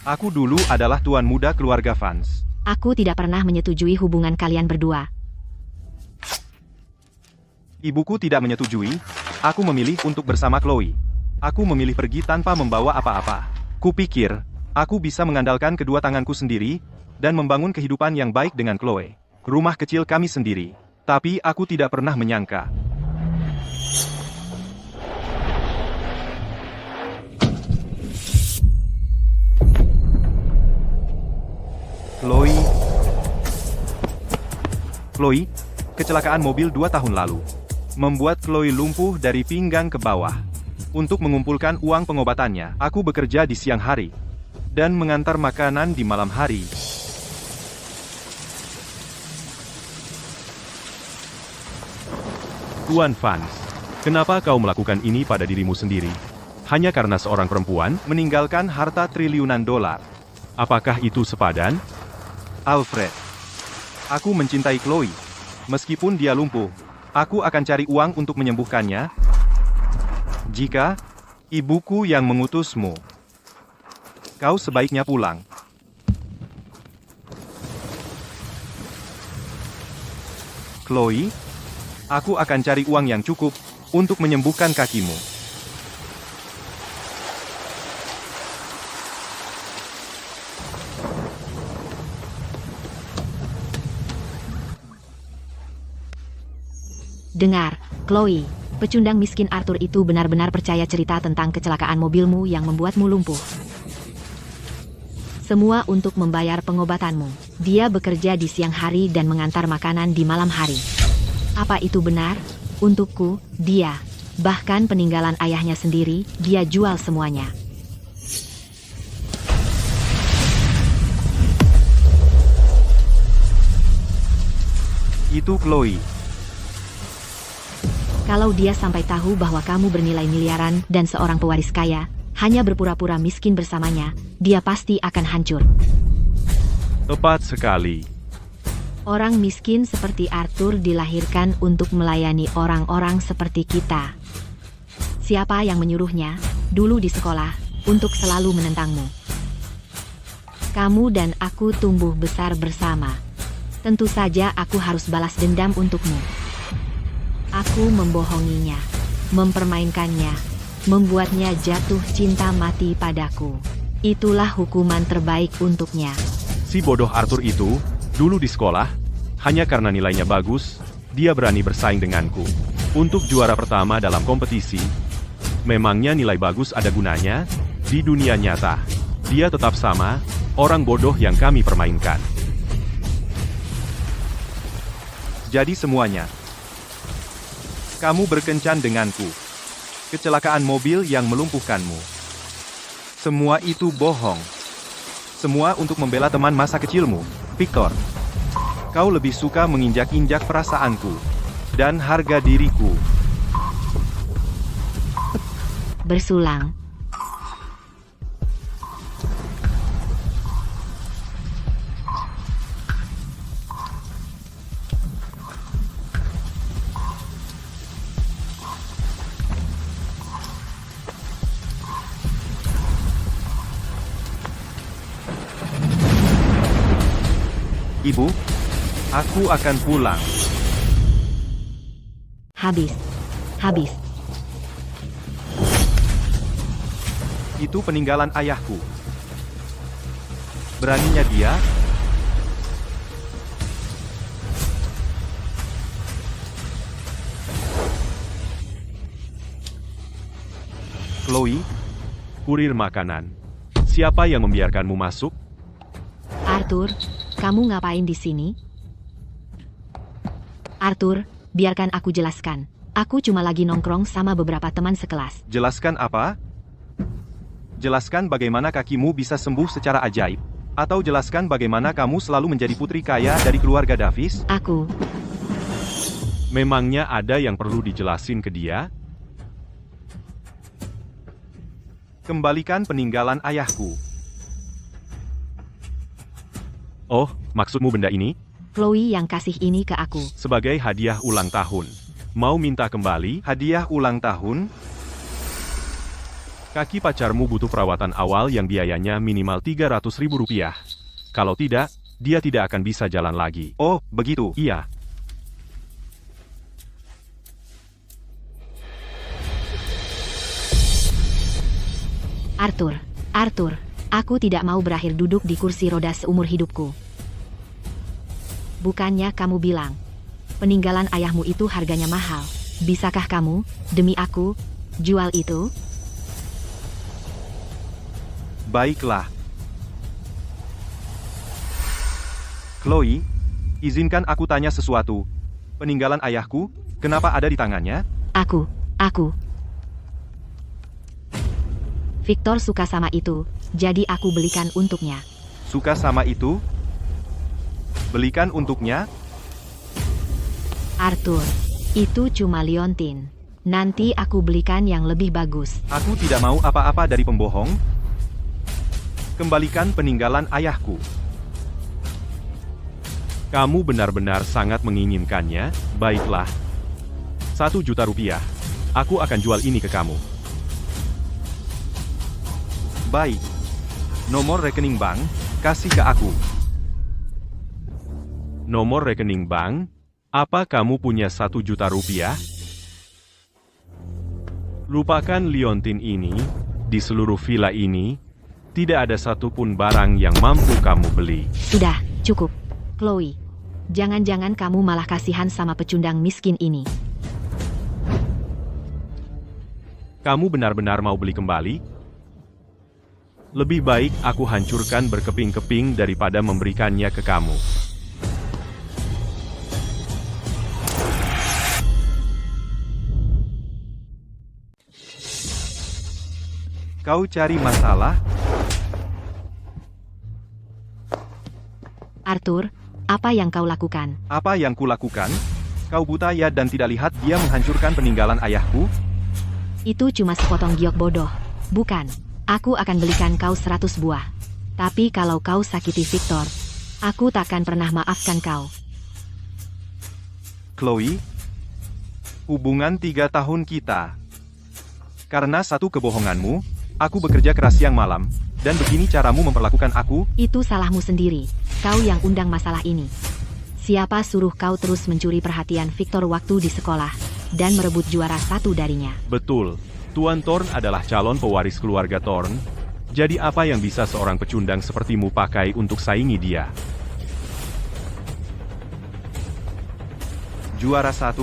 Aku dulu adalah tuan muda keluarga Vance. Aku tidak pernah menyetujui hubungan kalian berdua. Ibuku tidak menyetujui. Aku memilih untuk bersama Chloe. Aku memilih pergi tanpa membawa apa-apa. Kupikir, aku bisa mengandalkan kedua tanganku sendiri, dan membangun kehidupan yang baik dengan Chloe. Rumah kecil kami sendiri. Tapi aku tidak pernah menyangka. Chloe, kecelakaan mobil 2 tahun lalu. Membuat Chloe lumpuh dari pinggang ke bawah. Untuk mengumpulkan uang pengobatannya, aku bekerja di siang hari. Dan mengantar makanan di malam hari. Tuan Vance, kenapa kau melakukan ini pada dirimu sendiri? Hanya karena seorang perempuan meninggalkan harta triliunan dolar. Apakah itu sepadan? Alfred, aku mencintai Chloe. Meskipun dia lumpuh, aku akan cari uang untuk menyembuhkannya. Jika ibuku yang mengutusmu, kau sebaiknya pulang. Chloe, aku akan cari uang yang cukup untuk menyembuhkan kakimu. Dengar, Chloe, pecundang miskin Arthur itu benar-benar percaya cerita tentang kecelakaan mobilmu yang membuatmu lumpuh. Semua untuk membayar pengobatanmu. Dia bekerja di siang hari dan mengantar makanan di malam hari. Apa itu benar? Untukku, dia. Bahkan peninggalan ayahnya sendiri, dia jual semuanya. Itu Chloe. Kalau dia sampai tahu bahwa kamu bernilai miliaran dan seorang pewaris kaya, hanya berpura-pura miskin bersamanya, dia pasti akan hancur. Tepat sekali. Orang miskin seperti Arthur dilahirkan untuk melayani orang-orang seperti kita. Siapa yang menyuruhnya, dulu di sekolah, untuk selalu menentangmu? Kamu dan aku tumbuh besar bersama. Tentu saja aku harus balas dendam untukmu. Aku membohonginya, mempermainkannya, membuatnya jatuh cinta mati padaku. Itulah hukuman terbaik untuknya. Si bodoh Arthur itu, dulu di sekolah, hanya karena nilainya bagus, dia berani bersaing denganku. Untuk juara pertama dalam kompetisi, memangnya nilai bagus ada gunanya? Di dunia nyata, dia tetap sama, orang bodoh yang kami permainkan. Jadi semuanya. Kamu berkencan denganku. Kecelakaan mobil yang melumpuhkanmu. Semua itu bohong. Semua untuk membela teman masa kecilmu, Victor. Kau lebih suka menginjak-injak perasaanku dan harga diriku. Bersulang. Ibu, aku akan pulang. Habis. Itu peninggalan ayahku. Beraninya dia. Chloe, kurir makanan. Siapa yang membiarkanmu masuk? Arthur, kamu ngapain di sini? Arthur, biarkan aku jelaskan. Aku cuma lagi nongkrong sama beberapa teman sekelas. Jelaskan apa? Jelaskan bagaimana kakimu bisa sembuh secara ajaib. Atau jelaskan bagaimana kamu selalu menjadi putri kaya dari keluarga Davis? Aku. Memangnya ada yang perlu dijelasin ke dia? Kembalikan peninggalan ayahku. Oh, maksudmu benda ini? Chloe yang kasih ini ke aku. Sebagai hadiah ulang tahun. Mau minta kembali hadiah ulang tahun? Kaki pacarmu butuh perawatan awal yang biayanya minimal 300 ribu rupiah. Kalau tidak, dia tidak akan bisa jalan lagi. Oh, begitu. Iya. Arthur, aku tidak mau berakhir duduk di kursi roda seumur hidupku. Bukannya kamu bilang, peninggalan ayahmu itu harganya mahal. Bisakah kamu, demi aku, jual itu? Baiklah. Chloe, izinkan aku tanya sesuatu. Peninggalan ayahku, kenapa ada di tangannya? Aku. Victor suka sama itu, jadi aku belikan untuknya. Suka sama itu? Belikan untuknya? Arthur, itu cuma liontin. Nanti aku belikan yang lebih bagus. Aku tidak mau apa-apa dari pembohong. Kembalikan peninggalan ayahku. Kamu benar-benar sangat menginginkannya. Baiklah. 1 juta rupiah. Aku akan jual ini ke kamu. Baik. Nomor rekening bank, kasih ke aku. Nomor rekening bank? Apa kamu punya 1 juta rupiah? Lupakan liontin ini. Di seluruh villa ini, tidak ada satupun barang yang mampu kamu beli. Sudah, cukup. Chloe, jangan-jangan kamu malah kasihan sama pecundang miskin ini. Kamu benar-benar mau beli kembali? Lebih baik aku hancurkan berkeping-keping daripada memberikannya ke kamu. Kau cari masalah? Arthur, apa yang kau lakukan? Apa yang kulakukan? Kau buta ya dan tidak lihat dia menghancurkan peninggalan ayahku? Itu cuma sepotong giok bodoh. Bukan. Aku akan belikan kau 100 buah. Tapi kalau kau sakiti Victor, aku takkan pernah maafkan kau. Chloe, hubungan 3 tahun kita. Karena satu kebohonganmu, aku bekerja keras siang malam, dan begini caramu memperlakukan aku? Itu salahmu sendiri. Kau yang undang masalah ini. Siapa suruh kau terus mencuri perhatian Victor waktu di sekolah, dan merebut juara 1 darinya? Betul. Tuan Thorn adalah calon pewaris keluarga Thorn. Jadi apa yang bisa seorang pecundang sepertimu pakai untuk saingi dia? Juara 1?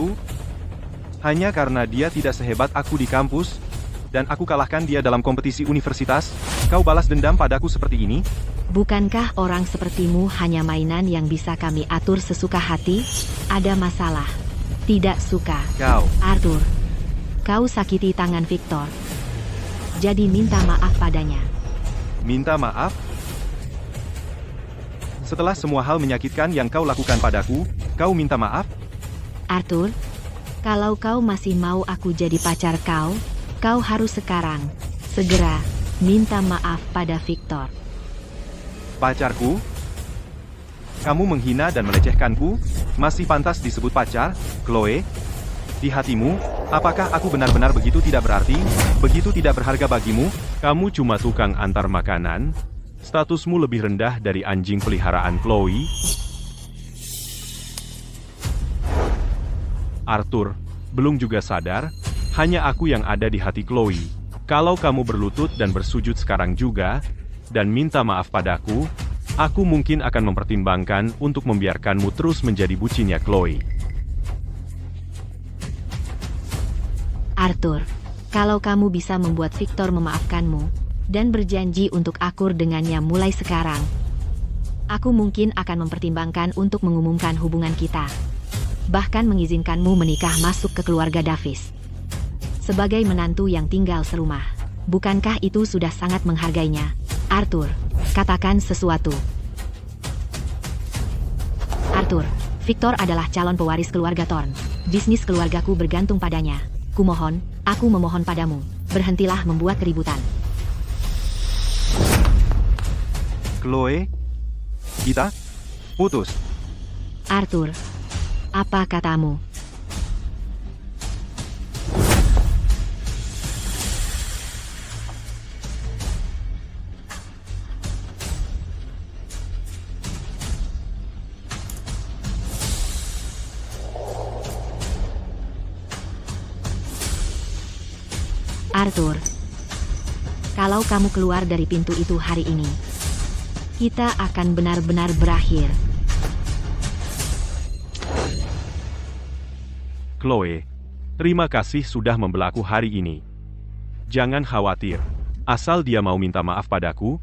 Hanya karena dia tidak sehebat aku di kampus, dan aku kalahkan dia dalam kompetisi universitas, kau balas dendam padaku seperti ini? Bukankah orang sepertimu hanya mainan yang bisa kami atur sesuka hati? Ada masalah. Tidak suka. Kau. Arthur, kau sakiti tangan Victor. Jadi minta maaf padanya. Minta maaf? Setelah semua hal menyakitkan yang kau lakukan padaku, kau minta maaf? Arthur, kalau kau masih mau aku jadi pacar kau, kau harus sekarang, segera, minta maaf pada Victor. Pacarku? Kamu menghina dan melecehkanku? Masih pantas disebut pacar, Chloe? Di hatimu, apakah aku benar-benar begitu tidak berarti, begitu tidak berharga bagimu? Kamu cuma tukang antar makanan? Statusmu lebih rendah dari anjing peliharaan Chloe? Arthur, belum juga sadar, hanya aku yang ada di hati Chloe. Kalau kamu berlutut dan bersujud sekarang juga, dan minta maaf padaku, aku mungkin akan mempertimbangkan untuk membiarkanmu terus menjadi bucinnya Chloe. Arthur, kalau kamu bisa membuat Victor memaafkanmu, dan berjanji untuk akur dengannya mulai sekarang, aku mungkin akan mempertimbangkan untuk mengumumkan hubungan kita. Bahkan mengizinkanmu menikah masuk ke keluarga Davis. Sebagai menantu yang tinggal serumah, bukankah itu sudah sangat menghargainya? Arthur, katakan sesuatu. Arthur, Victor adalah calon pewaris keluarga Thorn. Bisnis keluargaku bergantung padanya. Kumohon, aku memohon padamu, berhentilah membuat keributan. Chloe? Kita? Putus. Arthur, apa katamu? Arthur, kalau kamu keluar dari pintu itu hari ini, kita akan benar-benar berakhir. Chloe, terima kasih sudah membelaku hari ini. Jangan khawatir, asal dia mau minta maaf padaku,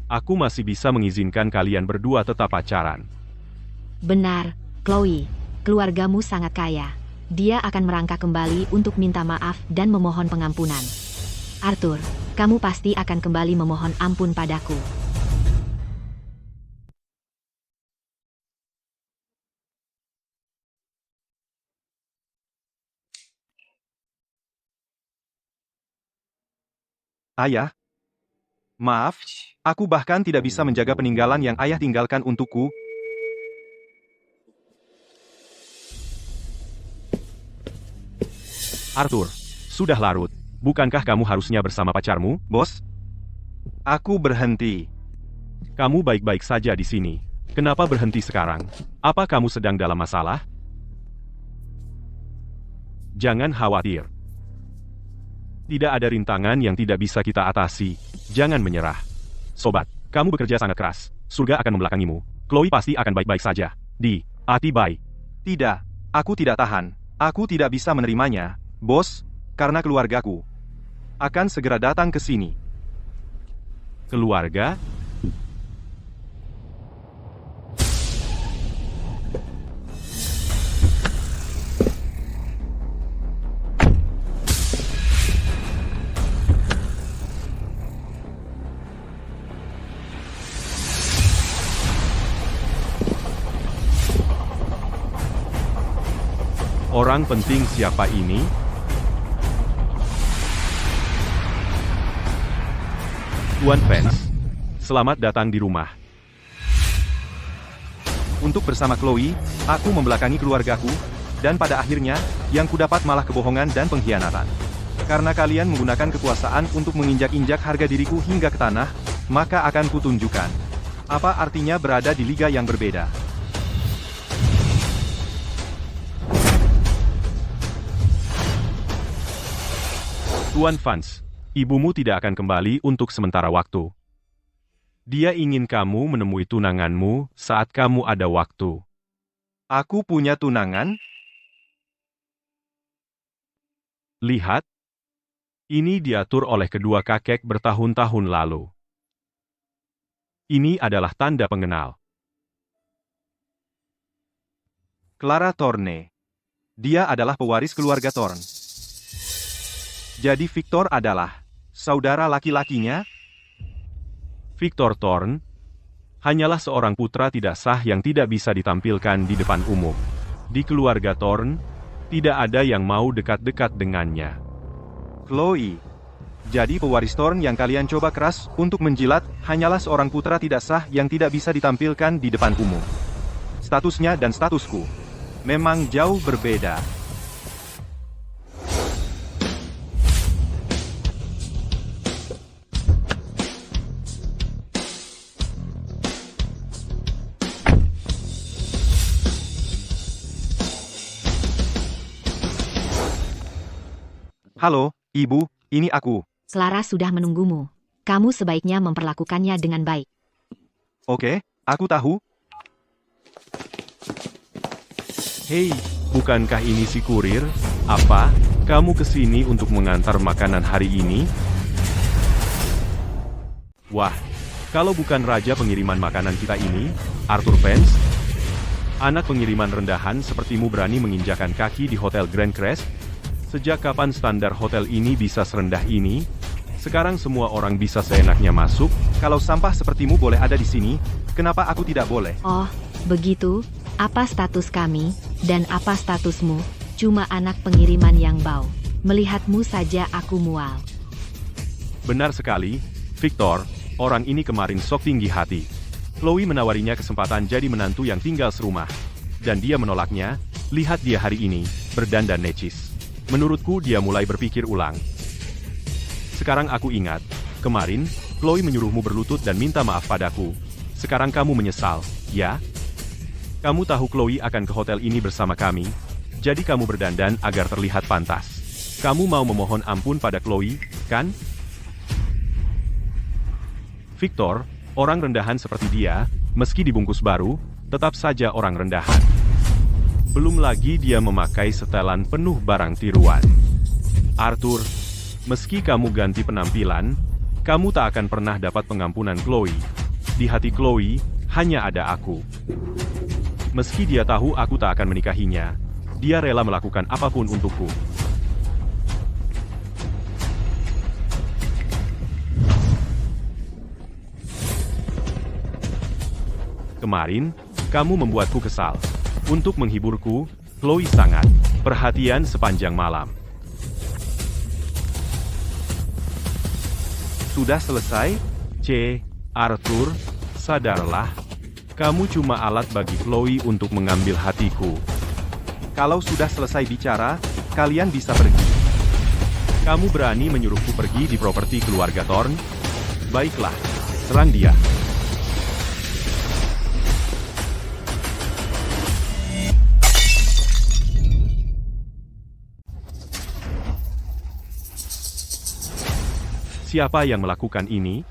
aku masih bisa mengizinkan kalian berdua tetap pacaran. Benar, Chloe, keluargamu sangat kaya. Dia akan merangkak kembali untuk minta maaf dan memohon pengampunan. Arthur, kamu pasti akan kembali memohon ampun padaku. Ayah? Maaf, aku bahkan tidak bisa menjaga peninggalan yang ayah tinggalkan untukku. Arthur, sudah larut. Bukankah kamu harusnya bersama pacarmu? Bos? Aku berhenti. Kamu baik-baik saja di sini. Kenapa berhenti sekarang? Apa kamu sedang dalam masalah? Jangan khawatir. Tidak ada rintangan yang tidak bisa kita atasi. Jangan menyerah. Sobat, kamu bekerja sangat keras. Surga akan membelakangimu. Chloe pasti akan baik-baik saja. Bye. Tidak, aku tidak tahan. Aku tidak bisa menerimanya, bos, karena keluargaku akan segera datang ke sini. Keluarga? Orang penting siapa ini? Tuan Vance, selamat datang di rumah. Untuk bersama Chloe, aku membelakangi keluargaku, dan pada akhirnya, yang kudapat malah kebohongan dan pengkhianatan. Karena kalian menggunakan kekuasaan untuk menginjak-injak harga diriku hingga ke tanah, maka akan kutunjukkan apa artinya berada di liga yang berbeda. Tuan Vance, ibumu tidak akan kembali untuk sementara waktu. Dia ingin kamu menemui tunanganmu saat kamu ada waktu. Aku punya tunangan? Lihat. Ini diatur oleh kedua kakek bertahun-tahun lalu. Ini adalah tanda pengenal. Clara Thorne. Dia adalah pewaris keluarga Thorne. Jadi Victor adalah saudara laki-lakinya? Victor Thorne hanyalah seorang putra tidak sah yang tidak bisa ditampilkan di depan umum. Di keluarga Thorne, tidak ada yang mau dekat-dekat dengannya. Chloe. Jadi pewaris Thorne yang kalian coba keras untuk menjilat hanyalah seorang putra tidak sah yang tidak bisa ditampilkan di depan umum. Statusnya dan statusku memang jauh berbeda. Halo, Ibu, ini aku. Clara sudah menunggumu. Kamu sebaiknya memperlakukannya dengan baik. Oke, aku tahu. Hei, bukankah ini si kurir? Apa, kamu kesini untuk mengantar makanan hari ini? Wah, kalau bukan raja pengiriman makanan kita ini, Arthur Vance? Anak pengiriman rendahan sepertimu berani menginjakan kaki di Hotel Grand Crest? Sejak kapan standar hotel ini bisa serendah ini? Sekarang semua orang bisa seenaknya masuk. Kalau sampah sepertimu boleh ada di sini, kenapa aku tidak boleh? Oh, begitu? Apa status kami, dan apa statusmu? Cuma anak pengiriman yang bau. Melihatmu saja aku mual. Benar sekali, Victor, orang ini kemarin sok tinggi hati. Chloe menawarinya kesempatan jadi menantu yang tinggal serumah. Dan dia menolaknya. Lihat dia hari ini, berdandan necis. Menurutku dia mulai berpikir ulang. Sekarang aku ingat, kemarin, Chloe menyuruhmu berlutut dan minta maaf padaku. Sekarang kamu menyesal, ya? Kamu tahu Chloe akan ke hotel ini bersama kami, jadi kamu berdandan agar terlihat pantas. Kamu mau memohon ampun pada Chloe, kan? Victor, orang rendahan seperti dia, meski dibungkus baru, tetap saja orang rendahan. Belum lagi dia memakai setelan penuh barang tiruan. Arthur, meski kamu ganti penampilan, kamu tak akan pernah dapat pengampunan Chloe. Di hati Chloe, hanya ada aku. Meski dia tahu aku tak akan menikahinya, dia rela melakukan apapun untukku. Kemarin, kamu membuatku kesal. Untuk menghiburku, Chloe sangat perhatian sepanjang malam. Sudah selesai? Arthur, sadarlah. Kamu cuma alat bagi Chloe untuk mengambil hatiku. Kalau sudah selesai bicara, kalian bisa pergi. Kamu berani menyuruhku pergi di properti keluarga Thorne? Baiklah, serang dia. Siapa yang melakukan ini?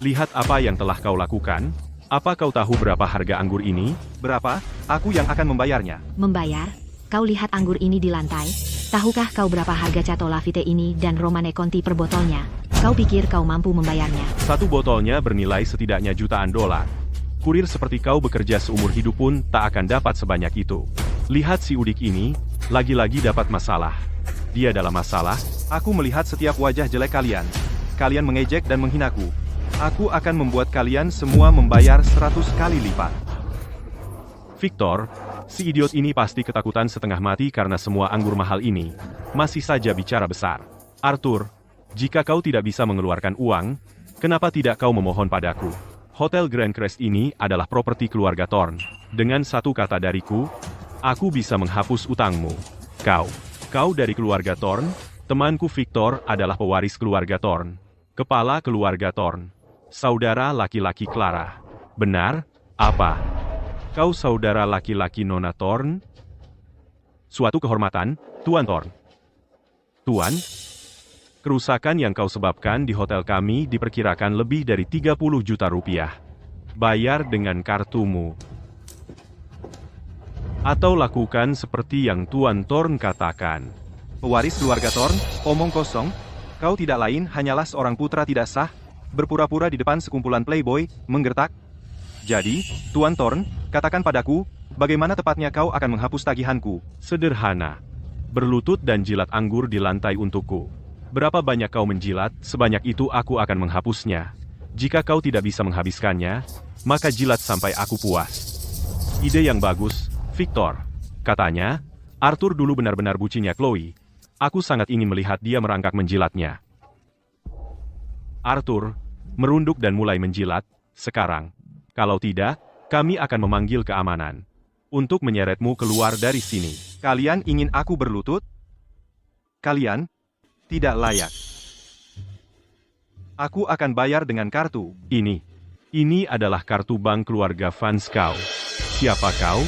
Lihat apa yang telah kau lakukan. Apa kau tahu berapa harga anggur ini? Berapa? Aku yang akan membayarnya. Membayar? Kau lihat anggur ini di lantai? Tahukah kau berapa harga Chateau Lafite ini dan Romane Conti per botolnya? Kau pikir kau mampu membayarnya? Satu botolnya bernilai setidaknya jutaan dolar. Kurir seperti kau bekerja seumur hidup pun tak akan dapat sebanyak itu. Lihat si udik ini, lagi-lagi dapat masalah. Dia dalam masalah. Aku melihat setiap wajah jelek kalian. Kalian mengejek dan menghinaku. Aku akan membuat kalian semua membayar 100 kali lipat. Victor, si idiot ini pasti ketakutan setengah mati karena semua anggur mahal ini. Masih saja bicara besar. Arthur, jika kau tidak bisa mengeluarkan uang, kenapa tidak kau memohon padaku? Hotel Grand Crest ini adalah properti keluarga Thorne. Dengan satu kata dariku, aku bisa menghapus utangmu. Kau dari keluarga Thorne? Temanku Victor adalah pewaris keluarga Thorne. Kepala keluarga Thorne. Saudara laki-laki Clara. Benar? Apa? Kau saudara laki-laki Nona Thorne? Suatu kehormatan, Tuan Thorne. Tuan? Kerusakan yang kau sebabkan di hotel kami diperkirakan lebih dari 30 juta rupiah. Bayar dengan kartumu. Atau lakukan seperti yang Tuan Thorne katakan. Pewaris keluarga Thorne, omong kosong. Kau tidak lain hanyalah seorang putra tidak sah, berpura-pura di depan sekumpulan playboy, menggertak. Jadi, Tuan Thorne, katakan padaku, bagaimana tepatnya kau akan menghapus tagihanku? Sederhana. Berlutut dan jilat anggur di lantai untukku. Berapa banyak kau menjilat, sebanyak itu aku akan menghapusnya. Jika kau tidak bisa menghabiskannya, maka jilat sampai aku puas. Ide yang bagus, Victor. Katanya, Arthur dulu benar-benar bucinya Chloe. Aku sangat ingin melihat dia merangkak menjilatnya. Arthur, merunduk dan mulai menjilat, sekarang. Kalau tidak, kami akan memanggil keamanan. Untuk menyeretmu keluar dari sini. Kalian ingin aku berlutut? Kalian tidak layak. Aku akan bayar dengan kartu. Ini adalah kartu bank keluarga Van Schouw. Siapa kau?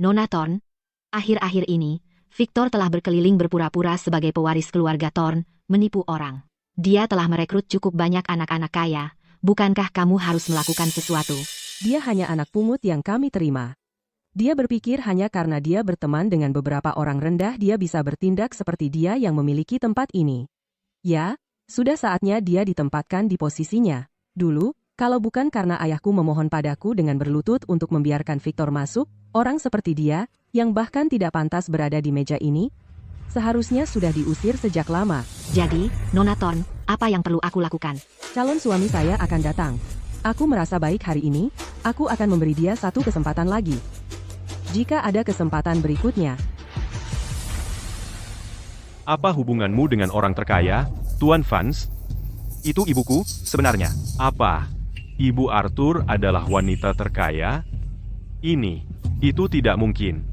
Nona Thorne. Akhir-akhir ini, Victor telah berkeliling berpura-pura sebagai pewaris keluarga Thorne, menipu orang. Dia telah merekrut cukup banyak anak-anak kaya. Bukankah kamu harus melakukan sesuatu? Dia hanya anak pungut yang kami terima. Dia berpikir hanya karena dia berteman dengan beberapa orang rendah dia bisa bertindak seperti dia yang memiliki tempat ini. Ya, sudah saatnya dia ditempatkan di posisinya. Dulu, kalau bukan karena ayahku memohon padaku dengan berlutut untuk membiarkan Victor masuk, orang seperti dia, yang bahkan tidak pantas berada di meja ini, seharusnya sudah diusir sejak lama. Jadi, Nona Thorne, apa yang perlu aku lakukan? Calon suami saya akan datang. Aku merasa baik hari ini, aku akan memberi dia satu kesempatan lagi. Jika ada kesempatan berikutnya. Apa hubunganmu dengan orang terkaya, Tuan Vance? Itu ibuku, sebenarnya. Apa? Ibu Arthur adalah wanita terkaya? Itu tidak mungkin.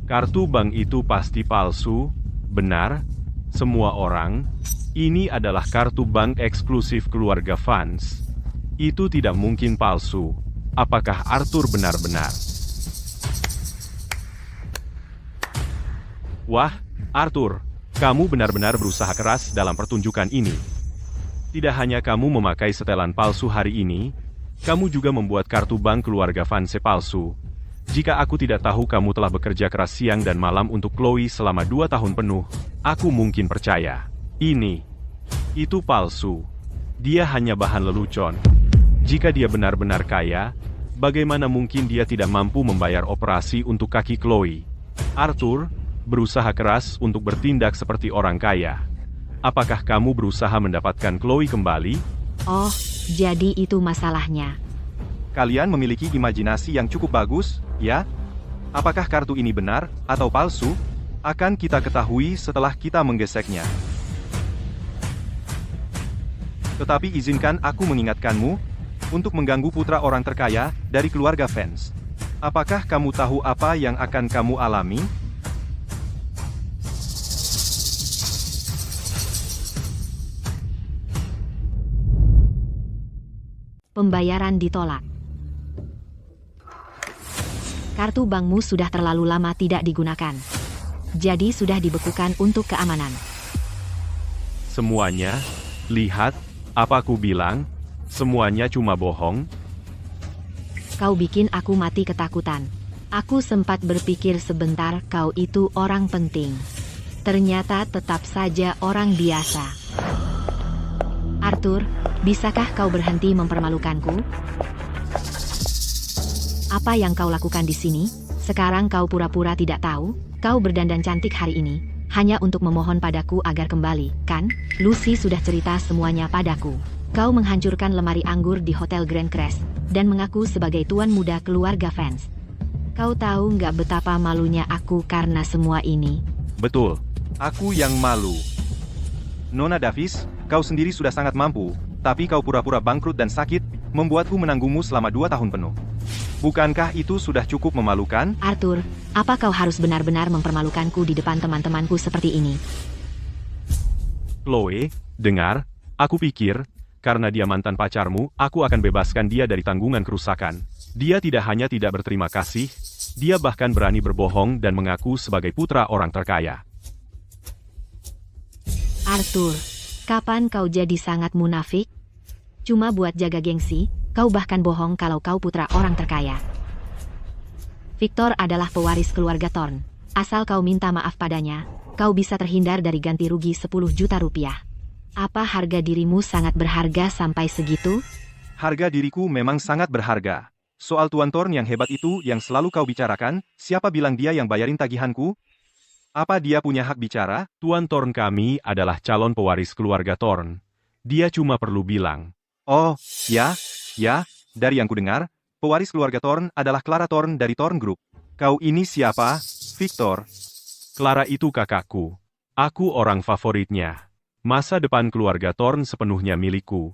Kartu bank itu pasti palsu, benar? Semua orang, ini adalah kartu bank eksklusif keluarga Vance. Itu tidak mungkin palsu. Apakah Arthur benar-benar? Wah, Arthur, kamu benar-benar berusaha keras dalam pertunjukan ini. Tidak hanya kamu memakai setelan palsu hari ini, kamu juga membuat kartu bank keluarga Vance palsu. Jika aku tidak tahu kamu telah bekerja keras siang dan malam untuk Chloe selama 2 tahun penuh, aku mungkin percaya. Itu palsu. Dia hanya bahan lelucon. Jika dia benar-benar kaya, bagaimana mungkin dia tidak mampu membayar operasi untuk kaki Chloe? Arthur, berusaha keras untuk bertindak seperti orang kaya. Apakah kamu berusaha mendapatkan Chloe kembali? Oh, jadi itu masalahnya. Kalian memiliki imajinasi yang cukup bagus, ya? Apakah kartu ini benar atau palsu? Akan kita ketahui setelah kita menggeseknya. Tetapi izinkan aku mengingatkanmu untuk mengganggu putra orang terkaya dari keluarga Vance. Apakah kamu tahu apa yang akan kamu alami? Pembayaran ditolak. Kartu bankmu sudah terlalu lama tidak digunakan. Jadi sudah dibekukan untuk keamanan. Semuanya, lihat, apa aku bilang? Semuanya cuma bohong. Kau bikin aku mati ketakutan. Aku sempat berpikir sebentar kau itu orang penting. Ternyata tetap saja orang biasa. Arthur, bisakah kau berhenti mempermalukanku? Apa yang kau lakukan di sini? Sekarang kau pura-pura tidak tahu? Kau berdandan cantik hari ini, hanya untuk memohon padaku agar kembali, kan? Lucy sudah cerita semuanya padaku. Kau menghancurkan lemari anggur di Hotel Grand Crest, dan mengaku sebagai tuan muda keluarga Vance. Kau tahu nggak betapa malunya aku karena semua ini? Betul. Aku yang malu. Nona Davis, kau sendiri sudah sangat mampu, tapi kau pura-pura bangkrut dan sakit, membuatku menanggungmu selama 2 tahun penuh. Bukankah itu sudah cukup memalukan? Arthur, apa kau harus benar-benar mempermalukanku di depan teman-temanku seperti ini? Chloe, dengar, aku pikir, karena dia mantan pacarmu, aku akan bebaskan dia dari tanggungan kerusakan. Dia tidak hanya tidak berterima kasih, dia bahkan berani berbohong dan mengaku sebagai putra orang terkaya. Arthur, kapan kau jadi sangat munafik? Cuma buat jaga gengsi, kau bahkan bohong kalau kau putra orang terkaya. Victor adalah pewaris keluarga Thorne. Asal kau minta maaf padanya, kau bisa terhindar dari ganti rugi 10 juta rupiah. Apa harga dirimu sangat berharga sampai segitu? Harga diriku memang sangat berharga. Soal Tuan Thorne yang hebat itu yang selalu kau bicarakan, siapa bilang dia yang bayarin tagihanku? Apa dia punya hak bicara? Tuan Thorne kami adalah calon pewaris keluarga Thorne. Dia cuma perlu bilang. Oh, ya, dari yang kudengar, pewaris keluarga Thorne adalah Clara Thorne dari Thorne Group. Kau ini siapa, Victor? Clara itu kakakku. Aku orang favoritnya. Masa depan keluarga Thorne sepenuhnya milikku.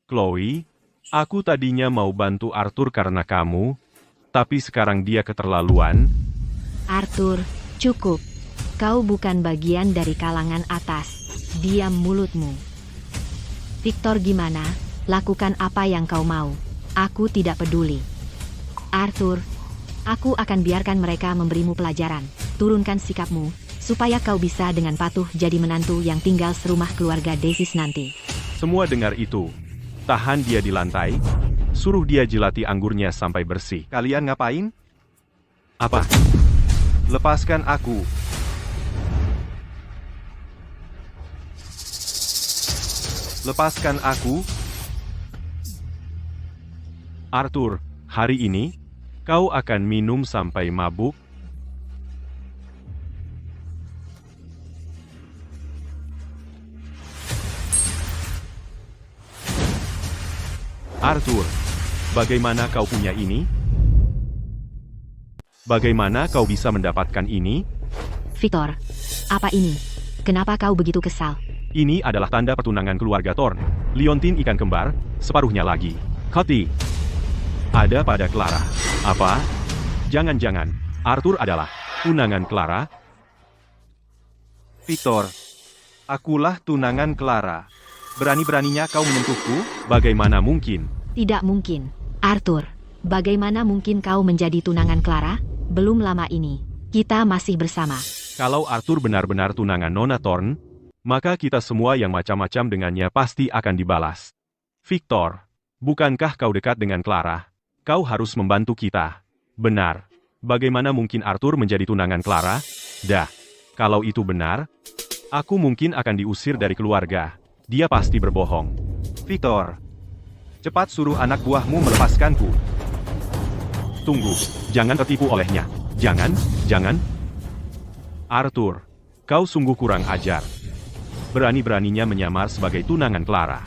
Chloe, aku tadinya mau bantu Arthur karena kamu, tapi sekarang dia keterlaluan. Arthur, cukup. Kau bukan bagian dari kalangan atas. Diam mulutmu. Victor gimana? Lakukan apa yang kau mau. Aku tidak peduli. Arthur, aku akan biarkan mereka memberimu pelajaran. Turunkan sikapmu, supaya kau bisa dengan patuh jadi menantu yang tinggal serumah keluarga Davis nanti. Semua dengar itu. Tahan dia di lantai. Suruh dia jilati anggurnya sampai bersih. Kalian ngapain? Apa? Lepaskan aku. Lepaskan aku. Arthur, hari ini, kau akan minum sampai mabuk. Arthur, bagaimana kau punya ini? Bagaimana kau bisa mendapatkan ini? Victor, apa ini? Kenapa kau begitu kesal? Ini adalah tanda pertunangan keluarga Thorne. Liontin ikan kembar, separuhnya lagi. Cody. Ada pada Clara. Apa? Jangan-jangan, Arthur adalah tunangan Clara? Victor, akulah tunangan Clara. Berani-beraninya kau menyentuhku? Bagaimana mungkin? Tidak mungkin. Arthur, bagaimana mungkin kau menjadi tunangan Clara? Belum lama ini, kita masih bersama. Kalau Arthur benar-benar tunangan Nona Thorne, maka kita semua yang macam-macam dengannya pasti akan dibalas. Victor, bukankah kau dekat dengan Clara? Kau harus membantu kita. Benar. Bagaimana mungkin Arthur menjadi tunangan Clara? Dah. Kalau itu benar, aku mungkin akan diusir dari keluarga. Dia pasti berbohong. Victor, cepat suruh anak buahmu melepaskanku. Tunggu, jangan tertipu olehnya. Jangan. Arthur, kau sungguh kurang ajar. Berani-beraninya menyamar sebagai tunangan Clara.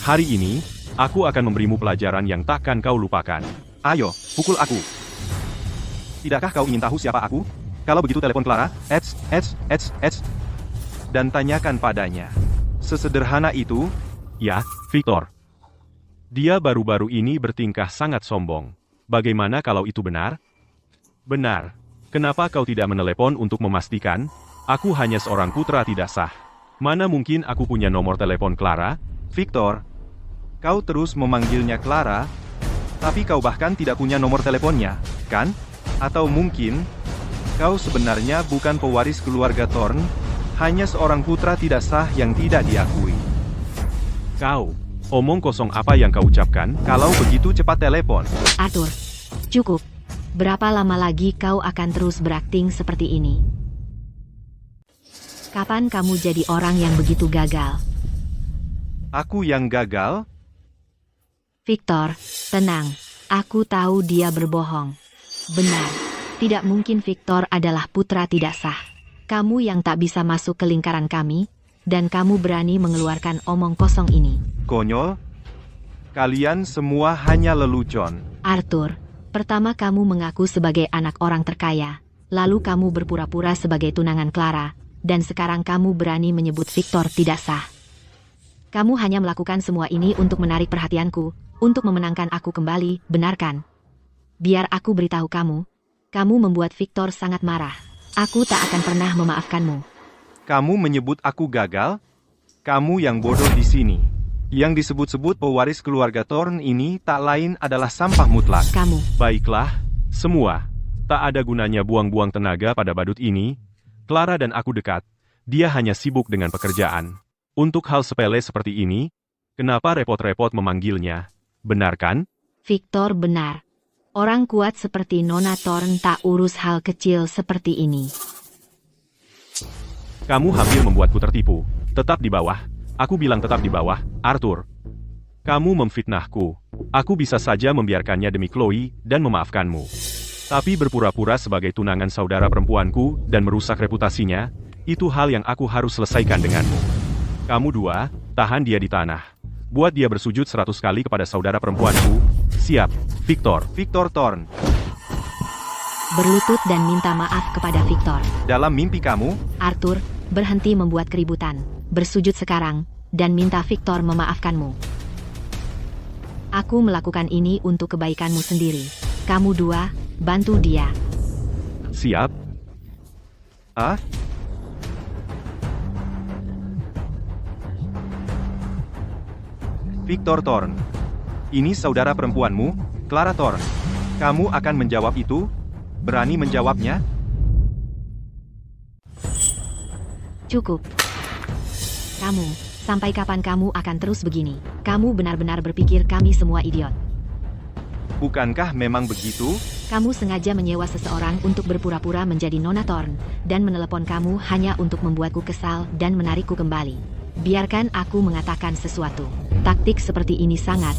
Hari ini, aku akan memberimu pelajaran yang takkan kau lupakan. Ayo, pukul aku. Tidakkah kau ingin tahu siapa aku? Kalau begitu telepon Clara, dan tanyakan padanya. Sesederhana itu. Ya, Victor. Dia baru-baru ini bertingkah sangat sombong. Bagaimana kalau itu benar? Benar. Kenapa kau tidak menelepon untuk memastikan? Aku hanya seorang putra tidak sah. Mana mungkin aku punya nomor telepon Clara? Victor, kau terus memanggilnya Clara, tapi kau bahkan tidak punya nomor teleponnya, kan? Atau mungkin, kau sebenarnya bukan pewaris keluarga Thorne, hanya seorang putra tidak sah yang tidak diakui. Kau, omong kosong apa yang kau ucapkan? Kalau begitu cepat telepon. Arthur, cukup. Berapa lama lagi kau akan terus berakting seperti ini? Kapan kamu jadi orang yang begitu gagal? Aku yang gagal? Victor, tenang. Aku tahu dia berbohong. Benar. Tidak mungkin Victor adalah putra tidak sah. Kamu yang tak bisa masuk ke lingkaran kami, dan kamu berani mengeluarkan omong kosong ini. Konyol? Kalian semua hanya lelucon. Arthur, pertama kamu mengaku sebagai anak orang terkaya, lalu kamu berpura-pura sebagai tunangan Clara, dan sekarang kamu berani menyebut Victor tidak sah. Kamu hanya melakukan semua ini untuk menarik perhatianku, untuk memenangkan aku kembali, benar kan? Biar aku beritahu kamu, kamu membuat Victor sangat marah. Aku tak akan pernah memaafkanmu. Kamu menyebut aku gagal? Kamu yang bodoh di sini. Yang disebut-sebut pewaris keluarga Thorne ini tak lain adalah sampah mutlak. Kamu. Baiklah, semua. Tak ada gunanya buang-buang tenaga pada badut ini. Clara dan aku dekat. Dia hanya sibuk dengan pekerjaan. Untuk hal sepele seperti ini, kenapa repot-repot memanggilnya? Benar kan? Victor benar. Orang kuat seperti Nona Thorne tak urus hal kecil seperti ini. Kamu hampir membuatku tertipu. Tetap di bawah. Aku bilang tetap di bawah, Arthur. Kamu memfitnahku. Aku bisa saja membiarkannya demi Chloe dan memaafkanmu. Tapi berpura-pura sebagai tunangan saudara perempuanku dan merusak reputasinya, itu hal yang aku harus selesaikan denganmu. Kamu dua, tahan dia di tanah. Buat dia bersujud 100 kali kepada saudara perempuanku. Siap, Victor. Victor Thorne. Berlutut dan minta maaf kepada Victor. Dalam mimpi kamu, Arthur, berhenti membuat keributan. Bersujud sekarang, dan minta Victor memaafkanmu. Aku melakukan ini untuk kebaikanmu sendiri. Kamu dua, bantu dia. Siap. ah? Victor Thorne. Ini saudara perempuanmu, Clara Thorne. Kamu akan menjawab itu? Berani menjawabnya? Cukup. Kamu, sampai kapan kamu akan terus begini? Kamu benar-benar berpikir kami semua idiot. Bukankah memang begitu? Kamu sengaja menyewa seseorang untuk berpura-pura menjadi Nona Thorne, dan menelepon kamu hanya untuk membuatku kesal dan menarikku kembali. Biarkan aku mengatakan sesuatu. Taktik seperti ini sangat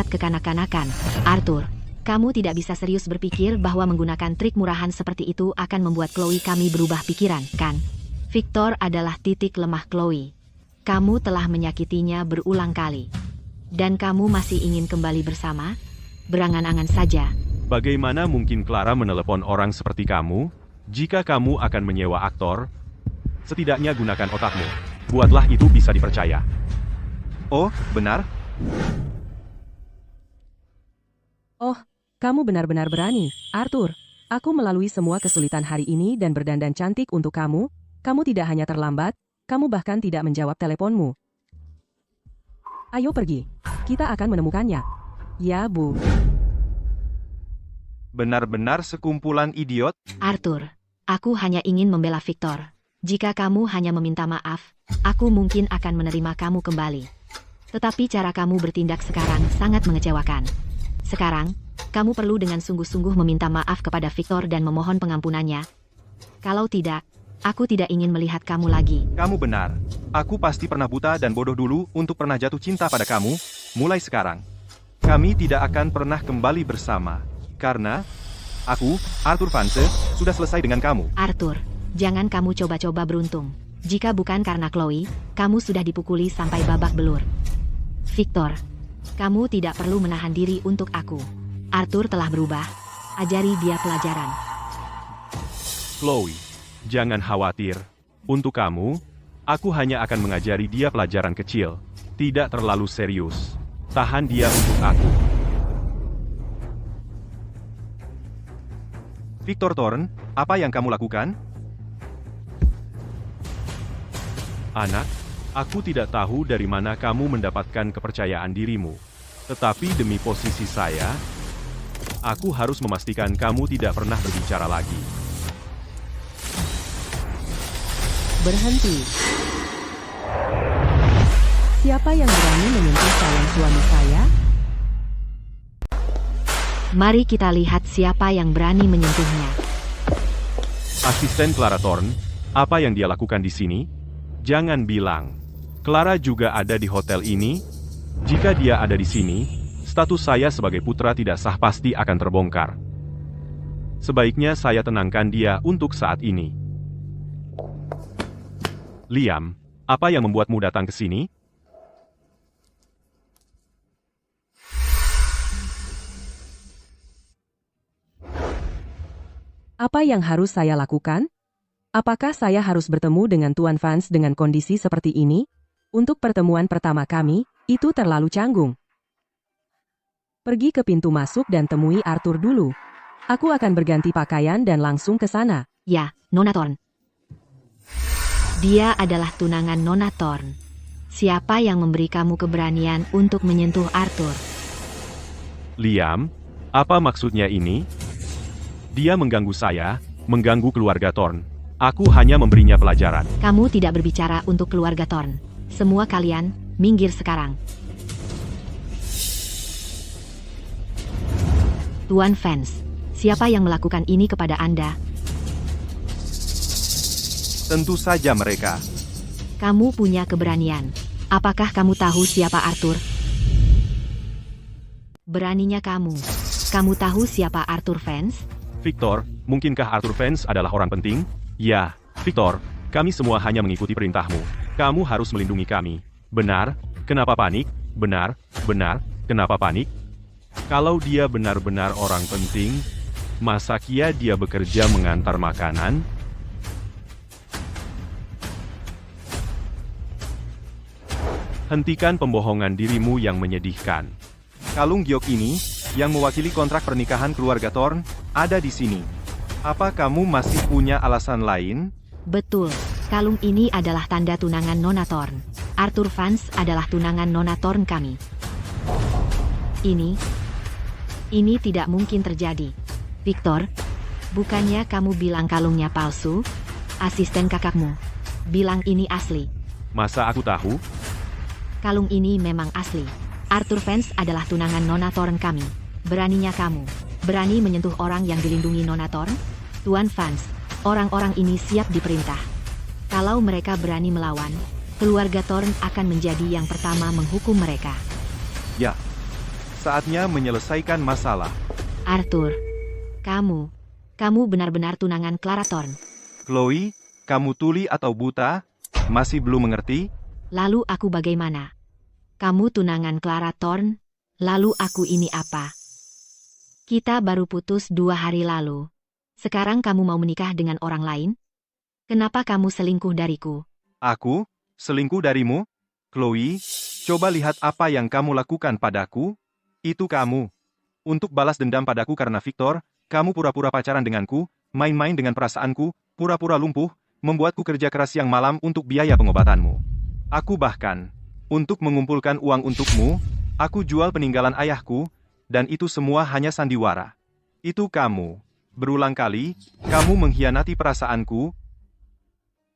kekanak-kanakan. Arthur, kamu tidak bisa serius berpikir bahwa menggunakan trik murahan seperti itu akan membuat Chloe kami berubah pikiran, kan? Victor adalah titik lemah Chloe. Kamu telah menyakitinya berulang kali. Dan kamu masih ingin kembali bersama? Berangan-angan saja. Bagaimana mungkin Clara menelepon orang seperti kamu? Jika kamu akan menyewa aktor, setidaknya gunakan otakmu. Buatlah itu bisa dipercaya. Oh, benar? Oh, kamu benar-benar berani, Arthur. Aku melalui semua kesulitan hari ini dan berdandan cantik untuk kamu. Kamu tidak hanya terlambat, kamu bahkan tidak menjawab teleponmu. Ayo pergi. Kita akan menemukannya. Ya, Bu. Benar-benar sekumpulan idiot? Arthur, Aku hanya ingin membela Victor. Jika kamu hanya meminta maaf, aku mungkin akan menerima kamu kembali. Tetapi cara kamu bertindak sekarang sangat mengecewakan. Sekarang, kamu perlu dengan sungguh-sungguh meminta maaf kepada Victor dan memohon pengampunannya. Kalau tidak, aku tidak ingin melihat kamu lagi. Kamu benar. Aku pasti pernah buta dan bodoh dulu untuk pernah jatuh cinta pada kamu. Mulai sekarang, kami tidak akan pernah kembali bersama. Karena aku, Arthur Vance, sudah selesai dengan kamu. Arthur, jangan kamu coba-coba beruntung. Jika bukan karena Chloe, kamu sudah dipukuli sampai babak belur. Victor, kamu tidak perlu menahan diri untuk aku. Arthur telah berubah. Ajari dia pelajaran. Chloe, jangan khawatir. Untuk kamu, aku hanya akan mengajari dia pelajaran kecil. Tidak terlalu serius. Tahan dia untuk aku. Victor Thorne, apa yang kamu lakukan? Anak, aku tidak tahu dari mana kamu mendapatkan kepercayaan dirimu. Tetapi demi posisi saya, aku harus memastikan kamu tidak pernah berbicara lagi. Berhenti. Siapa yang berani menyentuh calon suami saya? Mari kita lihat siapa yang berani menyentuhnya. Asisten Clara Thorne, apa yang dia lakukan di sini? Jangan bilang. Clara juga ada di hotel ini? Jika dia ada di sini, status saya sebagai putra tidak sah pasti akan terbongkar. Sebaiknya saya tenangkan dia untuk saat ini. Liam, apa yang membuatmu datang ke sini? Apa yang harus saya lakukan? Apakah saya harus bertemu dengan Tuan Vance dengan kondisi seperti ini? Untuk pertemuan pertama kami, itu terlalu canggung. Pergi ke pintu masuk dan temui Arthur dulu. Aku akan berganti pakaian dan langsung ke sana. Ya, Nona Thorne. Dia adalah tunangan Nona Thorne. Siapa yang memberi kamu keberanian untuk menyentuh Arthur? Liam, apa maksudnya ini? Dia mengganggu saya, mengganggu keluarga Thorne. Aku hanya memberinya pelajaran. Kamu tidak berbicara untuk keluarga Thorne. Semua kalian, minggir sekarang. Tuan Vance, siapa yang melakukan ini kepada Anda? Tentu saja mereka. Kamu punya keberanian. Apakah kamu tahu siapa Arthur? Beraninya kamu. Kamu tahu siapa Arthur Vance? Victor, mungkinkah Arthur Vance adalah orang penting? Ya, Victor, kami semua hanya mengikuti perintahmu. Kamu harus melindungi kami. Benar? Kenapa panik? Benar, kenapa panik? Kalau dia benar-benar orang penting, masa kia dia bekerja mengantar makanan? Hentikan pembohongan dirimu yang menyedihkan. Kalung giok ini, yang mewakili kontrak pernikahan keluarga Thorne, ada di sini. Apa kamu masih punya alasan lain? Betul, kalung ini adalah tanda tunangan Nona Thorne. Arthur Vance adalah tunangan Nona Thorne kami. Ini tidak mungkin terjadi. Victor, bukannya kamu bilang kalungnya palsu? Asisten kakakmu bilang ini asli. Masa aku tahu? Kalung ini memang asli. Arthur Vance adalah tunangan Nona Thorne kami. Beraninya kamu berani menyentuh orang yang dilindungi Nona Thorne? Tuan Vance, orang-orang ini siap diperintah. Kalau mereka berani melawan, keluarga Thorne akan menjadi yang pertama menghukum mereka. Ya, saatnya menyelesaikan masalah. Arthur, kamu benar-benar tunangan Clara Thorne. Chloe, kamu tuli atau buta? Masih belum mengerti? Lalu aku bagaimana? Kamu tunangan Clara Thorne, lalu aku ini apa? Kita baru putus 2 hari lalu. Sekarang kamu mau menikah dengan orang lain? Kenapa kamu selingkuh dariku? Aku? Selingkuh darimu? Chloe, coba lihat apa yang kamu lakukan padaku. Itu kamu. Untuk balas dendam padaku karena Victor, kamu pura-pura pacaran denganku, main-main dengan perasaanku, pura-pura lumpuh, membuatku kerja keras siang malam untuk biaya pengobatanmu. Aku bahkan, untuk mengumpulkan uang untukmu, aku jual peninggalan ayahku, dan itu semua hanya sandiwara. Itu kamu. Berulang kali, kamu mengkhianati perasaanku.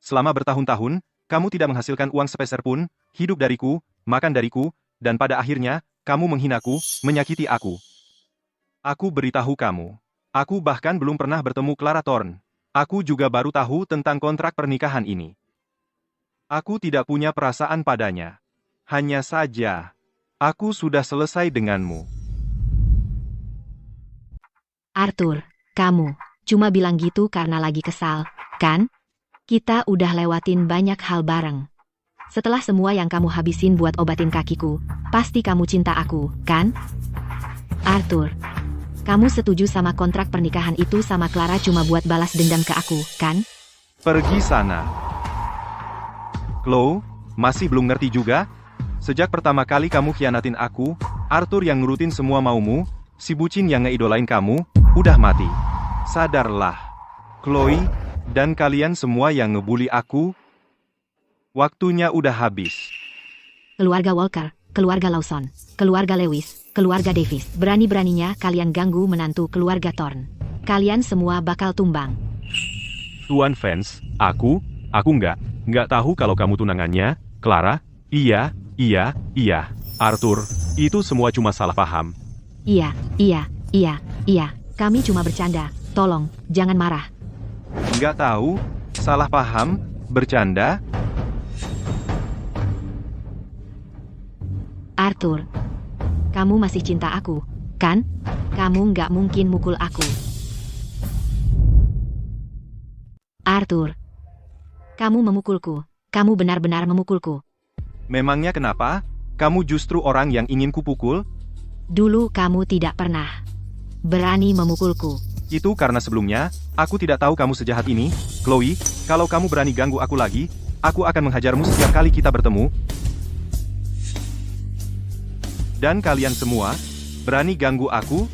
Selama bertahun-tahun, kamu tidak menghasilkan uang sepeser pun, hidup dariku, makan dariku, dan pada akhirnya, kamu menghinaku, menyakiti aku. Aku beritahu kamu. Aku bahkan belum pernah bertemu Clara Thorne. Aku juga baru tahu tentang kontrak pernikahan ini. Aku tidak punya perasaan padanya. Hanya saja, aku sudah selesai denganmu. Arthur, kamu cuma bilang gitu karena lagi kesal, kan? Kita udah lewatin banyak hal bareng. Setelah semua yang kamu habisin buat obatin kakiku, pasti kamu cinta aku, kan? Arthur, kamu setuju sama kontrak pernikahan itu sama Clara cuma buat balas dendam ke aku, kan? Pergi sana. Chloe, masih belum ngerti juga? Sejak pertama kali kamu khianatin aku, Arthur yang nurutin semua maumu, si bucin yang ngeidolain kamu, udah mati. Sadarlah. Chloe, dan kalian semua yang ngebully aku, waktunya udah habis. Keluarga Walker, keluarga Lawson, keluarga Lewis, keluarga Davis. Berani-beraninya kalian ganggu menantu keluarga Thorne. Kalian semua bakal tumbang. Tuan Vance, aku nggak tahu kalau kamu tunangannya, Clara. Iya. Arthur, itu semua cuma salah paham. Iya. Kami cuma bercanda. Tolong, jangan marah. Nggak tahu, salah paham, bercanda. Arthur, kamu masih cinta aku, kan? Kamu nggak mungkin mukul aku. Arthur, kamu memukulku. Kamu benar-benar memukulku. Memangnya kenapa? Kamu justru orang yang ingin kupukul? Dulu kamu tidak pernah berani memukulku. Itu karena sebelumnya, aku tidak tahu kamu sejahat ini. Chloe, kalau kamu berani ganggu aku lagi, aku akan menghajarmu setiap kali kita bertemu. Dan kalian semua, berani ganggu aku?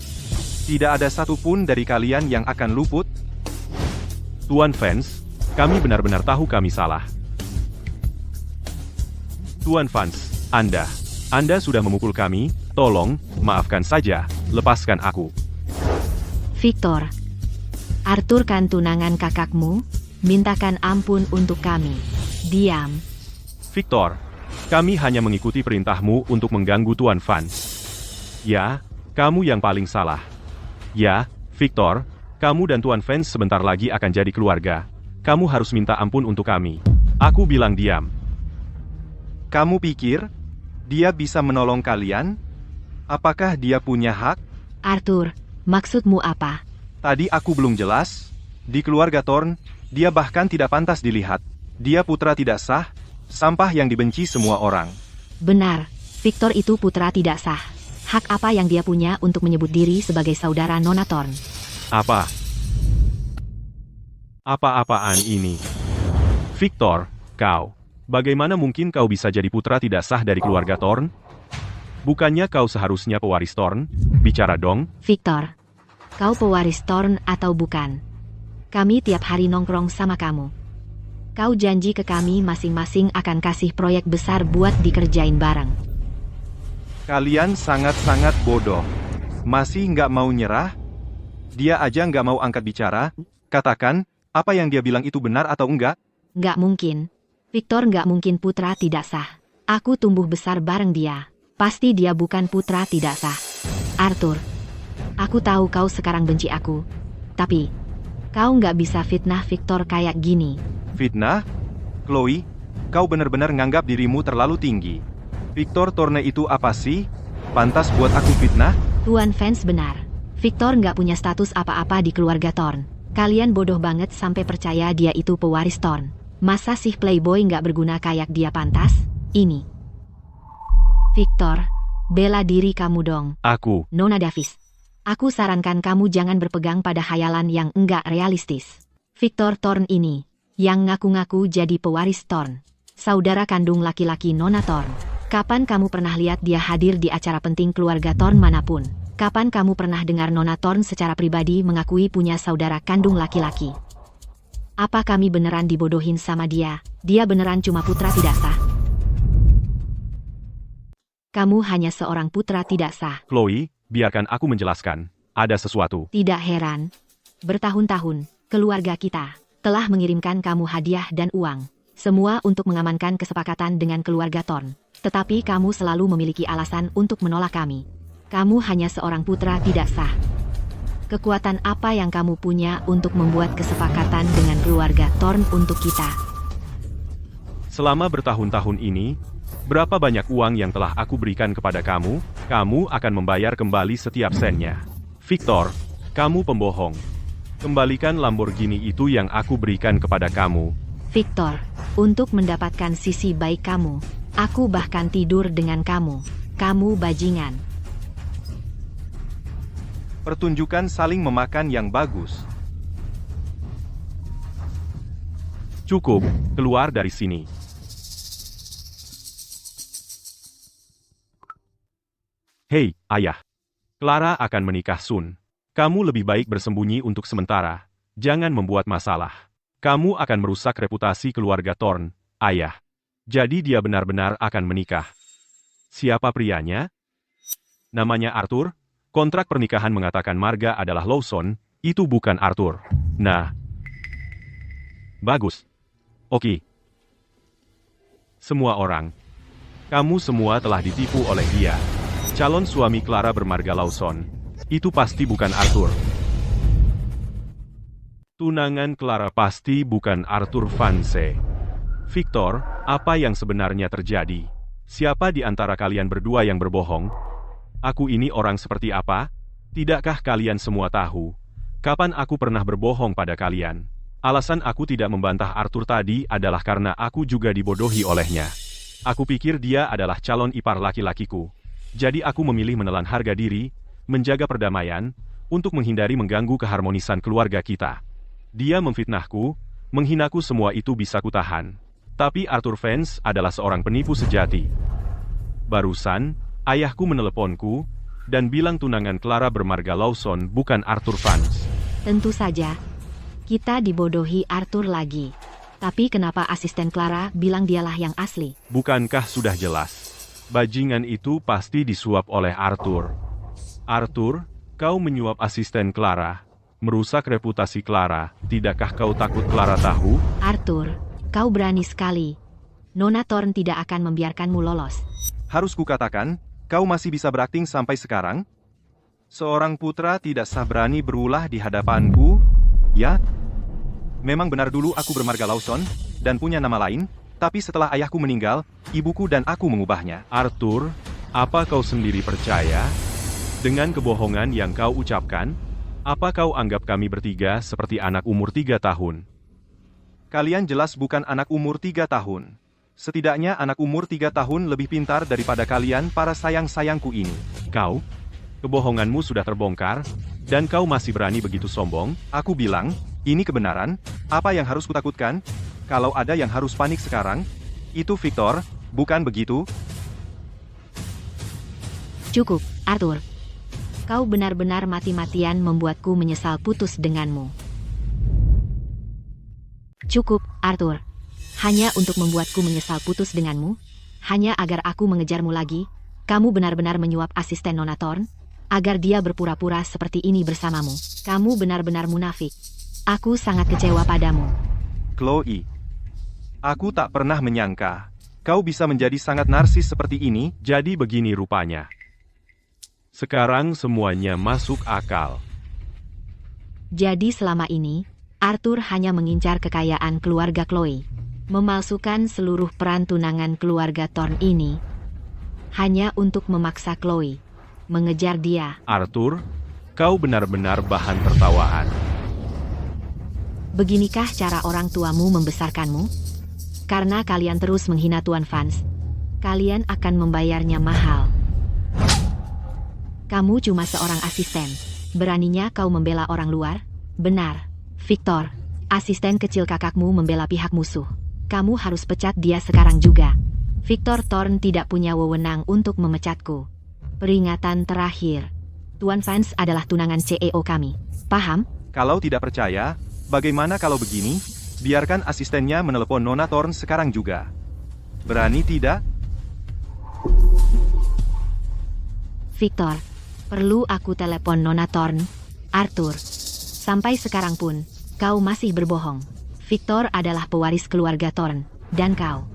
Tidak ada satupun dari kalian yang akan luput. Tuan Vance, kami benar-benar tahu kami salah. Tuan Vance, Anda sudah memukul kami, tolong, maafkan saja, lepaskan aku. Victor, Arthur kan tunangan kakakmu, mintakan ampun untuk kami. Diam. Victor, kami hanya mengikuti perintahmu untuk mengganggu Tuan Vance. Ya, kamu yang paling salah. Ya, Victor, kamu dan Tuan Vance sebentar lagi akan jadi keluarga. Kamu harus minta ampun untuk kami. Aku bilang diam. Kamu pikir, dia bisa menolong kalian? Apakah dia punya hak? Arthur, maksudmu apa? Tadi aku belum jelas. Di keluarga Thorne, dia bahkan tidak pantas dilihat. Dia putra tidak sah, sampah yang dibenci semua orang. Benar, Victor itu putra tidak sah. Hak apa yang dia punya untuk menyebut diri sebagai saudara Nona Thorne? Apa-apaan ini? Victor, bagaimana mungkin kau bisa jadi putra tidak sah dari keluarga Thorne? Bukannya kau seharusnya pewaris Thorne? Bicara dong. Victor, kau pewaris Thorne atau bukan? Kami tiap hari nongkrong sama kamu. Kau janji ke kami masing-masing akan kasih proyek besar buat dikerjain bareng. Kalian sangat-sangat bodoh. Masih nggak mau nyerah? Dia aja nggak mau angkat bicara. Katakan, apa yang dia bilang itu benar atau enggak? Nggak mungkin. Victor nggak mungkin putra tidak sah. Aku tumbuh besar bareng dia. Pasti dia bukan putra tidak sah. Arthur, aku tahu kau sekarang benci aku. Tapi, kau nggak bisa fitnah Victor kayak gini. Fitnah? Chloe, kau benar-benar nganggap dirimu terlalu tinggi. Victor Thorne itu apa sih? Pantas buat aku fitnah? Tuan Vance benar. Victor nggak punya status apa-apa di keluarga Thorne. Kalian bodoh banget sampai percaya dia itu pewaris Thorne. Masa sih playboy nggak berguna kayak dia pantas? Ini. Victor, bela diri kamu dong. Aku. Nona Davis. Aku sarankan kamu jangan berpegang pada khayalan yang enggak realistis. Victor Thorne ini, yang ngaku-ngaku jadi pewaris Thorne. Saudara kandung laki-laki Nona Thorne. Kapan kamu pernah lihat dia hadir di acara penting keluarga Thorne manapun? Kapan kamu pernah dengar Nona Thorne secara pribadi mengakui punya saudara kandung laki-laki? Apa kami beneran dibodohin sama dia? Dia beneran cuma putra tidak sah. Kamu hanya seorang putra tidak sah. Chloe, biarkan aku menjelaskan. Ada sesuatu. Tidak heran. Bertahun-tahun, keluarga kita telah mengirimkan kamu hadiah dan uang. Semua untuk mengamankan kesepakatan dengan keluarga Thorn. Tetapi kamu selalu memiliki alasan untuk menolak kami. Kamu hanya seorang putra tidak sah. Kekuatan apa yang kamu punya untuk membuat kesepakatan dengan keluarga Thorn untuk kita? Selama bertahun-tahun ini, berapa banyak uang yang telah aku berikan kepada kamu, kamu akan membayar kembali setiap sennya. Victor, kamu pembohong. Kembalikan Lamborghini itu yang aku berikan kepada kamu. Victor, untuk mendapatkan sisi baik kamu, aku bahkan tidur dengan kamu. Kamu bajingan. Pertunjukan saling memakan yang bagus. Cukup, keluar dari sini. Hei, ayah. Clara akan menikah Sun. Kamu lebih baik bersembunyi untuk sementara. Jangan membuat masalah. Kamu akan merusak reputasi keluarga Thorn, ayah. Jadi dia benar-benar akan menikah. Siapa prianya? Namanya Arthur. Kontrak pernikahan mengatakan marga adalah Lawson, itu bukan Arthur. Nah. Bagus. Oke. Semua orang. Kamu semua telah ditipu oleh dia. Calon suami Clara bermarga Lawson. Itu pasti bukan Arthur. Tunangan Clara pasti bukan Arthur Vance. Victor, apa yang sebenarnya terjadi? Siapa di antara kalian berdua yang berbohong? Aku ini orang seperti apa? Tidakkah kalian semua tahu? Kapan aku pernah berbohong pada kalian? Alasan aku tidak membantah Arthur tadi adalah karena aku juga dibodohi olehnya. Aku pikir dia adalah calon ipar laki-lakiku. Jadi aku memilih menelan harga diri, menjaga perdamaian, untuk menghindari mengganggu keharmonisan keluarga kita. Dia memfitnahku, menghinaku, semua itu bisa kutahan. Tapi Arthur Vance adalah seorang penipu sejati. Barusan, ayahku meneleponku, dan bilang tunangan Clara bermarga Lawson bukan Arthur Vance. Tentu saja, kita dibodohi Arthur lagi. Tapi kenapa asisten Clara bilang dialah yang asli? Bukankah sudah jelas? Bajingan itu pasti disuap oleh Arthur. Arthur, kau menyuap asisten Clara, merusak reputasi Clara. Tidakkah kau takut Clara tahu? Arthur, kau berani sekali. Nona Thorn tidak akan membiarkanmu lolos. Harus kukatakan, kau masih bisa berakting sampai sekarang? Seorang putra tidak sah berani berulah di hadapanku? Ya? Memang benar dulu aku bermarga Lawson, dan punya nama lain, tapi setelah ayahku meninggal, ibuku dan aku mengubahnya. Arthur, apa kau sendiri percaya? Dengan kebohongan yang kau ucapkan, apa kau anggap kami bertiga seperti anak umur 3 tahun? Kalian jelas bukan anak umur 3 tahun. Setidaknya anak umur 3 tahun lebih pintar daripada kalian para sayang-sayangku ini. Kau? Kebohonganmu sudah terbongkar, dan kau masih berani begitu sombong? Aku bilang, ini kebenaran, apa yang harus kutakutkan? Kalau ada yang harus panik sekarang, itu Victor, bukan begitu? Cukup, Arthur. Kau benar-benar mati-matian membuatku menyesal putus denganmu. Cukup, Arthur. Hanya untuk membuatku menyesal putus denganmu? Hanya agar aku mengejarmu lagi? Kamu benar-benar menyuap asisten Nona Thorn? Agar dia berpura-pura seperti ini bersamamu? Kamu benar-benar munafik. Aku sangat kecewa padamu. Chloe, aku tak pernah menyangka kau bisa menjadi sangat narsis seperti ini. Jadi begini rupanya. Sekarang semuanya masuk akal. Jadi selama ini, Arthur hanya mengincar kekayaan keluarga Chloe. Memalsukan seluruh peran tunangan keluarga Thorn ini. Hanya untuk memaksa Chloe mengejar dia. Arthur, kau benar-benar bahan tertawaan. Beginikah cara orang tuamu membesarkanmu? Karena kalian terus menghina Tuan Vance, kalian akan membayarnya mahal. Kamu cuma seorang asisten. Beraninya kau membela orang luar? Benar, Victor. Asisten kecil kakakmu membela pihak musuh. Kamu harus pecat dia sekarang juga. Victor Thorn tidak punya wewenang untuk memecatku. Peringatan terakhir. Tuan Vance adalah tunangan CEO kami. Paham? Kalau tidak percaya, bagaimana kalau begini? Biarkan asistennya menelepon Nona Thorn sekarang juga. Berani tidak? Victor, perlu aku telepon Nona Thorn? Arthur, Sampai sekarang pun, kau masih berbohong. Victor adalah pewaris keluarga Thorn, dan kau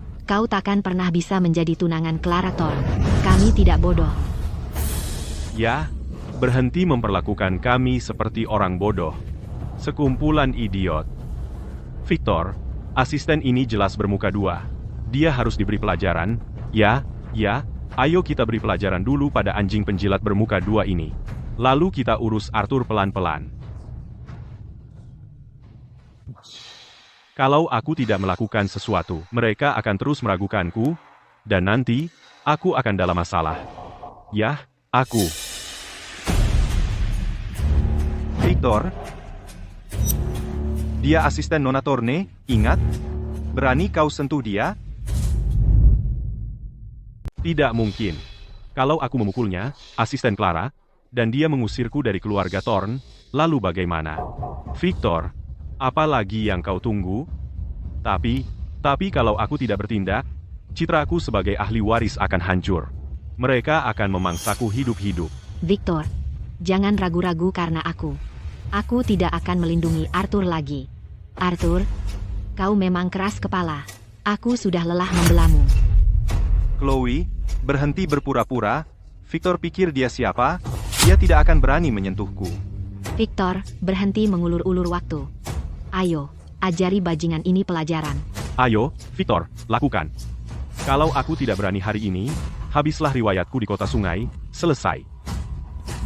takkan pernah bisa menjadi tunangan Clara Thorn. Kami tidak bodoh. Ya, berhenti memperlakukan kami seperti orang bodoh. Sekumpulan idiot. Victor, asisten ini jelas bermuka dua. Dia harus diberi pelajaran. Ya, ayo kita beri pelajaran dulu pada anjing penjilat bermuka dua ini. Lalu kita urus Arthur pelan-pelan. Kalau aku tidak melakukan sesuatu, mereka akan terus meragukanku, dan nanti, aku akan dalam masalah. Yah, aku. Victor? Dia asisten Nona Thorne, ingat? Berani kau sentuh dia? Tidak mungkin. Kalau aku memukulnya, asisten Clara, dan dia mengusirku dari keluarga Thorn, lalu bagaimana? Victor, apa lagi yang kau tunggu? Tapi kalau aku tidak bertindak, citraku sebagai ahli waris akan hancur. Mereka akan memangsaku hidup-hidup. Victor, jangan ragu-ragu karena aku. Aku tidak akan melindungi Arthur lagi. Arthur, kau memang keras kepala. Aku sudah lelah membelamu. Chloe, berhenti berpura-pura. Victor pikir dia siapa? Dia tidak akan berani menyentuhku. Victor, berhenti mengulur-ulur waktu. Ayo, ajari bajingan ini pelajaran. Ayo, Victor, lakukan. Kalau aku tidak berani hari ini, habislah riwayatku di kota sungai, selesai.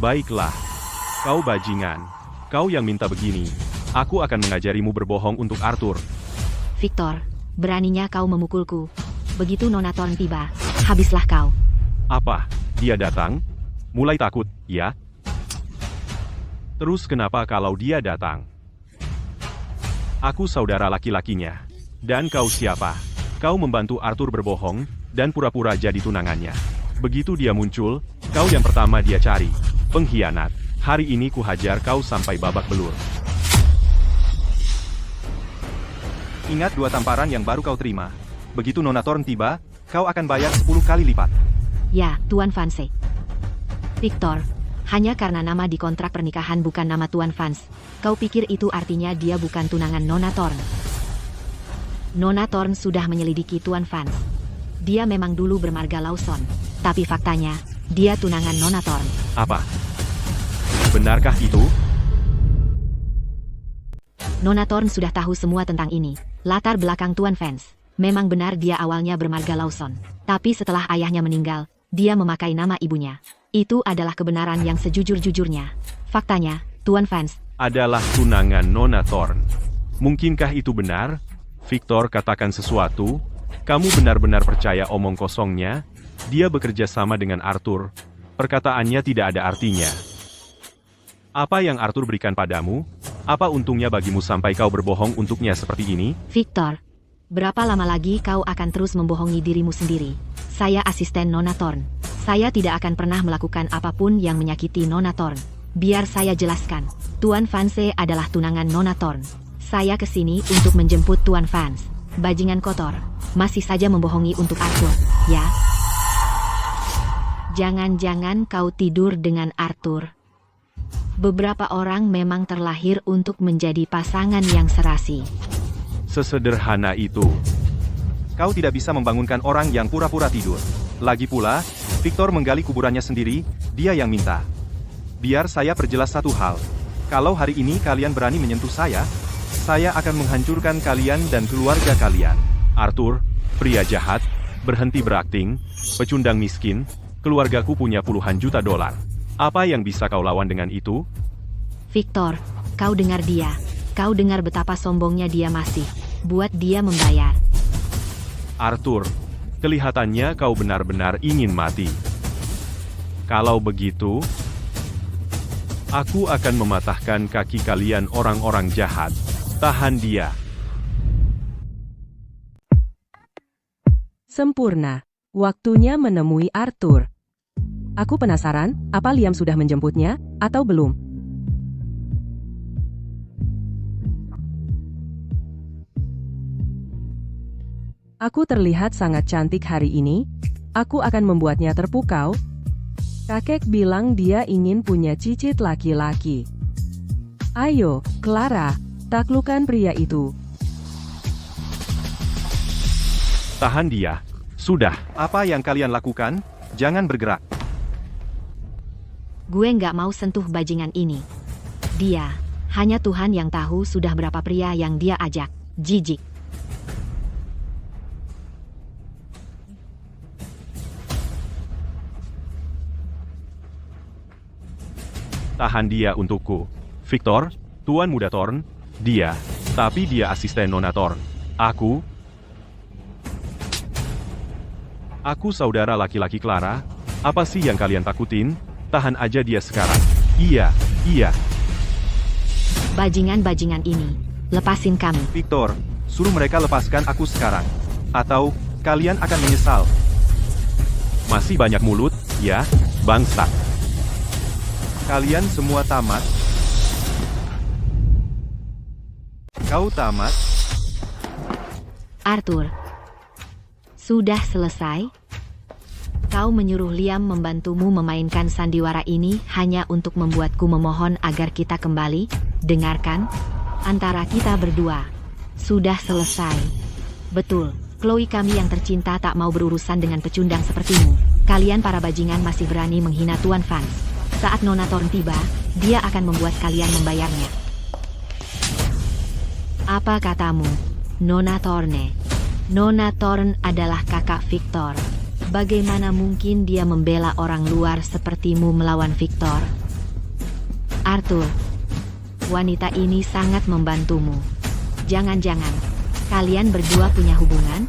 Baiklah, kau bajingan. Kau yang minta begini. Aku akan mengajarimu berbohong untuk Arthur. Victor, beraninya kau memukulku. Begitu Nona Thorn tiba, habislah kau. Apa? Dia datang? Mulai takut, ya? Terus kenapa kalau dia datang? Aku saudara laki-lakinya. Dan kau siapa? Kau membantu Arthur berbohong, dan pura-pura jadi tunangannya. Begitu dia muncul, kau yang pertama dia cari. Pengkhianat. Hari ini ku hajar kau sampai babak belur. Ingat 2 tamparan yang baru kau terima. Begitu Nona Thorn tiba, kau akan bayar 10 kali lipat. Ya, Tuan Vance. Victor, hanya karena nama di kontrak pernikahan bukan nama Tuan Vance, kau pikir itu artinya dia bukan tunangan Nona Thorn? Nona Thorn sudah menyelidiki Tuan Vance. Dia memang dulu bermarga Lawson, tapi faktanya, dia tunangan Nona Thorn. Apa? Benarkah itu? Nona Thorn sudah tahu semua tentang ini. Latar belakang Tuan Vance. Memang benar dia awalnya bermarga Lawson. Tapi setelah ayahnya meninggal, dia memakai nama ibunya. Itu adalah kebenaran yang sejujur-jujurnya. Faktanya, Tuan Vance Adalah tunangan Nona Thorn. Mungkinkah itu benar? Victor katakan sesuatu. Kamu benar-benar percaya omong kosongnya? Dia bekerja sama dengan Arthur. Perkataannya tidak ada artinya. Apa yang Arthur berikan padamu? Apa untungnya bagimu sampai kau berbohong untuknya seperti ini? Victor, berapa lama lagi kau akan terus membohongi dirimu sendiri? Saya asisten Nona Thorn. Saya tidak akan pernah melakukan apapun yang menyakiti Nona Thorn. Biar saya jelaskan. Tuan Vance adalah tunangan Nona Thorn. Saya kesini untuk menjemput Tuan Vance. Bajingan kotor. Masih saja membohongi untuk Arthur, ya? Jangan-jangan kau tidur dengan Arthur. Beberapa orang memang terlahir untuk menjadi pasangan yang serasi. Sesederhana itu. Kau tidak bisa membangunkan orang yang pura-pura tidur. Lagi pula, Victor menggali kuburannya sendiri, dia yang minta. Biar saya perjelas satu hal. Kalau hari ini kalian berani menyentuh saya akan menghancurkan kalian dan keluarga kalian. Arthur, pria jahat, berhenti berakting, pecundang miskin, keluargaku punya puluhan juta dolar. Apa yang bisa kau lawan dengan itu? Victor, kau dengar dia. Kau dengar betapa sombongnya dia masih. Buat dia membayar. Arthur, kelihatannya kau benar-benar ingin mati. Kalau begitu, aku akan mematahkan kaki kalian orang-orang jahat. Tahan dia. Sempurna. Waktunya menemui Arthur. Aku penasaran, apa Liam sudah menjemputnya, atau belum? Aku terlihat sangat cantik hari ini. Aku akan membuatnya terpukau. Kakek bilang dia ingin punya cicit laki-laki. Ayo, Clara, taklukkan pria itu. Tahan dia. Sudah. Apa yang kalian lakukan? Jangan bergerak. Gue nggak mau sentuh bajingan ini. Dia, hanya Tuhan yang tahu sudah berapa pria yang dia ajak. Jijik. Tahan dia untukku. Victor, Tuan Muda Thorn, dia. Tapi dia asisten Nona Thorn. Aku saudara laki-laki Clara. Apa sih yang kalian takutin? Tahan aja dia sekarang. Iya. Bajingan-bajingan ini, lepasin kami. Victor, suruh mereka lepaskan aku sekarang. Atau, kalian akan menyesal. Masih banyak mulut, ya, bangsa. Kalian semua tamat. Kau tamat. Arthur, sudah selesai? Kau menyuruh Liam membantumu memainkan sandiwara ini hanya untuk membuatku memohon agar kita kembali. Dengarkan, antara kita berdua. Sudah selesai. Betul, Chloe kami yang tercinta tak mau berurusan dengan pecundang sepertimu. Kalian para bajingan masih berani menghina Tuan Vance. Saat Nona Thorn tiba, dia akan membuat kalian membayarnya. Apa katamu, Nona Thorne? Nona Thorn adalah kakak Victor. Bagaimana mungkin dia membela orang luar sepertimu melawan Victor? Arthur, wanita ini sangat membantumu. Jangan-jangan, kalian berdua punya hubungan?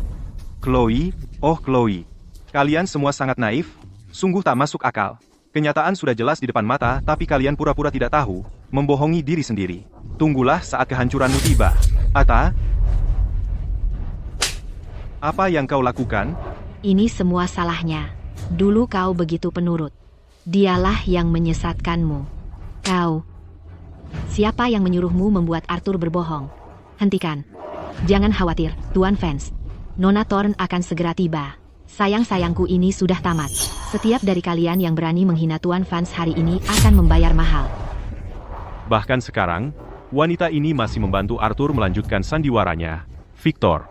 Chloe, oh Chloe. Kalian semua sangat naif, sungguh tak masuk akal. Kenyataan sudah jelas di depan mata, tapi kalian pura-pura tidak tahu, membohongi diri sendiri. Tunggulah saat kehancuranmu tiba. Ata, apa yang kau lakukan? Ini semua salahnya. Dulu kau begitu penurut. Dialah yang menyesatkanmu. Kau. Siapa yang menyuruhmu membuat Arthur berbohong? Hentikan. Jangan khawatir, Tuan Vance. Nona Thorn akan segera tiba. Sayang-sayangku ini sudah tamat. Setiap dari kalian yang berani menghina Tuan Vance hari ini akan membayar mahal. Bahkan sekarang, wanita ini masih membantu Arthur melanjutkan sandiwaranya. Victor.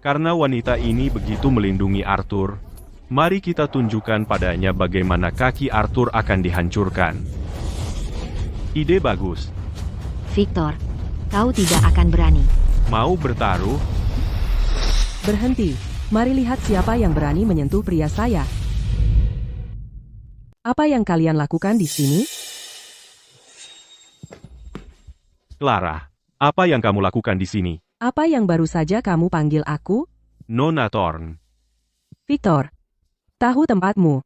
Karena wanita ini begitu melindungi Arthur, mari kita tunjukkan padanya bagaimana kaki Arthur akan dihancurkan. Ide bagus. Victor, kau tidak akan berani. Mau bertaruh? Berhenti. Mari lihat siapa yang berani menyentuh pria saya. Apa yang kalian lakukan di sini? Clara, apa yang kamu lakukan di sini? Apa yang baru saja kamu panggil aku? Nona Thorn. Victor, tahu tempatmu.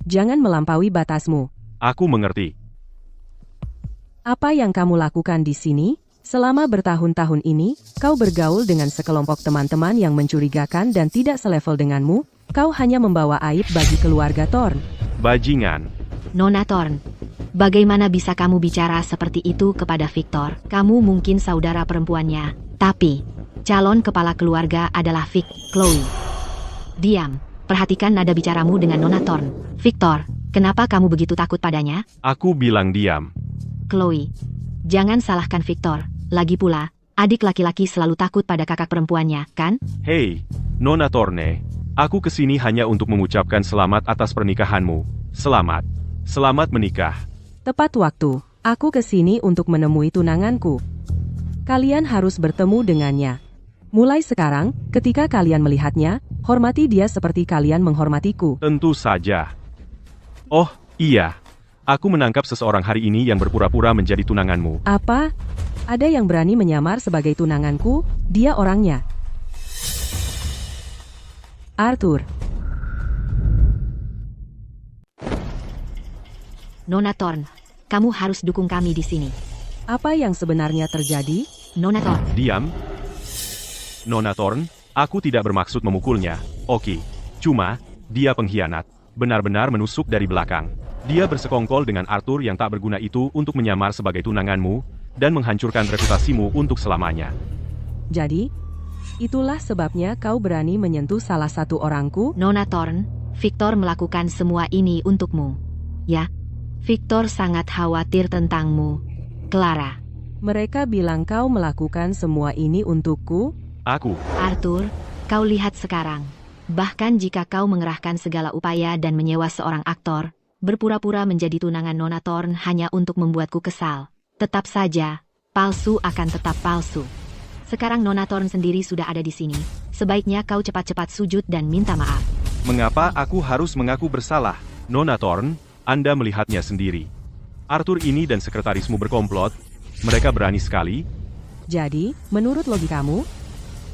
Jangan melampaui batasmu. Aku mengerti. Apa yang kamu lakukan di sini? Selama bertahun-tahun ini, kau bergaul dengan sekelompok teman-teman yang mencurigakan dan tidak selevel denganmu. Kau hanya membawa aib bagi keluarga Thorn. Bajingan. Nona Thorn, bagaimana bisa kamu bicara seperti itu kepada Victor? Kamu mungkin saudara perempuannya. Tapi, calon kepala keluarga adalah Chloe. Diam, perhatikan nada bicaramu dengan Nona Thorn. Victor, kenapa kamu begitu takut padanya? Aku bilang diam. Chloe, jangan salahkan Victor. Lagi pula, adik laki-laki selalu takut pada kakak perempuannya, kan? Hei, Nona Thorne. Aku kesini hanya untuk mengucapkan selamat atas pernikahanmu. Selamat. Selamat menikah. Tepat waktu, aku kesini untuk menemui tunanganku. Kalian harus bertemu dengannya. Mulai sekarang, ketika kalian melihatnya, hormati dia seperti kalian menghormatiku. Tentu saja. Oh, iya. Aku menangkap seseorang hari ini yang berpura-pura menjadi tunanganmu. Apa? Ada yang berani menyamar sebagai tunanganku? Dia orangnya. Arthur. Nona Thorn, kamu harus dukung kami di sini. Apa yang sebenarnya terjadi? Nona Thorn. Diam. Nona Thorn, aku tidak bermaksud memukulnya. Oke. Cuma, dia pengkhianat. Benar-benar menusuk dari belakang. Dia bersekongkol dengan Arthur yang tak berguna itu untuk menyamar sebagai tunanganmu, dan menghancurkan reputasimu untuk selamanya. Jadi, itulah sebabnya kau berani menyentuh salah satu orangku? Nona Thorn, Victor melakukan semua ini untukmu. Ya, Victor sangat khawatir tentangmu. Clara, Mereka bilang kau melakukan semua ini untukku? Aku. Arthur, kau lihat sekarang. Bahkan jika kau mengerahkan segala upaya dan menyewa seorang aktor, berpura-pura menjadi tunangan Nona Thorne hanya untuk membuatku kesal. Tetap saja, palsu akan tetap palsu. Sekarang Nona Thorne sendiri sudah ada di sini. Sebaiknya kau cepat-cepat sujud dan minta maaf. Mengapa aku harus mengaku bersalah? Nona Thorne, Anda melihatnya sendiri. Arthur ini dan sekretarismu berkomplot. Mereka berani sekali. Jadi, menurut logikamu,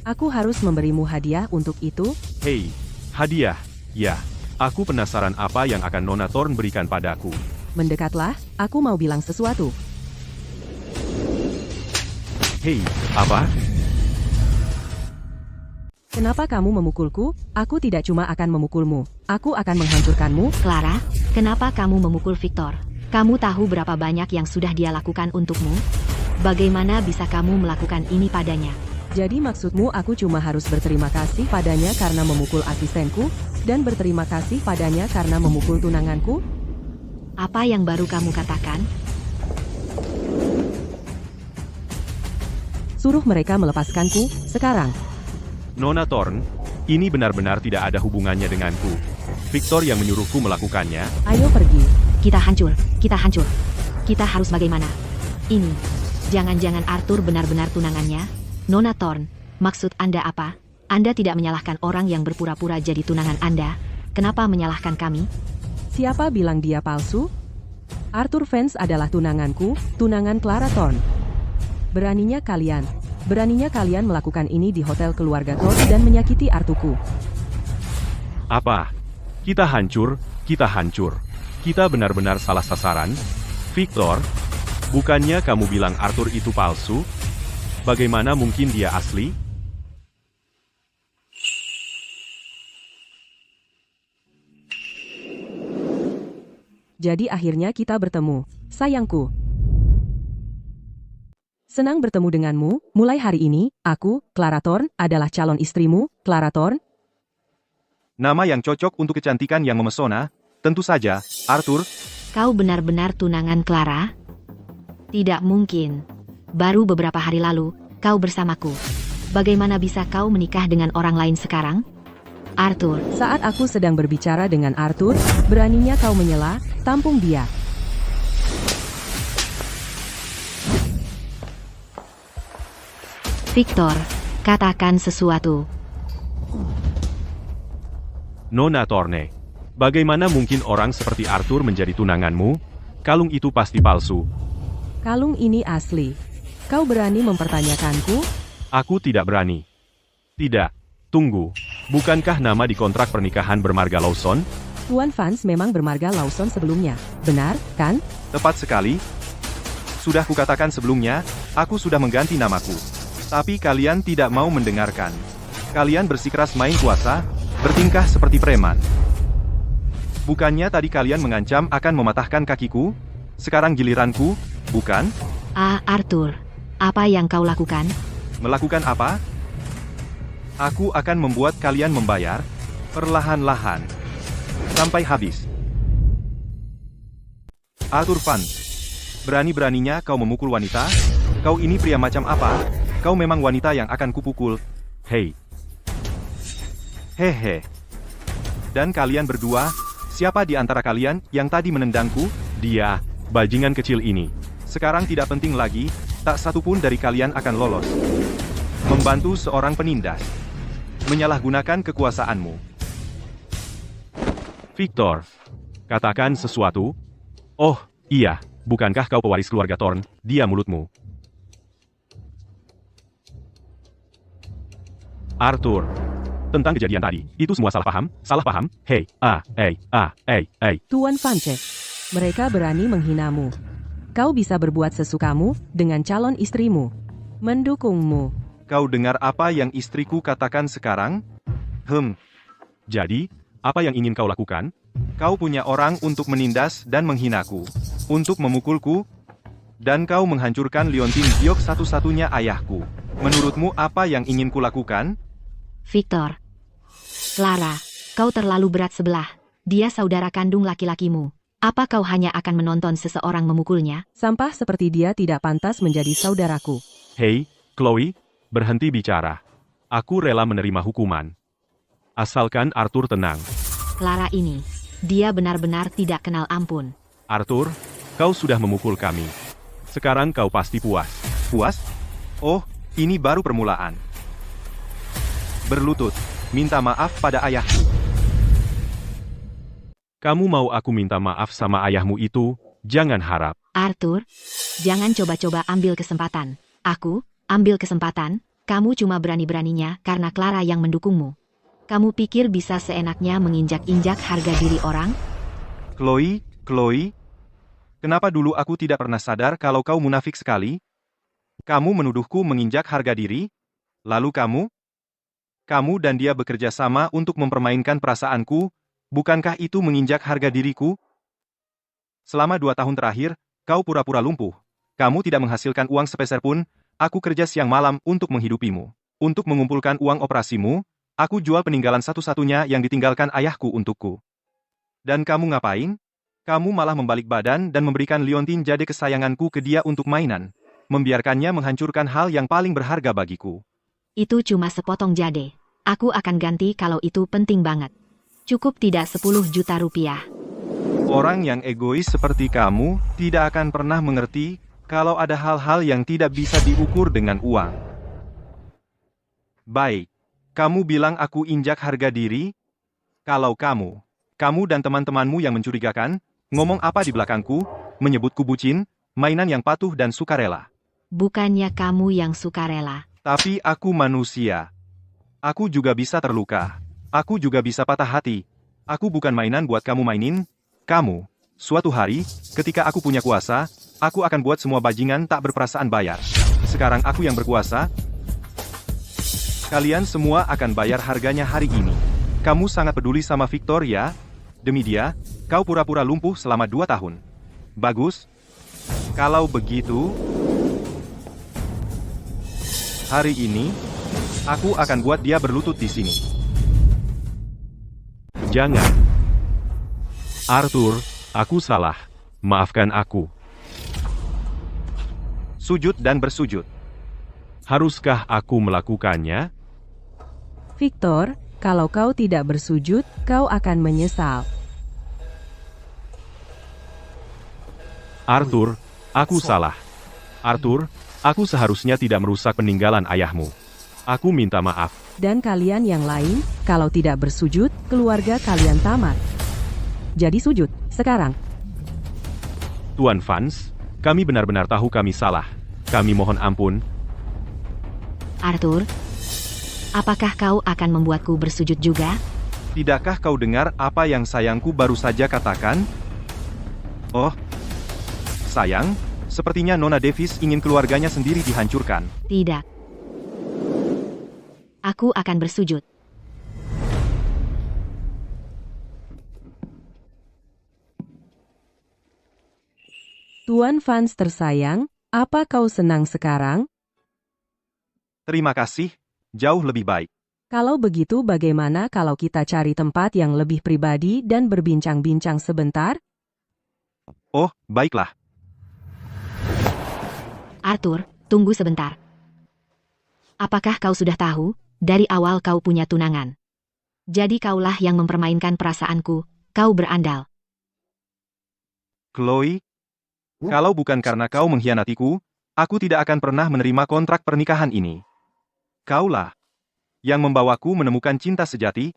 aku harus memberimu hadiah untuk itu? Hei, hadiah. Ya, aku penasaran apa yang akan Nona Thorne berikan padaku. Mendekatlah, aku mau bilang sesuatu. Hei, apa? Kenapa kamu memukulku? Aku tidak cuma akan memukulmu, aku akan menghancurkanmu. Clara, kenapa kamu memukul Victor? Kamu tahu berapa banyak yang sudah dia lakukan untukmu? Bagaimana bisa kamu melakukan ini padanya? Jadi maksudmu aku cuma harus berterima kasih padanya karena memukul asistenku, dan berterima kasih padanya karena memukul tunanganku? Apa yang baru kamu katakan? Suruh mereka melepaskanku, sekarang. Nona Thorne, ini benar-benar tidak ada hubungannya denganku. Victor yang menyuruhku melakukannya. Ayo pergi. Kita hancur, kita hancur. Kita harus bagaimana? Ini, jangan-jangan Arthur benar-benar tunangannya? Nona Thorne, maksud Anda apa? Anda tidak menyalahkan orang yang berpura-pura jadi tunangan Anda. Kenapa menyalahkan kami? Siapa bilang dia palsu? Arthur Vance adalah tunanganku, tunangan Clara Thorne. Beraninya kalian melakukan ini di hotel keluarga Thorne dan menyakiti Artuku. Apa? Kita hancur, kita hancur. Kita benar-benar salah sasaran. Victor, bukannya kamu bilang Arthur itu palsu? Bagaimana mungkin dia asli? Jadi akhirnya kita bertemu, sayangku. Senang bertemu denganmu. Mulai hari ini, aku, Clara Thorne, adalah calon istrimu, Clara Thorne. Nama yang cocok untuk kecantikan yang memesona, tentu saja, Arthur. Kau benar-benar tunangan Clara? Tidak mungkin. Baru beberapa hari lalu, kau bersamaku. Bagaimana bisa kau menikah dengan orang lain sekarang? Arthur, Saat aku sedang berbicara dengan Arthur, beraninya kau menyela, tampung dia. Victor, katakan sesuatu. Nona Thorne, bagaimana mungkin orang seperti Arthur menjadi tunanganmu? Kalung itu pasti palsu. Kalung ini asli. Kau berani mempertanyakanku? Aku tidak berani. Tidak. Tunggu. Bukankah nama di kontrak pernikahan bermarga Lawson? Tuan Vance memang bermarga Lawson sebelumnya. Benar, kan? Tepat sekali. Sudah kukatakan sebelumnya, aku sudah mengganti namaku. Tapi kalian tidak mau mendengarkan. Kalian bersikeras main kuasa, bertingkah seperti preman. Bukannya tadi kalian mengancam akan mematahkan kakiku? Sekarang giliranku, bukan? Arthur, apa yang kau lakukan? Melakukan apa? Aku akan membuat kalian membayar, perlahan-lahan, sampai habis. Arthur Vance, berani-beraninya kau memukul wanita? Kau ini pria macam apa? Kau memang wanita yang akan kupukul. Hei. Hehe. Dan kalian berdua, siapa di antara kalian yang tadi menendangku? Dia, bajingan kecil ini. Sekarang tidak penting lagi, tak satu pun dari kalian akan lolos. Membantu seorang penindas. Menyalahgunakan kekuasaanmu. Victor, katakan sesuatu. Oh, iya, bukankah kau pewaris keluarga Thorne? Dia mulutmu. Arthur, tentang kejadian tadi, itu semua salah paham? Salah paham? Hei, Tuan Vance, mereka berani menghinamu. Kau bisa berbuat sesukamu dengan calon istrimu. Mendukungmu. Kau dengar apa yang istriku katakan sekarang? Jadi, apa yang ingin kau lakukan? Kau punya orang untuk menindas dan menghinaku. Untuk memukulku. Dan kau menghancurkan Leontin Giok satu-satunya ayahku. Menurutmu apa yang ingin kulakukan? Victor. Clara, kau terlalu berat sebelah. Dia saudara kandung laki-lakimu. Apa kau hanya akan menonton seseorang memukulnya? Sampah seperti dia tidak pantas menjadi saudaraku. Hei, Chloe, berhenti bicara. Aku rela menerima hukuman. Asalkan Arthur tenang. Clara ini, dia benar-benar tidak kenal ampun. Arthur, kau sudah memukul kami. Sekarang kau pasti puas. Puas? Oh, ini baru permulaan. Berlutut, minta maaf pada ayahku. Kamu mau aku minta maaf sama ayahmu itu? Jangan harap. Arthur, jangan coba-coba ambil kesempatan. Aku, ambil kesempatan, kamu cuma berani-beraninya karena Clara yang mendukungmu. Kamu pikir bisa seenaknya menginjak-injak harga diri orang? Chloe, kenapa dulu aku tidak pernah sadar kalau kau munafik sekali? Kamu menuduhku menginjak harga diri? Lalu kamu dan dia bekerja sama untuk mempermainkan perasaanku, bukankah itu menginjak harga diriku? Selama 2 tahun terakhir, kau pura-pura lumpuh. Kamu tidak menghasilkan uang sepeser pun, aku kerja siang malam untuk menghidupimu. Untuk mengumpulkan uang operasimu, aku jual peninggalan satu-satunya yang ditinggalkan ayahku untukku. Dan kamu ngapain? Kamu malah membalik badan dan memberikan liontin jade kesayanganku ke dia untuk mainan. Membiarkannya menghancurkan hal yang paling berharga bagiku. Itu cuma sepotong jade. Aku akan ganti kalau itu penting banget. Cukup tidak 10 juta rupiah. Orang yang egois seperti kamu tidak akan pernah mengerti kalau ada hal-hal yang tidak bisa diukur dengan uang. Baik, kamu bilang aku injak harga diri? Kalau kamu dan teman-temanmu yang mencurigakan, ngomong apa di belakangku, menyebutku bucin, mainan yang patuh dan sukarela. Bukannya kamu yang sukarela. Tapi aku manusia. Aku juga bisa terluka. Aku juga bisa patah hati. Aku bukan mainan buat kamu mainin. Kamu, suatu hari, ketika aku punya kuasa, aku akan buat semua bajingan tak berperasaan bayar. Sekarang aku yang berkuasa. Kalian semua akan bayar harganya hari ini. Kamu sangat peduli sama Victor ya? Demi dia, kau pura-pura lumpuh selama 2 tahun. Bagus. Kalau begitu, hari ini, aku akan buat dia berlutut di sini. Jangan. Arthur, aku salah. Maafkan aku. Sujud dan bersujud. Haruskah aku melakukannya? Victor, kalau kau tidak bersujud, kau akan menyesal. Arthur, aku salah. Arthur, aku seharusnya tidak merusak peninggalan ayahmu. Aku minta maaf. Dan kalian yang lain, kalau tidak bersujud, keluarga kalian tamat. Jadi sujud, sekarang. Tuan Vance, kami benar-benar tahu kami salah. Kami mohon ampun. Arthur, apakah kau akan membuatku bersujud juga? Tidakkah kau dengar apa yang sayangku baru saja katakan? Oh, sayang, sepertinya Nona Davis ingin keluarganya sendiri dihancurkan. Tidak. Aku akan bersujud. Tuan Vance tersayang, apa kau senang sekarang? Terima kasih, jauh lebih baik. Kalau begitu bagaimana kalau kita cari tempat yang lebih pribadi dan berbincang-bincang sebentar? Oh, baiklah. Arthur, tunggu sebentar. Apakah kau sudah tahu? Dari awal kau punya tunangan. Jadi kaulah yang mempermainkan perasaanku, kau berandal. Chloe, kalau bukan karena kau mengkhianatiku, aku tidak akan pernah menerima kontrak pernikahan ini. Kaulah yang membawaku menemukan cinta sejati.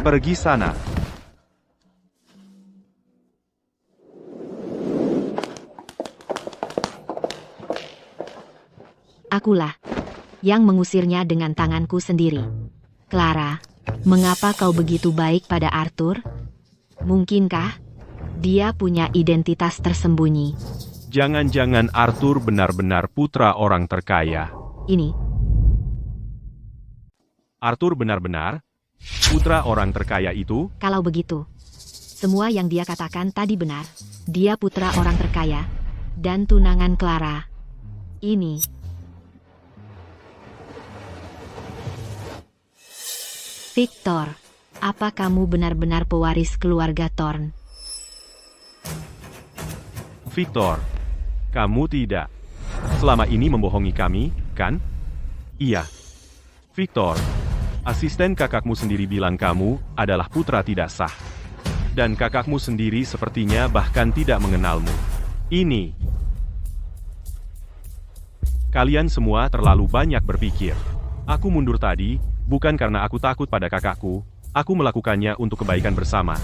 Pergi sana. Akulah yang mengusirnya dengan tanganku sendiri. Clara, mengapa kau begitu baik pada Arthur? Mungkinkah dia punya identitas tersembunyi? Jangan-jangan Arthur benar-benar putra orang terkaya. Ini, Arthur benar-benar putra orang terkaya itu? kalau begitu, semua yang dia katakan tadi benar. Dia putra orang terkaya dan tunangan Clara. Ini Victor, apa kamu benar-benar pewaris keluarga Thorne? Victor, kamu tidak selama ini membohongi kami, kan? Iya. Victor, asisten kakakmu sendiri bilang kamu adalah putra tidak sah. Dan kakakmu sendiri sepertinya bahkan tidak mengenalmu. Ini. Kalian semua terlalu banyak berpikir. Aku mundur tadi, bukan karena aku takut pada kakakku, aku melakukannya untuk kebaikan bersama.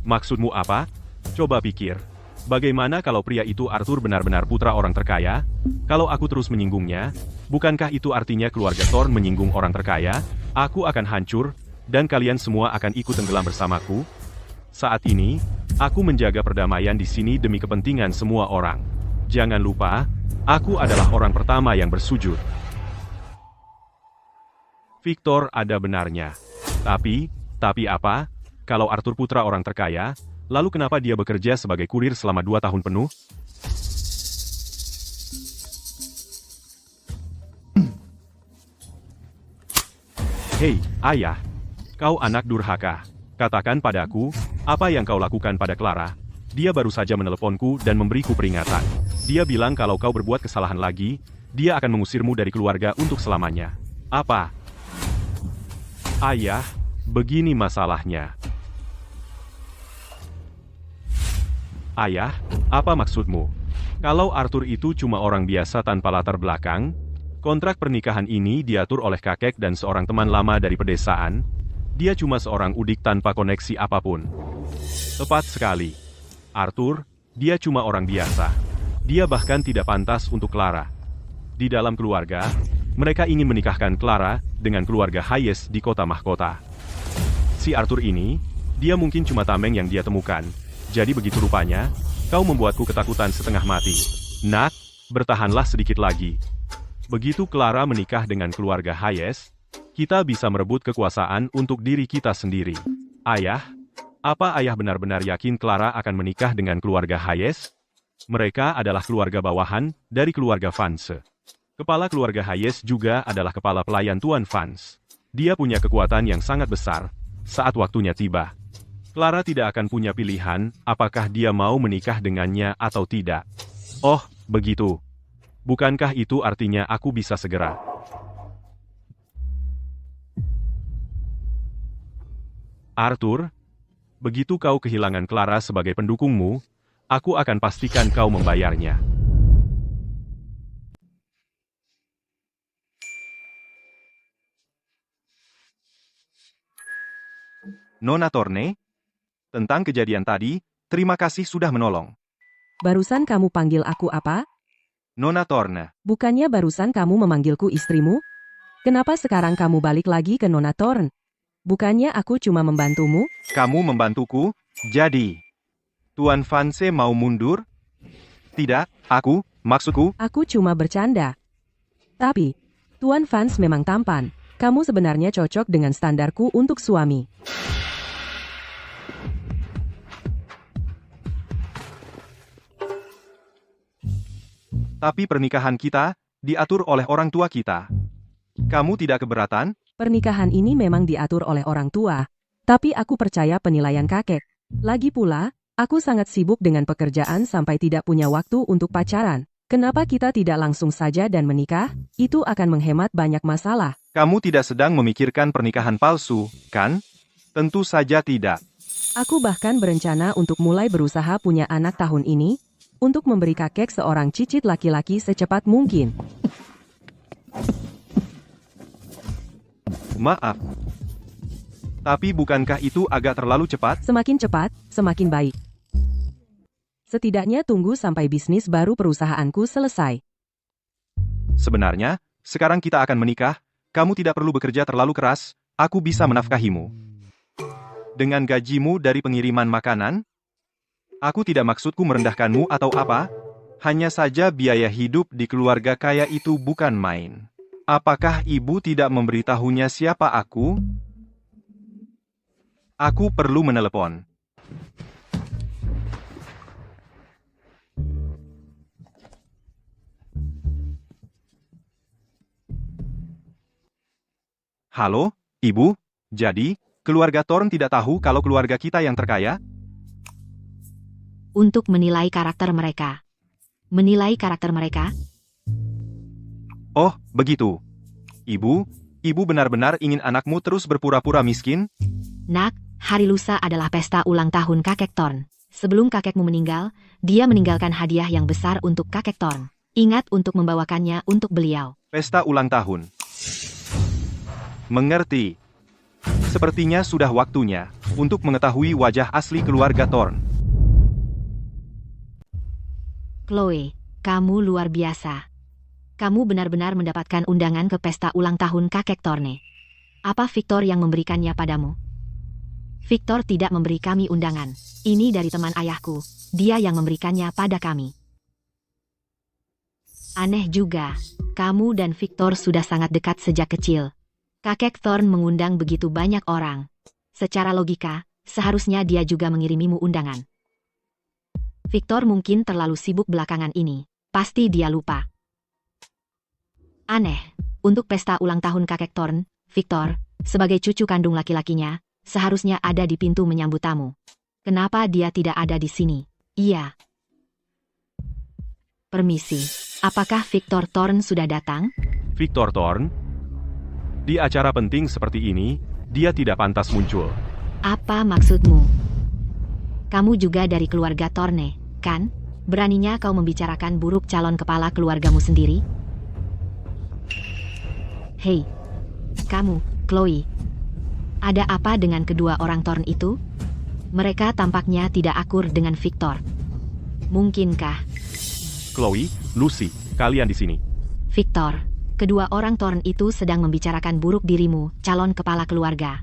Maksudmu apa? Coba pikir. Bagaimana kalau pria itu Arthur benar-benar putra orang terkaya? Kalau aku terus menyinggungnya, bukankah itu artinya keluarga Thorn menyinggung orang terkaya? Aku akan hancur, dan kalian semua akan ikut tenggelam bersamaku. Saat ini, aku menjaga perdamaian di sini demi kepentingan semua orang. Jangan lupa, aku adalah orang pertama yang bersujud. Victor ada benarnya. Tapi apa? Kalau Arthur putra orang terkaya, lalu kenapa dia bekerja sebagai kurir selama 2 tahun penuh? Hei, ayah. Kau anak durhaka. Katakan padaku, apa yang kau lakukan pada Clara? Dia baru saja meneleponku dan memberiku peringatan. Dia bilang kalau kau berbuat kesalahan lagi, dia akan mengusirmu dari keluarga untuk selamanya. Apa? Ayah, begini masalahnya. Ayah, apa maksudmu? Kalau Arthur itu cuma orang biasa tanpa latar belakang, kontrak pernikahan ini diatur oleh kakek dan seorang teman lama dari pedesaan, dia cuma seorang udik tanpa koneksi apapun. Tepat sekali. Arthur, dia cuma orang biasa. Dia bahkan tidak pantas untuk Clara. Di dalam keluarga, mereka ingin menikahkan Clara dengan keluarga Hayes di kota mahkota. Si Arthur ini, dia mungkin cuma tameng yang dia temukan. Jadi begitu rupanya, kau membuatku ketakutan setengah mati. Nak, bertahanlah sedikit lagi. Begitu Clara menikah dengan keluarga Hayes, kita bisa merebut kekuasaan untuk diri kita sendiri. Ayah, apa ayah benar-benar yakin Clara akan menikah dengan keluarga Hayes? Mereka adalah keluarga bawahan dari keluarga Vance. Kepala keluarga Hayes juga adalah kepala pelayan Tuan Vance. Dia punya kekuatan yang sangat besar saat waktunya tiba. Clara tidak akan punya pilihan apakah dia mau menikah dengannya atau tidak. Oh, begitu. Bukankah itu artinya aku bisa segera? Arthur, begitu kau kehilangan Clara sebagai pendukungmu, aku akan pastikan kau membayarnya. Nona Thorne? Tentang kejadian tadi, terima kasih sudah menolong. Barusan kamu panggil aku apa? Nona Thorne, Bukannya barusan kamu memanggilku istrimu? Kenapa sekarang kamu balik lagi ke Nona Thorn? Bukannya aku cuma membantumu? kamu membantuku, jadi Tuan Vance mau mundur? Tidak, maksudku, Aku cuma bercanda. Tapi, Tuan Vance memang tampan. Kamu sebenarnya cocok dengan standarku untuk suami. tapi pernikahan kita diatur oleh orang tua kita. Kamu tidak keberatan? Pernikahan ini memang diatur oleh orang tua, tapi aku percaya penilaian kakek. Lagi pula, aku sangat sibuk dengan pekerjaan sampai tidak punya waktu untuk pacaran. Kenapa kita tidak langsung saja dan menikah? Itu akan menghemat banyak masalah. Kamu tidak sedang memikirkan pernikahan palsu, kan? Tentu saja tidak. Aku bahkan berencana untuk mulai berusaha punya anak tahun ini, untuk memberi kakek seorang cicit laki-laki secepat mungkin. Maaf. Tapi bukankah itu agak terlalu cepat? Semakin cepat, semakin baik. Setidaknya tunggu sampai bisnis baru perusahaanku selesai. Sebenarnya, sekarang kita akan menikah, kamu tidak perlu bekerja terlalu keras, aku bisa menafkahimu. Dengan gajimu dari pengiriman makanan? Aku tidak maksudku merendahkanmu atau apa, hanya saja biaya hidup di keluarga kaya itu bukan main. Apakah ibu tidak memberitahunya siapa aku? Aku perlu menelepon. Halo, Ibu? Jadi, keluarga Thorn tidak tahu kalau keluarga kita yang terkaya? untuk menilai karakter mereka. Menilai karakter mereka? Oh, begitu. Ibu benar-benar ingin anakmu terus berpura-pura miskin? Nak, hari lusa adalah pesta ulang tahun kakek Thorn. Sebelum kakekmu meninggal, dia meninggalkan hadiah yang besar untuk kakek Thorn. Ingat untuk membawakannya untuk beliau. Pesta ulang tahun. Mengerti. Sepertinya sudah waktunya untuk mengetahui wajah asli keluarga Thorn. Chloe, kamu luar biasa. Kamu benar-benar mendapatkan undangan ke pesta ulang tahun kakek Thorne. Apa Victor yang memberikannya padamu? Victor tidak memberi kami undangan. Ini dari teman ayahku. Dia yang memberikannya pada kami. Aneh juga. Kamu dan Victor sudah sangat dekat sejak kecil. Kakek Thorn mengundang begitu banyak orang. Secara logika, seharusnya dia juga mengirimimu undangan. Victor mungkin terlalu sibuk belakangan ini. Pasti dia lupa. Aneh. Untuk pesta ulang tahun kakek Thorn, Victor, sebagai cucu kandung laki-lakinya, seharusnya ada di pintu menyambut tamu. Kenapa dia tidak ada di sini? Iya. Permisi, apakah Victor Thorn sudah datang? Victor Thorn? Di acara penting seperti ini, dia tidak pantas muncul. Apa maksudmu? Kamu juga dari keluarga Thorne, kan? Beraninya kau membicarakan buruk calon kepala keluargamu sendiri? Hei, kamu, Chloe. Ada apa dengan kedua orang Thorn itu? Mereka tampaknya tidak akur dengan Victor. Mungkinkah? Chloe, Lucy, kalian di sini. Victor, kedua orang Thorn itu sedang membicarakan buruk dirimu, calon kepala keluarga.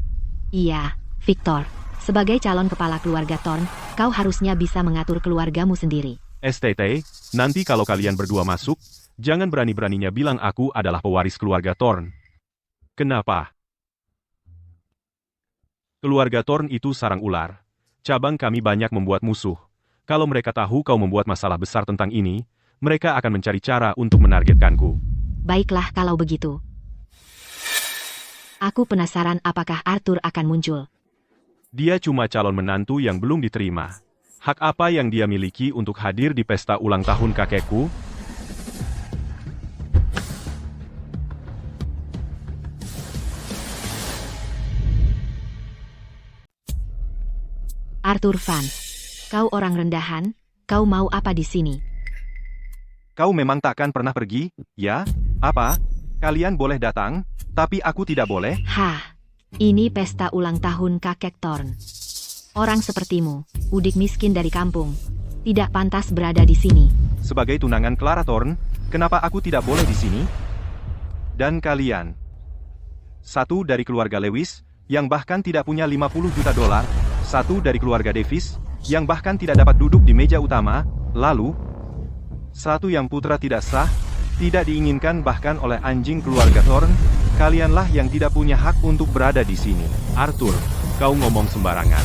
Iya, Victor. Sebagai calon kepala keluarga Thorn, kau harusnya bisa mengatur keluargamu sendiri. STT, nanti kalau kalian berdua masuk, jangan berani-beraninya bilang aku adalah pewaris keluarga Thorn. Kenapa? Keluarga Thorn itu sarang ular. Cabang kami banyak membuat musuh. Kalau mereka tahu kau membuat masalah besar tentang ini, mereka akan mencari cara untuk menargetkanku. Baiklah kalau begitu. Aku penasaran apakah Arthur akan muncul. Dia cuma calon menantu yang belum diterima. Hak apa yang dia miliki untuk hadir di pesta ulang tahun kakekku? Arthur Vance, kau orang rendahan, kau mau apa di sini? Kau memang takkan pernah pergi, ya? Apa? Kalian boleh datang, tapi aku tidak boleh? Hah, ini pesta ulang tahun kakek Thorn. Orang sepertimu, udik miskin dari kampung, tidak pantas berada di sini. Sebagai tunangan Clara Thorn, kenapa aku tidak boleh di sini? Dan kalian? Satu dari keluarga Lewis, yang bahkan tidak punya 50 juta dolar, satu dari keluarga Davis, yang bahkan tidak dapat duduk di meja utama, lalu satu yang putra tidak sah, tidak diinginkan bahkan oleh anjing keluarga Thorn. Kalianlah yang tidak punya hak untuk berada di sini. Arthur, kau ngomong sembarangan.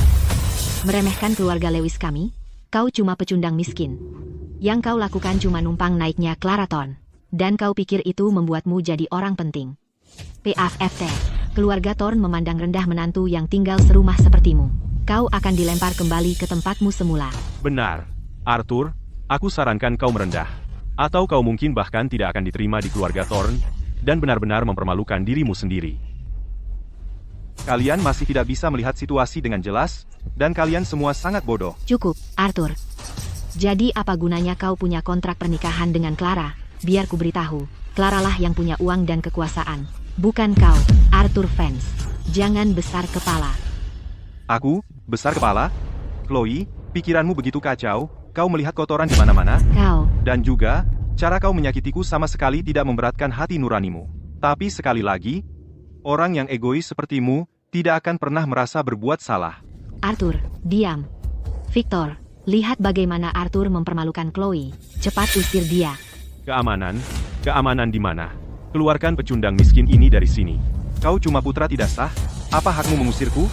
Meremehkan keluarga Lewis kami? Kau cuma pecundang miskin. Yang kau lakukan cuma numpang naiknya Clara Thorn. Dan kau pikir itu membuatmu jadi orang penting. PAFT, keluarga Thorn memandang rendah menantu yang tinggal serumah sepertimu. Kau akan dilempar kembali ke tempatmu semula. Benar. Arthur, aku sarankan kau merendah. Atau kau mungkin bahkan tidak akan diterima di keluarga Thorn, dan benar-benar mempermalukan dirimu sendiri. Kalian masih tidak bisa melihat situasi dengan jelas, dan kalian semua sangat bodoh. Cukup, Arthur. Jadi apa gunanya kau punya kontrak pernikahan dengan Clara? Biar ku beritahu, Clara lah yang punya uang dan kekuasaan. Bukan kau, Arthur Vance. Jangan besar kepala. Aku, besar kepala? Chloe, pikiranmu begitu kacau, kau melihat kotoran di mana-mana? Kau. Dan juga, cara kau menyakitiku sama sekali tidak memberatkan hati nuranimu. Tapi sekali lagi, orang yang egois sepertimu, tidak akan pernah merasa berbuat salah. Arthur, diam. Victor, lihat bagaimana Arthur mempermalukan Chloe. Cepat usir dia. Keamanan? Keamanan di mana? Keluarkan pecundang miskin ini dari sini. Kau cuma putra tidak sah? Apa hakmu mengusirku?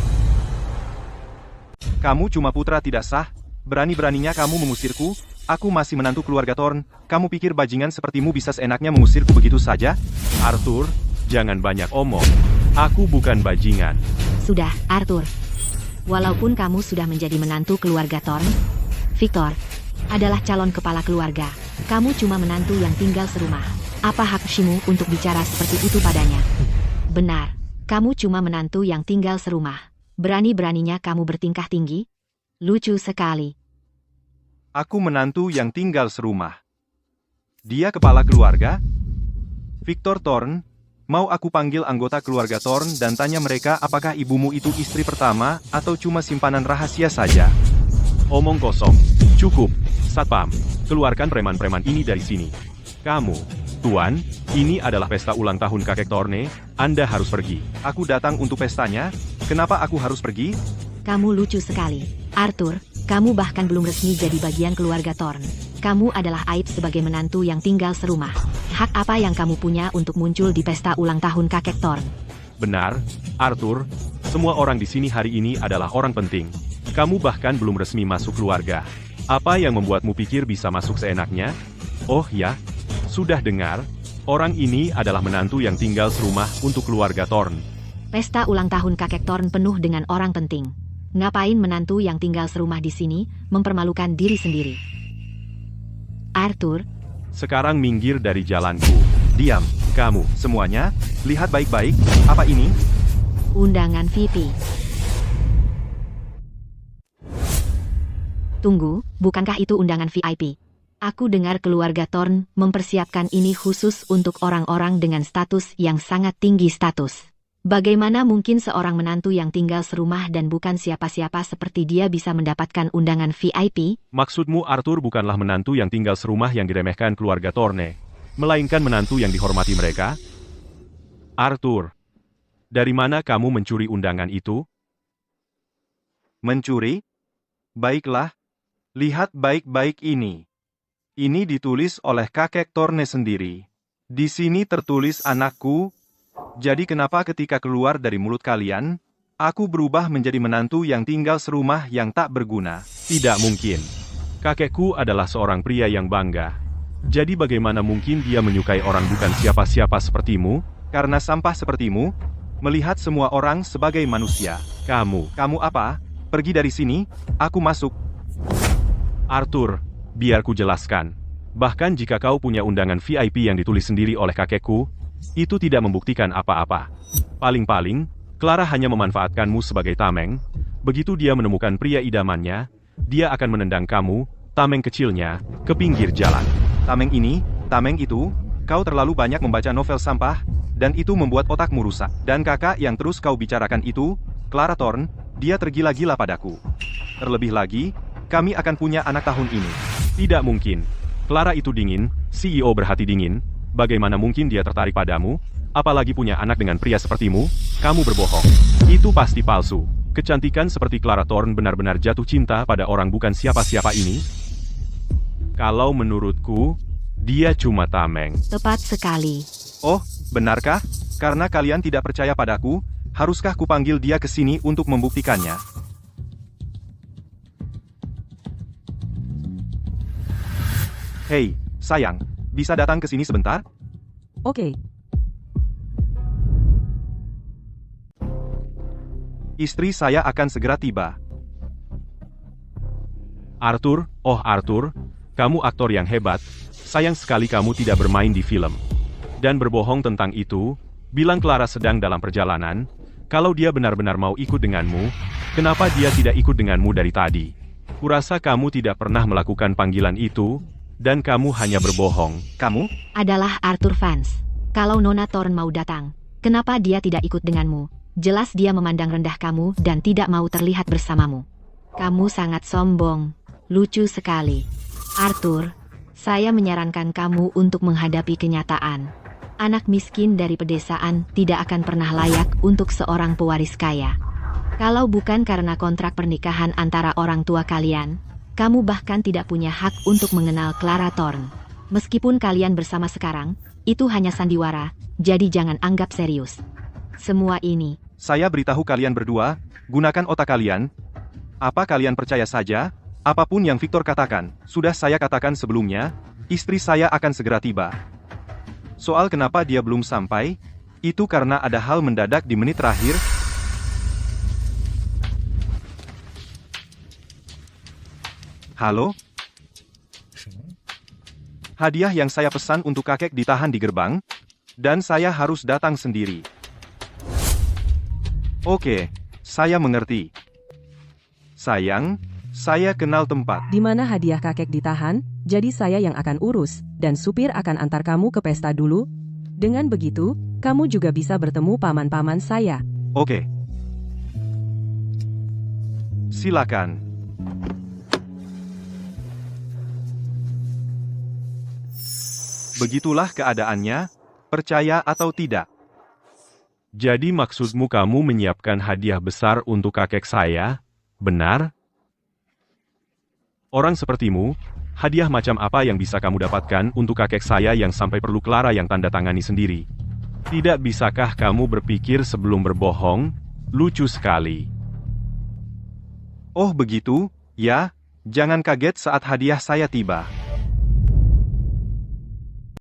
Kamu cuma putra tidak sah? Berani-beraninya kamu mengusirku? Aku masih menantu keluarga Thorn. Kamu pikir bajingan sepertimu bisa seenaknya mengusirku begitu saja? Arthur, jangan banyak omong. Aku bukan Sudah, Arthur. Walaupun kamu sudah menjadi menantu keluarga Thorn, Victor adalah calon kepala keluarga. Kamu cuma menantu yang tinggal serumah. Apa hak Shimu untuk bicara seperti itu padanya? Benar, kamu cuma menantu yang tinggal serumah. Berani-beraninya kamu bertingkah tinggi? Lucu sekali. Aku menantu yang tinggal serumah. Dia kepala keluarga? Victor Thorn, mau aku panggil anggota keluarga Thorn dan tanya mereka apakah ibumu itu istri pertama atau cuma simpanan rahasia saja? Omong kosong. Cukup. Satpam, keluarkan preman-preman ini dari sini. Kamu, Tuan, ini adalah pesta ulang tahun kakek Thorne, Anda harus pergi. Aku datang untuk pestanya, kenapa aku harus pergi? Kamu lucu sekali. Arthur, kamu bahkan belum resmi jadi bagian keluarga Thorn. Kamu adalah aib sebagai menantu yang tinggal serumah. Hak apa yang kamu punya untuk muncul di pesta ulang tahun kakek Thorn? Benar, Arthur, semua orang di sini hari ini adalah orang penting. Kamu bahkan belum resmi masuk keluarga. Apa yang membuatmu pikir bisa masuk seenaknya? Oh ya, sudah dengar, orang ini adalah menantu yang tinggal serumah untuk keluarga Thorn. Pesta ulang tahun kakek Thorn penuh dengan orang penting. Ngapain menantu yang tinggal serumah di sini mempermalukan diri sendiri? Arthur, Sekarang minggir dari jalanku. Diam, kamu, semuanya, lihat baik-baik, apa ini? undangan VIP. Tunggu, bukankah itu undangan VIP? Aku dengar keluarga Thorn mempersiapkan ini khusus untuk orang-orang dengan status yang sangat tinggi status. Bagaimana mungkin seorang menantu yang tinggal serumah dan bukan siapa-siapa seperti dia bisa mendapatkan undangan VIP? Maksudmu Arthur bukanlah menantu yang tinggal serumah yang diremehkan keluarga Thorne, melainkan menantu yang dihormati mereka? Arthur, dari mana kamu mencuri undangan itu? Mencuri? Baiklah, lihat baik-baik ini. Ini ditulis oleh kakek Thorne sendiri. Di sini tertulis anakku. Jadi kenapa ketika keluar dari mulut kalian, aku berubah menjadi menantu yang tinggal serumah yang tak berguna? Tidak mungkin. Kakekku adalah seorang pria yang bangga. Jadi bagaimana mungkin dia menyukai orang bukan siapa-siapa sepertimu? Karena sampah sepertimu, melihat semua orang sebagai manusia. Kamu apa? Pergi dari sini, aku masuk. Arthur, biar ku jelaskan. Bahkan jika kau punya undangan VIP yang ditulis sendiri oleh kakekku, itu tidak membuktikan apa-apa. Paling-paling, Clara hanya memanfaatkanmu sebagai tameng. Begitu dia menemukan pria idamannya, dia akan menendang kamu, tameng kecilnya, ke pinggir jalan. Tameng ini, tameng itu, kau terlalu banyak membaca novel sampah, dan itu membuat otakmu rusak. Dan kakak yang terus kau bicarakan itu, Clara Thorn, dia tergila-gila padaku. Terlebih lagi, kami akan punya anak tahun ini. Tidak mungkin. Clara itu dingin, CEO berhati dingin. Bagaimana mungkin dia tertarik padamu? Apalagi punya anak dengan pria sepertimu? Kamu berbohong. Itu pasti palsu. Kecantikan seperti Clara Thorn benar-benar jatuh cinta pada orang bukan siapa-siapa ini? Kalau menurutku, dia cuma tameng. Tepat sekali. Oh, benarkah? Karena kalian tidak percaya padaku, haruskah kupanggil dia ke sini untuk membuktikannya? Hei, sayang, bisa datang ke sini sebentar? Oke. Istri saya akan segera tiba. Arthur, oh Arthur, kamu aktor yang hebat. Sayang sekali kamu tidak bermain di film. Dan berbohong tentang itu, bilang Clara sedang dalam perjalanan. Kalau dia benar-benar mau ikut denganmu, kenapa dia tidak ikut denganmu dari tadi? Kurasa kamu tidak pernah melakukan panggilan itu, dan kamu hanya berbohong. Kamu? Adalah Arthur fans. Kalau Nona Thorn mau datang, kenapa dia tidak ikut denganmu? Jelas dia memandang rendah kamu dan tidak mau terlihat bersamamu. Kamu sangat sombong. Lucu sekali. Arthur, saya menyarankan kamu untuk menghadapi kenyataan. Anak miskin dari pedesaan tidak akan pernah layak untuk seorang pewaris kaya. Kalau bukan karena kontrak pernikahan antara orang tua kalian, kamu bahkan tidak punya hak untuk mengenal Clara Thorn. Meskipun kalian bersama sekarang, itu hanya sandiwara, jadi jangan anggap serius. Semua ini. Saya beritahu kalian berdua, gunakan otak kalian. Apa kalian percaya saja? Apapun yang Victor katakan, sudah saya katakan sebelumnya, istri saya akan segera tiba. Soal kenapa dia belum sampai, itu karena ada hal mendadak di menit terakhir. Halo? Hadiah yang saya pesan untuk kakek ditahan di gerbang, dan saya harus datang sendiri. Oke, saya mengerti. Sayang, saya kenal tempat. Di mana hadiah kakek ditahan, jadi saya yang akan urus, dan supir akan antar kamu ke pesta dulu. Dengan begitu, kamu juga bisa bertemu paman-paman saya. Oke. Silakan. Begitulah keadaannya, percaya atau tidak. Jadi maksudmu kamu menyiapkan hadiah besar untuk kakek saya, benar? Orang sepertimu, hadiah macam apa yang bisa kamu dapatkan untuk kakek saya yang sampai perlu Clara yang tanda tangani sendiri? Tidak bisakah kamu berpikir sebelum berbohong? Lucu sekali. Oh begitu, ya, jangan kaget saat hadiah saya tiba.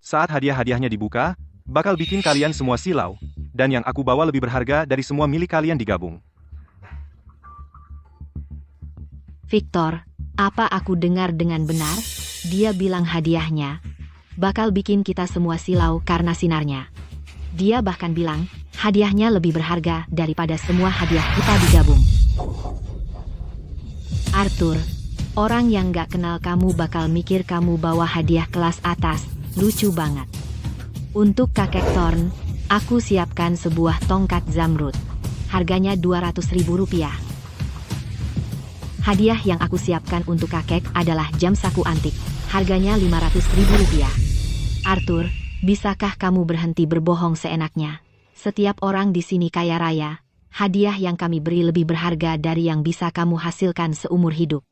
Saat hadiah-hadiahnya dibuka, bakal bikin kalian semua silau, dan yang aku bawa lebih berharga dari semua milik kalian digabung. Victor, apa aku dengar dengan benar? Dia bilang hadiahnya bakal bikin kita semua silau karena sinarnya. Dia bahkan bilang hadiahnya lebih berharga daripada semua hadiah kita digabung. Arthur, orang yang gak kenal kamu bakal mikir kamu bawa hadiah kelas atas. Lucu banget. Untuk kakek Thorn, aku siapkan sebuah tongkat zamrud. Harganya Rp200.000. Hadiah yang aku siapkan untuk kakek adalah jam saku antik. Harganya Rp500.000. Arthur, bisakah kamu berhenti berbohong seenaknya? Setiap orang di sini kaya raya. Hadiah yang kami beri lebih berharga dari yang bisa kamu hasilkan seumur hidup.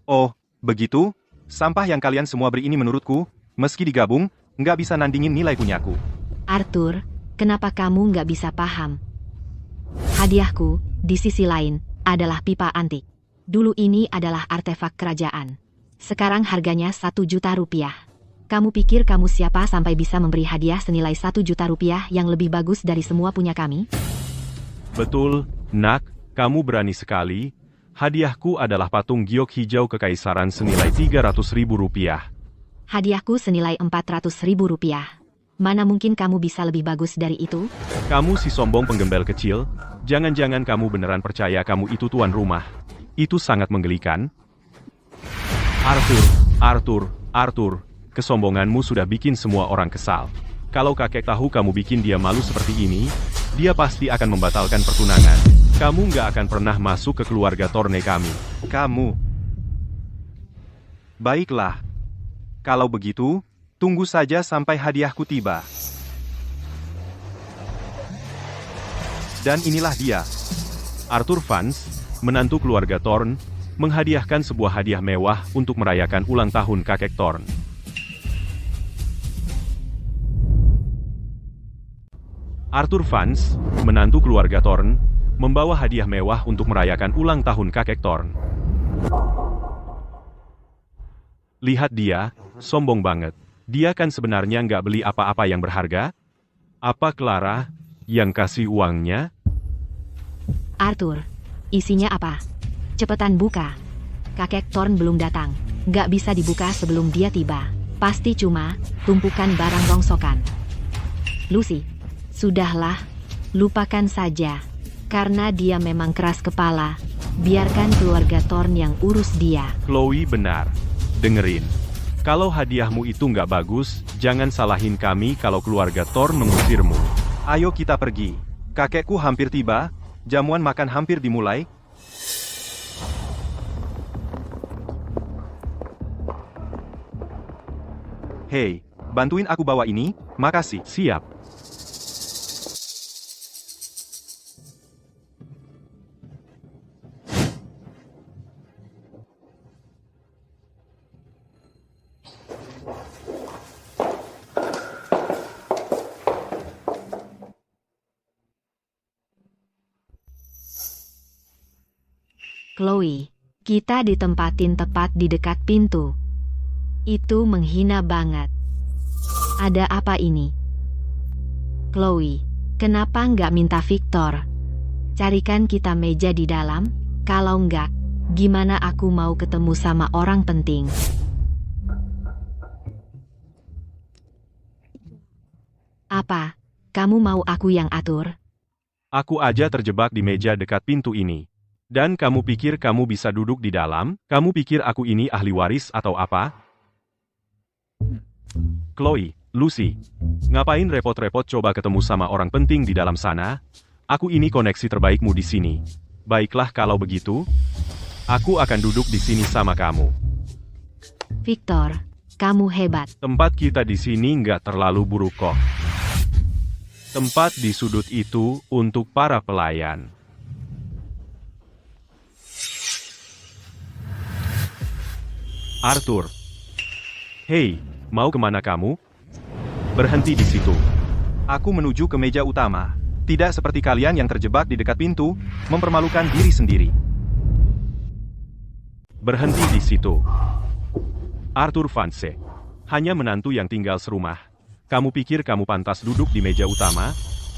Oh, begitu? Sampah yang kalian semua beri ini menurutku, meski digabung, nggak bisa nandingin nilai punyaku. Arthur, kenapa kamu nggak bisa paham? Hadiahku, di sisi lain, adalah pipa antik. Dulu ini adalah artefak kerajaan. Sekarang harganya Rp1.000.000. Kamu pikir kamu siapa sampai bisa memberi hadiah senilai Rp1.000.000 yang lebih bagus dari semua punya kami? Betul, nak, kamu berani sekali. Hadiahku adalah patung giok hijau kekaisaran senilai Rp300.000. Hadiahku senilai Rp400.000. Mana mungkin kamu bisa lebih bagus dari itu? Kamu si sombong penggembel kecil, jangan-jangan kamu beneran percaya kamu itu tuan rumah. Itu sangat menggelikan. Arthur, kesombonganmu sudah bikin semua orang kesal. Kalau kakek tahu kamu bikin dia malu seperti ini, dia pasti akan membatalkan pertunangan. Kamu nggak akan pernah masuk ke keluarga Thorne kami. Kamu. Baiklah. Kalau begitu, tunggu saja sampai hadiahku tiba. Dan inilah dia. Arthur Vance, menantu keluarga Thorne, menghadiahkan sebuah hadiah mewah untuk merayakan ulang tahun kakek Thorne. Arthur Vance, menantu keluarga Thorne, membawa hadiah mewah untuk merayakan ulang tahun kakek Thorne. Lihat dia, sombong banget. Dia kan sebenarnya nggak beli apa-apa yang berharga. Apa Clara yang kasih uangnya? Arthur, isinya apa? Cepetan buka. Kakek Thorne belum datang. Nggak bisa dibuka sebelum dia tiba. Pasti cuma tumpukan barang rongsokan. Lucy, sudahlah, lupakan saja. Karena dia memang keras kepala. Biarkan keluarga Thorne yang urus dia. Chloe benar. Dengerin. Kalau hadiahmu itu nggak bagus, jangan salahin kami kalau keluarga Thorne mengusirmu. Ayo kita pergi. Kakekku hampir tiba, jamuan makan hampir dimulai. Hei, bantuin aku bawa ini, makasih. Siap. Chloe, kita ditempatin tepat di dekat pintu. Itu menghina banget. Ada apa ini? Chloe, kenapa nggak minta Victor? Carikan kita meja di dalam, kalau nggak, Gimana aku mau ketemu sama orang penting? Apa? Kamu mau aku yang atur? Aku aja terjebak di meja dekat pintu ini. Dan kamu pikir kamu bisa duduk di dalam? Kamu pikir aku ini ahli waris atau apa? Chloe, Lucy, ngapain repot-repot coba ketemu sama orang penting di dalam sana? Aku ini koneksi terbaikmu di sini. Baiklah kalau begitu, aku akan duduk di sini sama kamu. Victor, kamu hebat. Tempat kita di sini nggak terlalu buruk kok. Tempat di sudut itu untuk para pelayan. Arthur. Hei, mau kemana kamu? Berhenti di situ. Aku menuju ke meja utama. Tidak seperti kalian yang terjebak di dekat pintu, mempermalukan diri sendiri. Berhenti di situ. Arthur Vance. Hanya menantu yang tinggal serumah. Kamu pikir kamu pantas duduk di meja utama?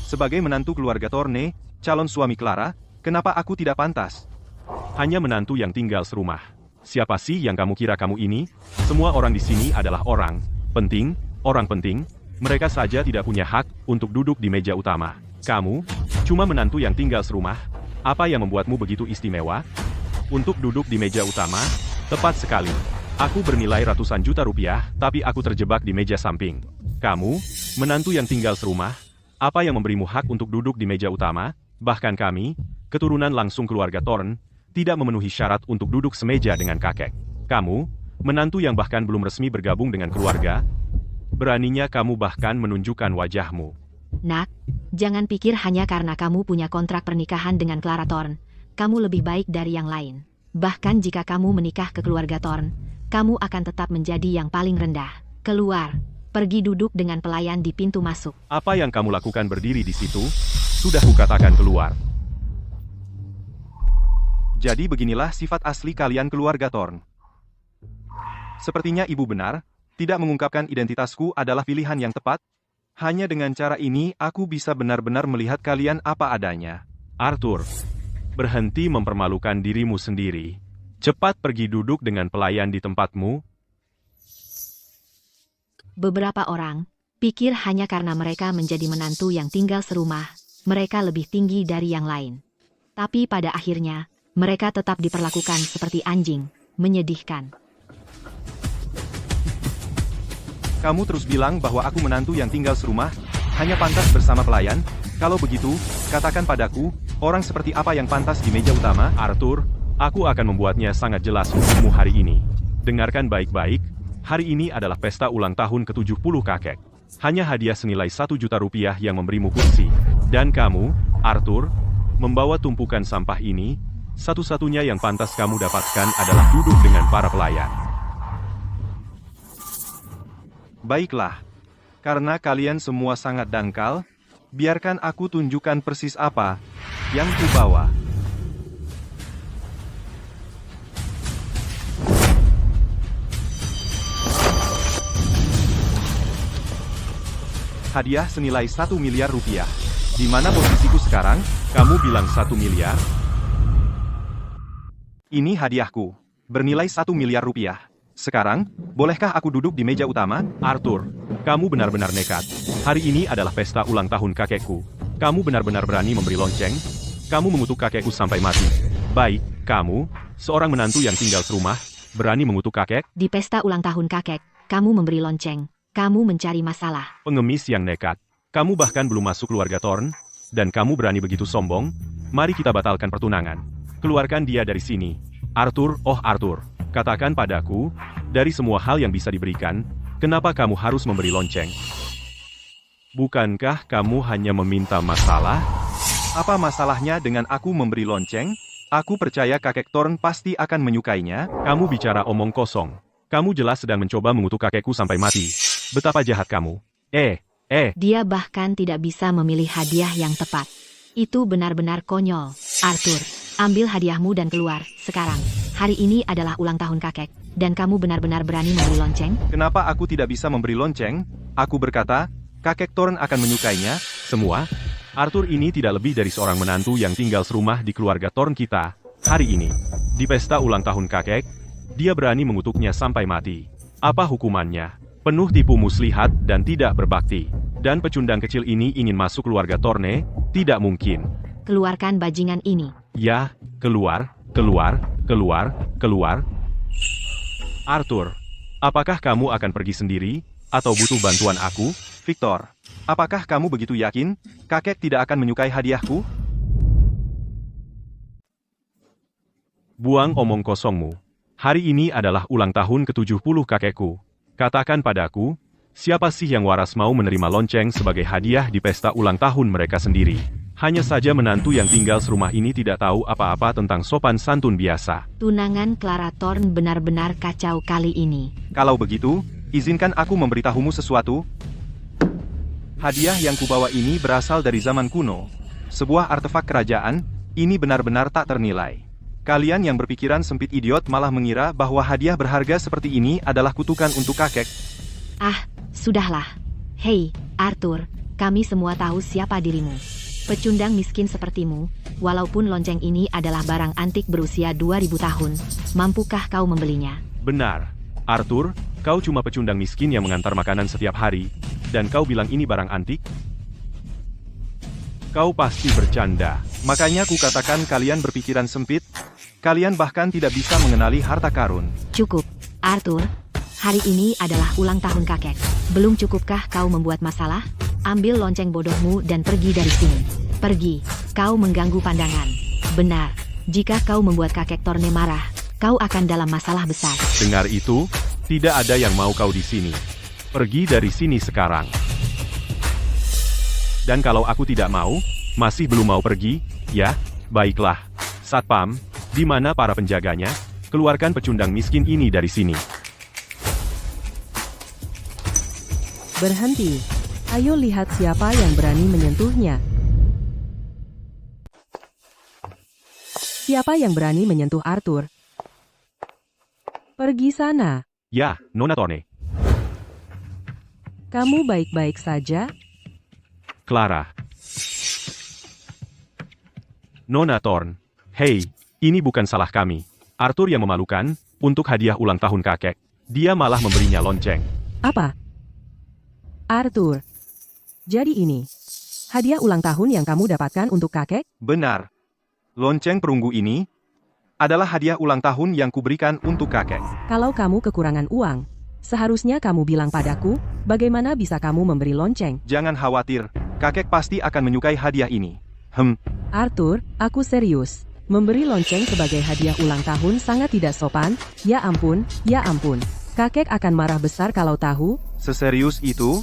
Sebagai menantu keluarga Thorne, calon suami Clara, kenapa aku tidak pantas? Hanya menantu yang tinggal serumah. Siapa sih yang kamu kira kamu ini? Semua orang di sini adalah orang penting. Mereka saja tidak punya hak untuk duduk di meja utama. Kamu, cuma menantu yang tinggal serumah. Apa yang membuatmu begitu istimewa? Untuk duduk di meja utama? Tepat sekali. Aku bernilai ratusan juta rupiah, tapi aku terjebak di meja samping. Kamu, menantu yang tinggal serumah, apa yang memberimu hak untuk duduk di meja utama? Bahkan kami, keturunan langsung keluarga Thorne, tidak memenuhi syarat untuk duduk semeja dengan kakek. Kamu, menantu yang bahkan belum resmi bergabung dengan keluarga, beraninya kamu bahkan menunjukkan wajahmu. Nak, jangan pikir hanya karena kamu punya kontrak pernikahan dengan Clara Thorne, kamu lebih baik dari yang lain. Bahkan jika kamu menikah ke keluarga Thorne, kamu akan tetap menjadi yang paling rendah. Keluar. Pergi duduk dengan pelayan di pintu masuk. Apa yang kamu lakukan berdiri di situ? Sudah kukatakan keluar. Jadi beginilah sifat asli kalian keluarga Thorne. Sepertinya ibu benar, tidak mengungkapkan identitasku adalah pilihan yang tepat. Hanya dengan cara ini aku bisa benar-benar melihat kalian apa adanya. Arthur, berhenti mempermalukan dirimu sendiri. Cepat pergi duduk dengan pelayan di tempatmu. Beberapa orang pikir hanya karena mereka menjadi menantu yang tinggal serumah, mereka lebih tinggi dari yang lain. Tapi pada akhirnya, mereka tetap diperlakukan seperti anjing, menyedihkan. Kamu terus bilang bahwa aku menantu yang tinggal serumah, hanya pantas bersama pelayan. Kalau begitu, katakan padaku, orang seperti apa yang pantas di meja utama? Arthur, aku akan membuatnya sangat jelas untukmu hari ini. Dengarkan baik-baik. Hari ini adalah pesta ulang tahun ke-70 kakek. Hanya hadiah senilai 1 juta rupiah yang memberimu kursi. Dan kamu, Arthur, membawa tumpukan sampah ini, satu-satunya yang pantas kamu dapatkan adalah duduk dengan para pelayan. Baiklah. Karena kalian semua sangat dangkal, biarkan aku tunjukkan persis apa yang kubawa. Hadiah senilai 1 miliar rupiah. Di mana posisiku sekarang? Kamu bilang 1 miliar? Ini hadiahku. Bernilai 1 miliar rupiah. Sekarang, bolehkah aku duduk di meja utama? Arthur, kamu benar-benar nekat. Hari ini adalah pesta ulang tahun kakekku. Kamu benar-benar berani memberi lonceng? Kamu mengutuk kakekku sampai mati. Baik, kamu, seorang menantu yang tinggal serumah, berani mengutuk kakek? Di pesta ulang tahun kakek, kamu memberi lonceng. Kamu mencari masalah. Pengemis yang nekat. Kamu bahkan belum masuk keluarga Thorne, dan kamu berani begitu sombong? Mari kita batalkan pertunangan. Keluarkan dia dari sini. Arthur, oh Arthur, katakan padaku, dari semua hal yang bisa diberikan, kenapa kamu harus memberi lonceng? Bukankah kamu hanya meminta masalah? Apa masalahnya dengan aku memberi lonceng? Aku percaya kakek Thorne pasti akan menyukainya. Kamu bicara omong kosong. Kamu jelas sedang mencoba mengutuk kakekku sampai mati. Betapa jahat kamu. Dia bahkan tidak bisa memilih hadiah yang tepat. Itu benar-benar konyol. Arthur, ambil hadiahmu dan keluar, sekarang. Hari ini adalah ulang tahun kakek, dan kamu benar-benar berani memberi lonceng? Kenapa aku tidak bisa memberi lonceng? Aku berkata, kakek Thorne akan menyukainya. Semua? Arthur ini tidak lebih dari seorang menantu yang tinggal serumah di keluarga Thorne kita, hari ini. Di pesta ulang tahun kakek, dia berani mengutuknya sampai mati. Apa hukumannya? Penuh tipu muslihat dan tidak berbakti. Dan pecundang kecil ini ingin masuk keluarga Thorne? Tidak mungkin. Keluarkan bajingan ini. Ya, keluar, keluar, keluar, keluar. Arthur, apakah kamu akan pergi sendiri, atau butuh bantuan aku? Victor, apakah kamu begitu yakin kakek tidak akan menyukai hadiahku? Buang omong kosongmu. Hari ini adalah ulang tahun ke-70 kakekku. Katakan padaku, siapa sih yang waras mau menerima lonceng sebagai hadiah di pesta ulang tahun mereka sendiri? Hanya saja menantu yang tinggal serumah ini tidak tahu apa-apa tentang sopan santun biasa. Tunangan Clara Thorne benar-benar kacau kali ini. Kalau begitu, izinkan aku memberitahumu sesuatu. Hadiah yang kubawa ini berasal dari zaman kuno. Sebuah artefak kerajaan, ini benar-benar tak ternilai. Kalian yang berpikiran sempit idiot malah mengira bahwa hadiah berharga seperti ini adalah kutukan untuk kakek. Ah, sudahlah. Hei, Arthur, kami semua tahu siapa dirimu. Pecundang miskin sepertimu, walaupun lonceng ini adalah barang antik berusia 2000 tahun, mampukah kau membelinya? Benar. Arthur, kau cuma pecundang miskin yang mengantar makanan setiap hari, dan kau bilang ini barang antik? Kau pasti bercanda. Makanya kukatakan kalian berpikiran sempit, kalian bahkan tidak bisa mengenali harta karun. Cukup, Arthur. Hari ini adalah ulang tahun kakek. Belum cukupkah kau membuat masalah? Ambil lonceng bodohmu dan pergi dari sini. Pergi, kau mengganggu pandangan. Benar, jika kau membuat kakek Thorne marah, kau akan dalam masalah besar. Dengar itu, tidak ada yang mau kau di sini. Pergi dari sini sekarang. Dan kalau aku tidak mau, masih belum mau pergi, ya, baiklah. Satpam, di mana para penjaganya? Keluarkan pecundang miskin ini dari sini. Berhenti. Ayo lihat siapa yang berani menyentuhnya. Siapa yang berani menyentuh Arthur? Pergi sana. Ya, Nona Thorne. Kamu baik-baik saja? Clara. Nona Thorne. Hei, ini bukan salah kami. Arthur yang memalukan, untuk hadiah ulang tahun kakek. Dia malah memberinya lonceng. Apa? Arthur. Jadi ini, hadiah ulang tahun yang kamu dapatkan untuk kakek? Benar. Lonceng perunggu ini adalah hadiah ulang tahun yang kuberikan untuk kakek. Kalau kamu kekurangan uang, seharusnya kamu bilang padaku, bagaimana bisa kamu memberi lonceng? Jangan khawatir, kakek pasti akan menyukai hadiah ini. Arthur, aku serius. Memberi lonceng sebagai hadiah ulang tahun sangat tidak sopan. Ya ampun, ya ampun. Kakek akan marah besar kalau tahu. Seserius itu?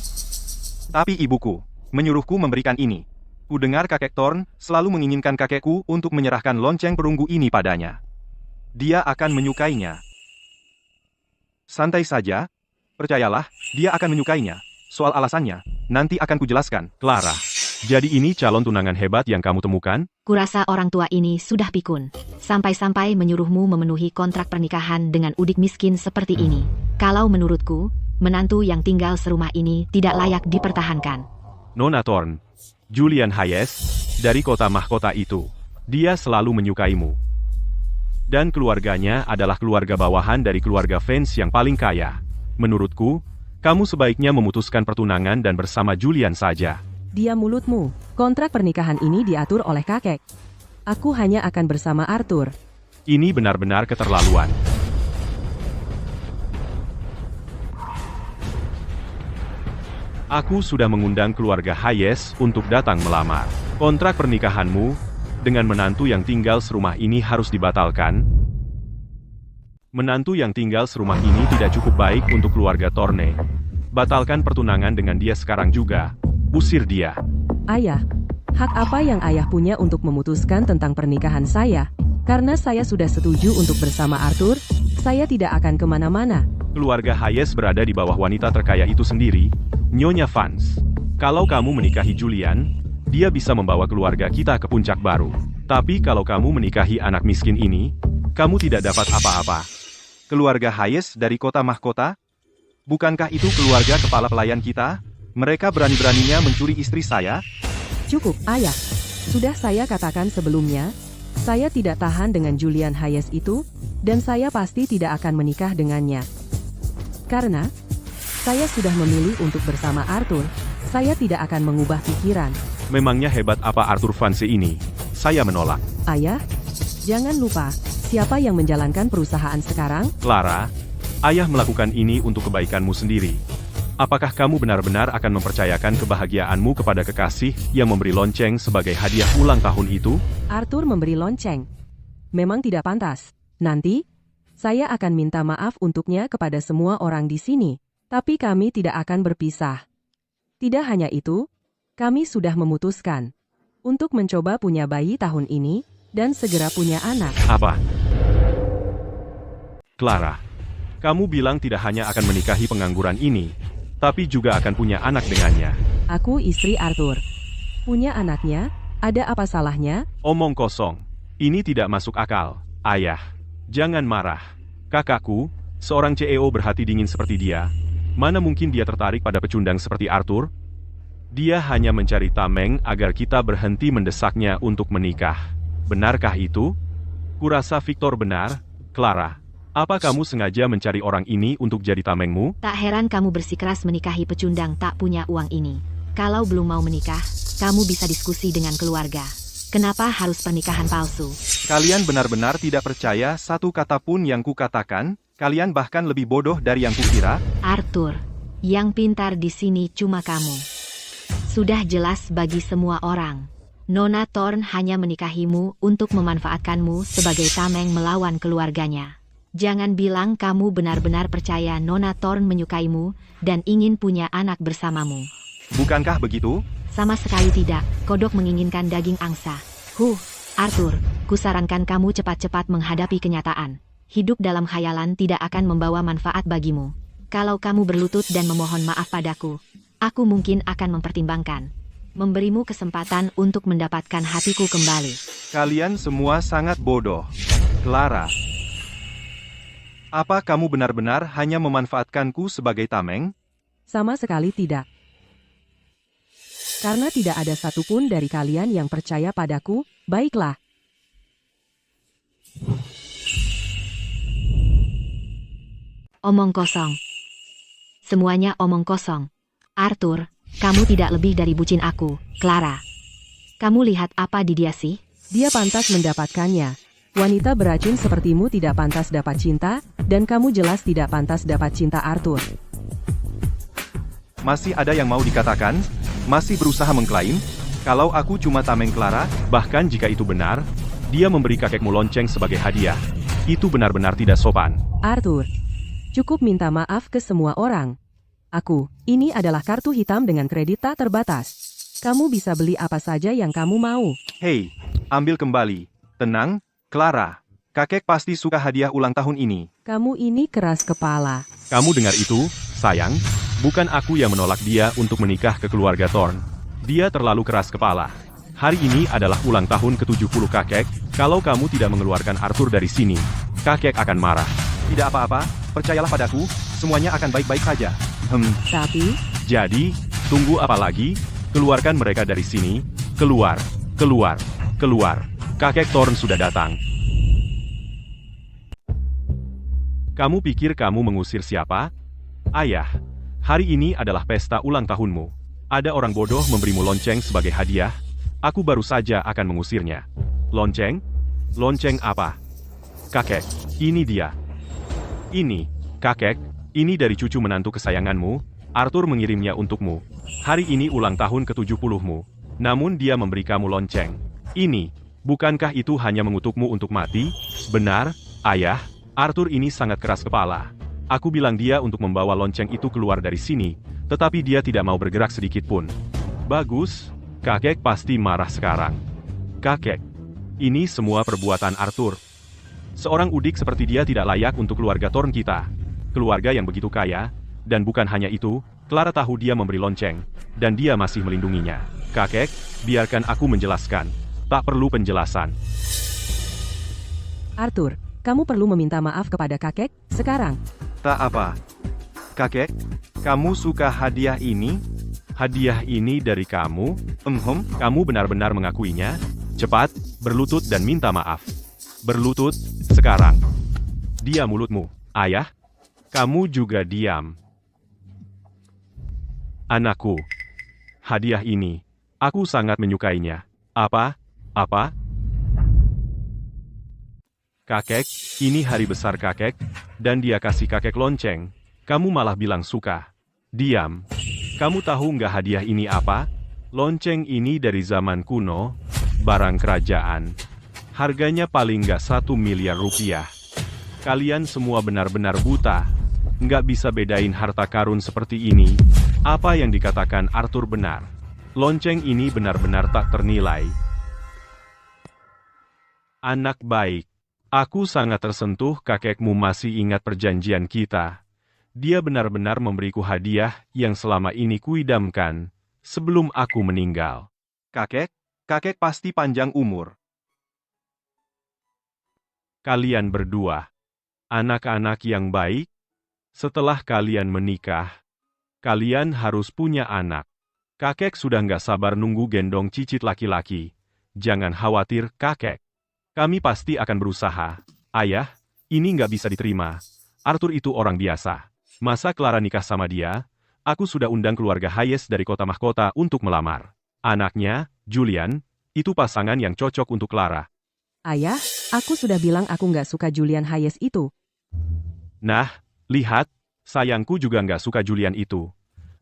Tapi ibuku menyuruhku memberikan ini. Kudengar kakek Thorne selalu menginginkan kakekku untuk menyerahkan lonceng perunggu ini padanya. Dia akan menyukainya. Santai saja. Percayalah, dia akan menyukainya. Soal alasannya, nanti akan kujelaskan. Clara, jadi ini calon tunangan hebat yang kamu temukan? Kurasa orang tua ini sudah pikun. Sampai-sampai menyuruhmu memenuhi kontrak pernikahan dengan udik miskin seperti ini. Kalau menurutku, menantu yang tinggal serumah ini tidak layak dipertahankan. Nona Thorne, Julian Hayes, dari kota mahkota itu. Dia selalu menyukaimu. Dan keluarganya adalah keluarga bawahan dari keluarga fans yang paling kaya. Menurutku, kamu sebaiknya memutuskan pertunangan dan bersama Julian saja. Dia mulutmu. Kontrak pernikahan ini diatur oleh kakek. Aku hanya akan bersama Arthur. Ini benar-benar keterlaluan. Aku sudah mengundang keluarga Hayes untuk datang melamar. Kontrak pernikahanmu dengan menantu yang tinggal serumah ini harus dibatalkan. Menantu yang tinggal serumah ini tidak cukup baik untuk keluarga Thorne. Batalkan pertunangan dengan dia sekarang juga. Usir dia. Ayah, hak apa yang ayah punya untuk memutuskan tentang pernikahan saya? Karena saya sudah setuju untuk bersama Arthur, saya tidak akan kemana-mana. Keluarga Hayes berada di bawah wanita terkaya itu sendiri, Nyonya Vance. Kalau kamu menikahi Julian, dia bisa membawa keluarga kita ke puncak baru. Tapi kalau kamu menikahi anak miskin ini, kamu tidak dapat apa-apa. Keluarga Hayes dari kota mahkota? Bukankah itu keluarga kepala pelayan kita? Mereka berani-beraninya mencuri istri saya? Cukup, ayah. Sudah saya katakan sebelumnya, Saya tidak tahan dengan Julian Hayes itu, dan saya pasti tidak akan menikah dengannya. Karena saya sudah memilih untuk bersama Arthur, saya tidak akan mengubah pikiran. Memangnya hebat apa Arthur Vance ini? Saya menolak. Ayah, jangan lupa, siapa yang menjalankan perusahaan sekarang? Clara, ayah melakukan ini untuk kebaikanmu sendiri. Apakah kamu benar-benar akan mempercayakan kebahagiaanmu kepada kekasih yang memberi lonceng sebagai hadiah ulang tahun itu? Arthur memberi lonceng. Memang tidak pantas. Nanti, saya akan minta maaf untuknya kepada semua orang di sini, tapi kami tidak akan berpisah. Tidak hanya itu, kami sudah memutuskan untuk mencoba punya bayi tahun ini dan segera punya anak. Apa? Clara, kamu bilang tidak hanya akan menikahi pengangguran ini, tapi juga akan punya anak dengannya. Aku istri Arthur. Punya anaknya, ada apa salahnya? Omong kosong. Ini tidak masuk akal. Ayah, jangan marah. Kakakku, seorang CEO berhati dingin seperti dia, mana mungkin dia tertarik pada pecundang seperti Arthur? Dia hanya mencari tameng agar kita berhenti mendesaknya untuk menikah. Benarkah itu? Kurasa Victor benar. Clara, apa kamu sengaja mencari orang ini untuk jadi tamengmu? Tak heran kamu bersikeras menikahi pecundang tak punya uang ini. Kalau belum mau menikah, kamu bisa diskusi dengan keluarga. Kenapa harus pernikahan palsu? Kalian benar-benar tidak percaya satu kata pun yang kukatakan? Kalian bahkan lebih bodoh dari yang kukira? Arthur, yang pintar di sini cuma kamu. Sudah jelas bagi semua orang. Nona Thorne hanya menikahimu untuk memanfaatkanmu sebagai tameng melawan keluarganya. Jangan bilang kamu benar-benar percaya Nona Thorne menyukaimu dan ingin punya anak bersamamu. Bukankah begitu? Sama sekali tidak, kodok menginginkan daging angsa. Arthur, kusarankan kamu cepat-cepat menghadapi kenyataan. Hidup dalam khayalan tidak akan membawa manfaat bagimu. Kalau kamu berlutut dan memohon maaf padaku, aku mungkin akan mempertimbangkan memberimu kesempatan untuk mendapatkan hatiku kembali. Kalian semua sangat bodoh. Clara, apa kamu benar-benar hanya memanfaatkanku sebagai tameng? Sama sekali tidak. Karena tidak ada satupun dari kalian yang percaya padaku, baiklah. Omong kosong. Semuanya omong kosong. Arthur, kamu tidak lebih dari bucin aku, Clara. Kamu lihat apa di dia sih? Dia pantas mendapatkannya. Wanita beracun sepertimu tidak pantas dapat cinta, dan kamu jelas tidak pantas dapat cinta Arthur. Masih ada yang mau dikatakan? Masih berusaha mengklaim? Kalau aku cuma tameng Clara? Bahkan jika itu benar, dia memberi kakekmu lonceng sebagai hadiah. Itu benar-benar tidak sopan. Arthur, cukup minta maaf ke semua orang. Ini adalah kartu hitam dengan kredit tak terbatas. Kamu bisa beli apa saja yang kamu mau. Hei, ambil kembali. Tenang, Clara. Kakek pasti suka hadiah ulang tahun ini. Kamu ini keras kepala. Kamu dengar itu, sayang? Bukan aku yang menolak dia untuk menikah ke keluarga Thorne. Dia terlalu keras kepala. Hari ini adalah ulang tahun ke-70 kakek. Kalau kamu tidak mengeluarkan Arthur dari sini, kakek akan marah. Tidak apa-apa, percayalah padaku, semuanya akan baik-baik saja. Tapi, jadi, tunggu apa lagi? Keluarkan mereka dari sini. Keluar, keluar, keluar. Kakek Thorne sudah datang. Kamu pikir kamu mengusir siapa? Ayah, hari ini adalah pesta ulang tahunmu. Ada orang bodoh memberimu lonceng sebagai hadiah. Aku baru saja akan mengusirnya. Lonceng? Lonceng apa? Kakek, ini dia. Ini, kakek, ini dari cucu menantu kesayanganmu. Arthur mengirimnya untukmu. Hari ini ulang tahun ke-70-mu. Namun dia memberi kamu lonceng. Ini, bukankah itu hanya mengutukmu untuk mati? Benar, ayah, Arthur ini sangat keras kepala. Aku bilang dia untuk membawa lonceng itu keluar dari sini, tetapi dia tidak mau bergerak sedikit pun. Bagus, kakek pasti marah sekarang. Kakek, ini semua perbuatan Arthur. Seorang udik seperti dia tidak layak untuk keluarga Thorne kita. Keluarga yang begitu kaya, dan bukan hanya itu, Clara tahu dia memberi lonceng, dan dia masih melindunginya. Kakek, biarkan aku menjelaskan. Tak perlu penjelasan. Arthur, kamu perlu meminta maaf kepada kakek, sekarang. Tak apa. Kakek, kamu suka hadiah ini? Hadiah ini dari kamu? Kamu benar-benar mengakuinya? Cepat, Berlutut dan minta maaf. Berlutut, sekarang. Diam mulutmu, ayah. Kamu juga diam. Anakku. Hadiah ini, aku sangat menyukainya. Apa? Apa? Kakek, ini hari besar kakek, dan dia kasih kakek lonceng. Kamu malah bilang suka. Diam. Kamu tahu nggak hadiah ini apa? Lonceng ini dari zaman kuno, barang kerajaan. Harganya paling nggak 1 miliar rupiah. Kalian semua benar-benar buta. Nggak bisa bedain harta karun seperti ini. Apa yang dikatakan Arthur benar. Lonceng ini benar-benar tak ternilai. Anak baik. Aku sangat tersentuh kakekmu masih ingat perjanjian kita. Dia benar-benar memberiku hadiah yang selama ini kuidamkan sebelum aku meninggal. Kakek pasti panjang umur. Kalian berdua, anak-anak yang baik, setelah kalian menikah, kalian harus punya anak. Kakek sudah nggak sabar nunggu gendong cicit laki-laki. Jangan khawatir, kakek. Kami pasti akan berusaha. Ayah, ini nggak bisa diterima. Arthur itu orang biasa. Masa Clara nikah sama dia? Aku sudah undang keluarga Hayes dari kota mahkota untuk melamar. Anaknya, Julian, itu pasangan yang cocok untuk Clara. Ayah, aku sudah bilang aku nggak suka Julian Hayes itu. Nah, lihat, sayangku juga nggak suka Julian itu.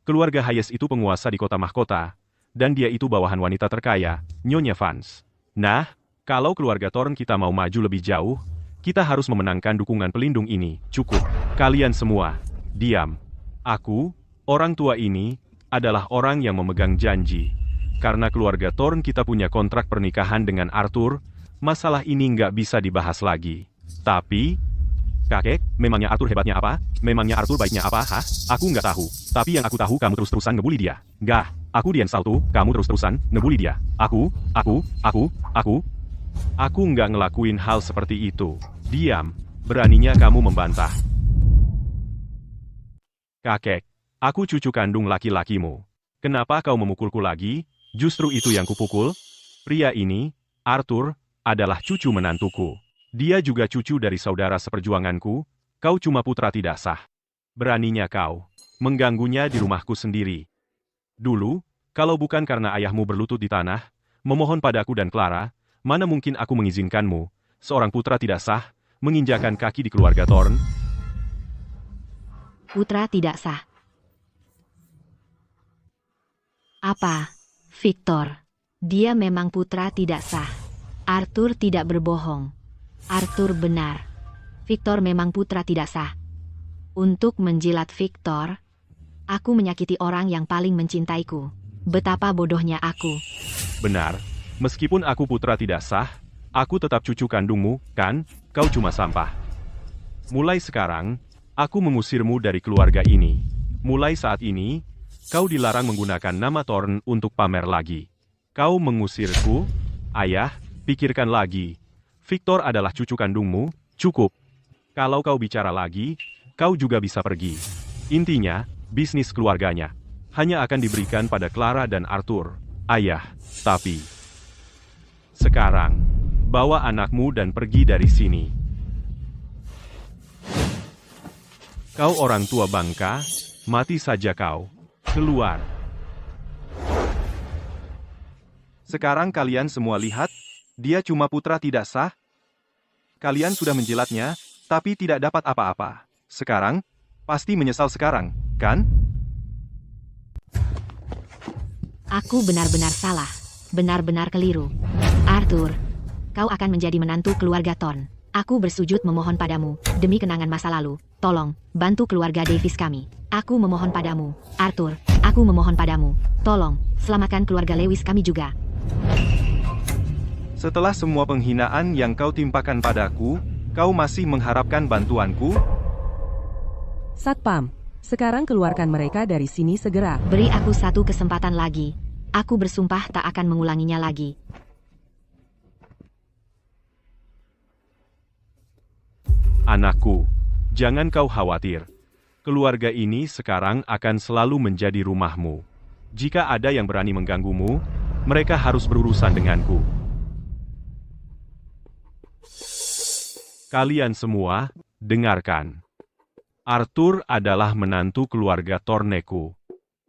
Keluarga Hayes itu penguasa di kota mahkota, dan dia itu bawahan wanita terkaya, Nyonya Vance. Nah, kalau keluarga Thorne kita mau maju lebih jauh, kita harus memenangkan dukungan pelindung ini. Cukup. Kalian semua, diam. Aku, orang tua ini, adalah orang yang memegang janji. Karena keluarga Thorne kita punya kontrak pernikahan dengan Arthur, masalah ini nggak bisa dibahas lagi. Tapi, kakek, memangnya Arthur hebatnya apa? Memangnya Arthur baiknya apa? Hah? Aku nggak tahu. Tapi yang aku tahu kamu terus-terusan ngebully dia. Nggak, aku Dian Salto, kamu terus-terusan ngebully dia. Aku nggak ngelakuin hal seperti itu. Diam, beraninya kamu membantah. Kakek, aku cucu kandung laki-lakimu. Kenapa kau memukulku lagi? Justru itu yang kupukul. Pria ini, Arthur, adalah cucu menantuku. Dia juga cucu dari saudara seperjuanganku. Kau cuma putra tidak sah. Beraninya kau mengganggunya di rumahku sendiri. Dulu, kalau bukan karena ayahmu berlutut di tanah, memohon padaku dan Clara, mana mungkin aku mengizinkanmu, seorang putra tidak sah, menginjakan kaki di keluarga Thorne? Putra tidak sah. Apa, Victor? Dia memang putra tidak sah. Arthur tidak berbohong. Arthur benar. Victor memang putra tidak sah. Untuk menjilat Victor, aku menyakiti orang yang paling mencintaiku. Betapa bodohnya aku. Benar. Meskipun aku putra tidak sah, aku tetap cucu kandungmu, kan? Kau cuma sampah. Mulai sekarang, aku mengusirmu dari keluarga ini. Mulai saat ini, kau dilarang menggunakan nama Thorne untuk pamer lagi. Kau mengusirku? Ayah, pikirkan lagi. Victor adalah cucu kandungmu, cukup. Kalau kau bicara lagi, kau juga bisa pergi. Intinya, bisnis keluarganya hanya akan diberikan pada Clara dan Arthur. Ayah, tapi sekarang, bawa anakmu dan pergi dari sini. Kau orang tua bangka, mati saja kau. Keluar. Sekarang kalian semua lihat, dia cuma putra tidak sah. Kalian sudah menjilatnya, tapi tidak dapat apa-apa. Sekarang, pasti menyesal sekarang, kan? Aku benar-benar salah. Benar-benar keliru. Arthur, kau akan menjadi menantu keluarga Thorne. Aku bersujud memohon padamu, demi kenangan masa lalu, tolong, bantu keluarga Davis kami. Aku memohon padamu, Arthur, aku memohon padamu, tolong, selamatkan keluarga Lewis kami juga. Setelah semua penghinaan yang kau timpakan padaku, kau masih mengharapkan bantuanku? Satpam, sekarang keluarkan mereka dari sini segera. Beri aku satu kesempatan lagi. Aku bersumpah tak akan mengulanginya lagi. Anakku, jangan kau khawatir. Keluarga ini sekarang akan selalu menjadi rumahmu. Jika ada yang berani mengganggumu, mereka harus berurusan denganku. Kalian semua, dengarkan. Arthur adalah menantu keluarga Thorneku.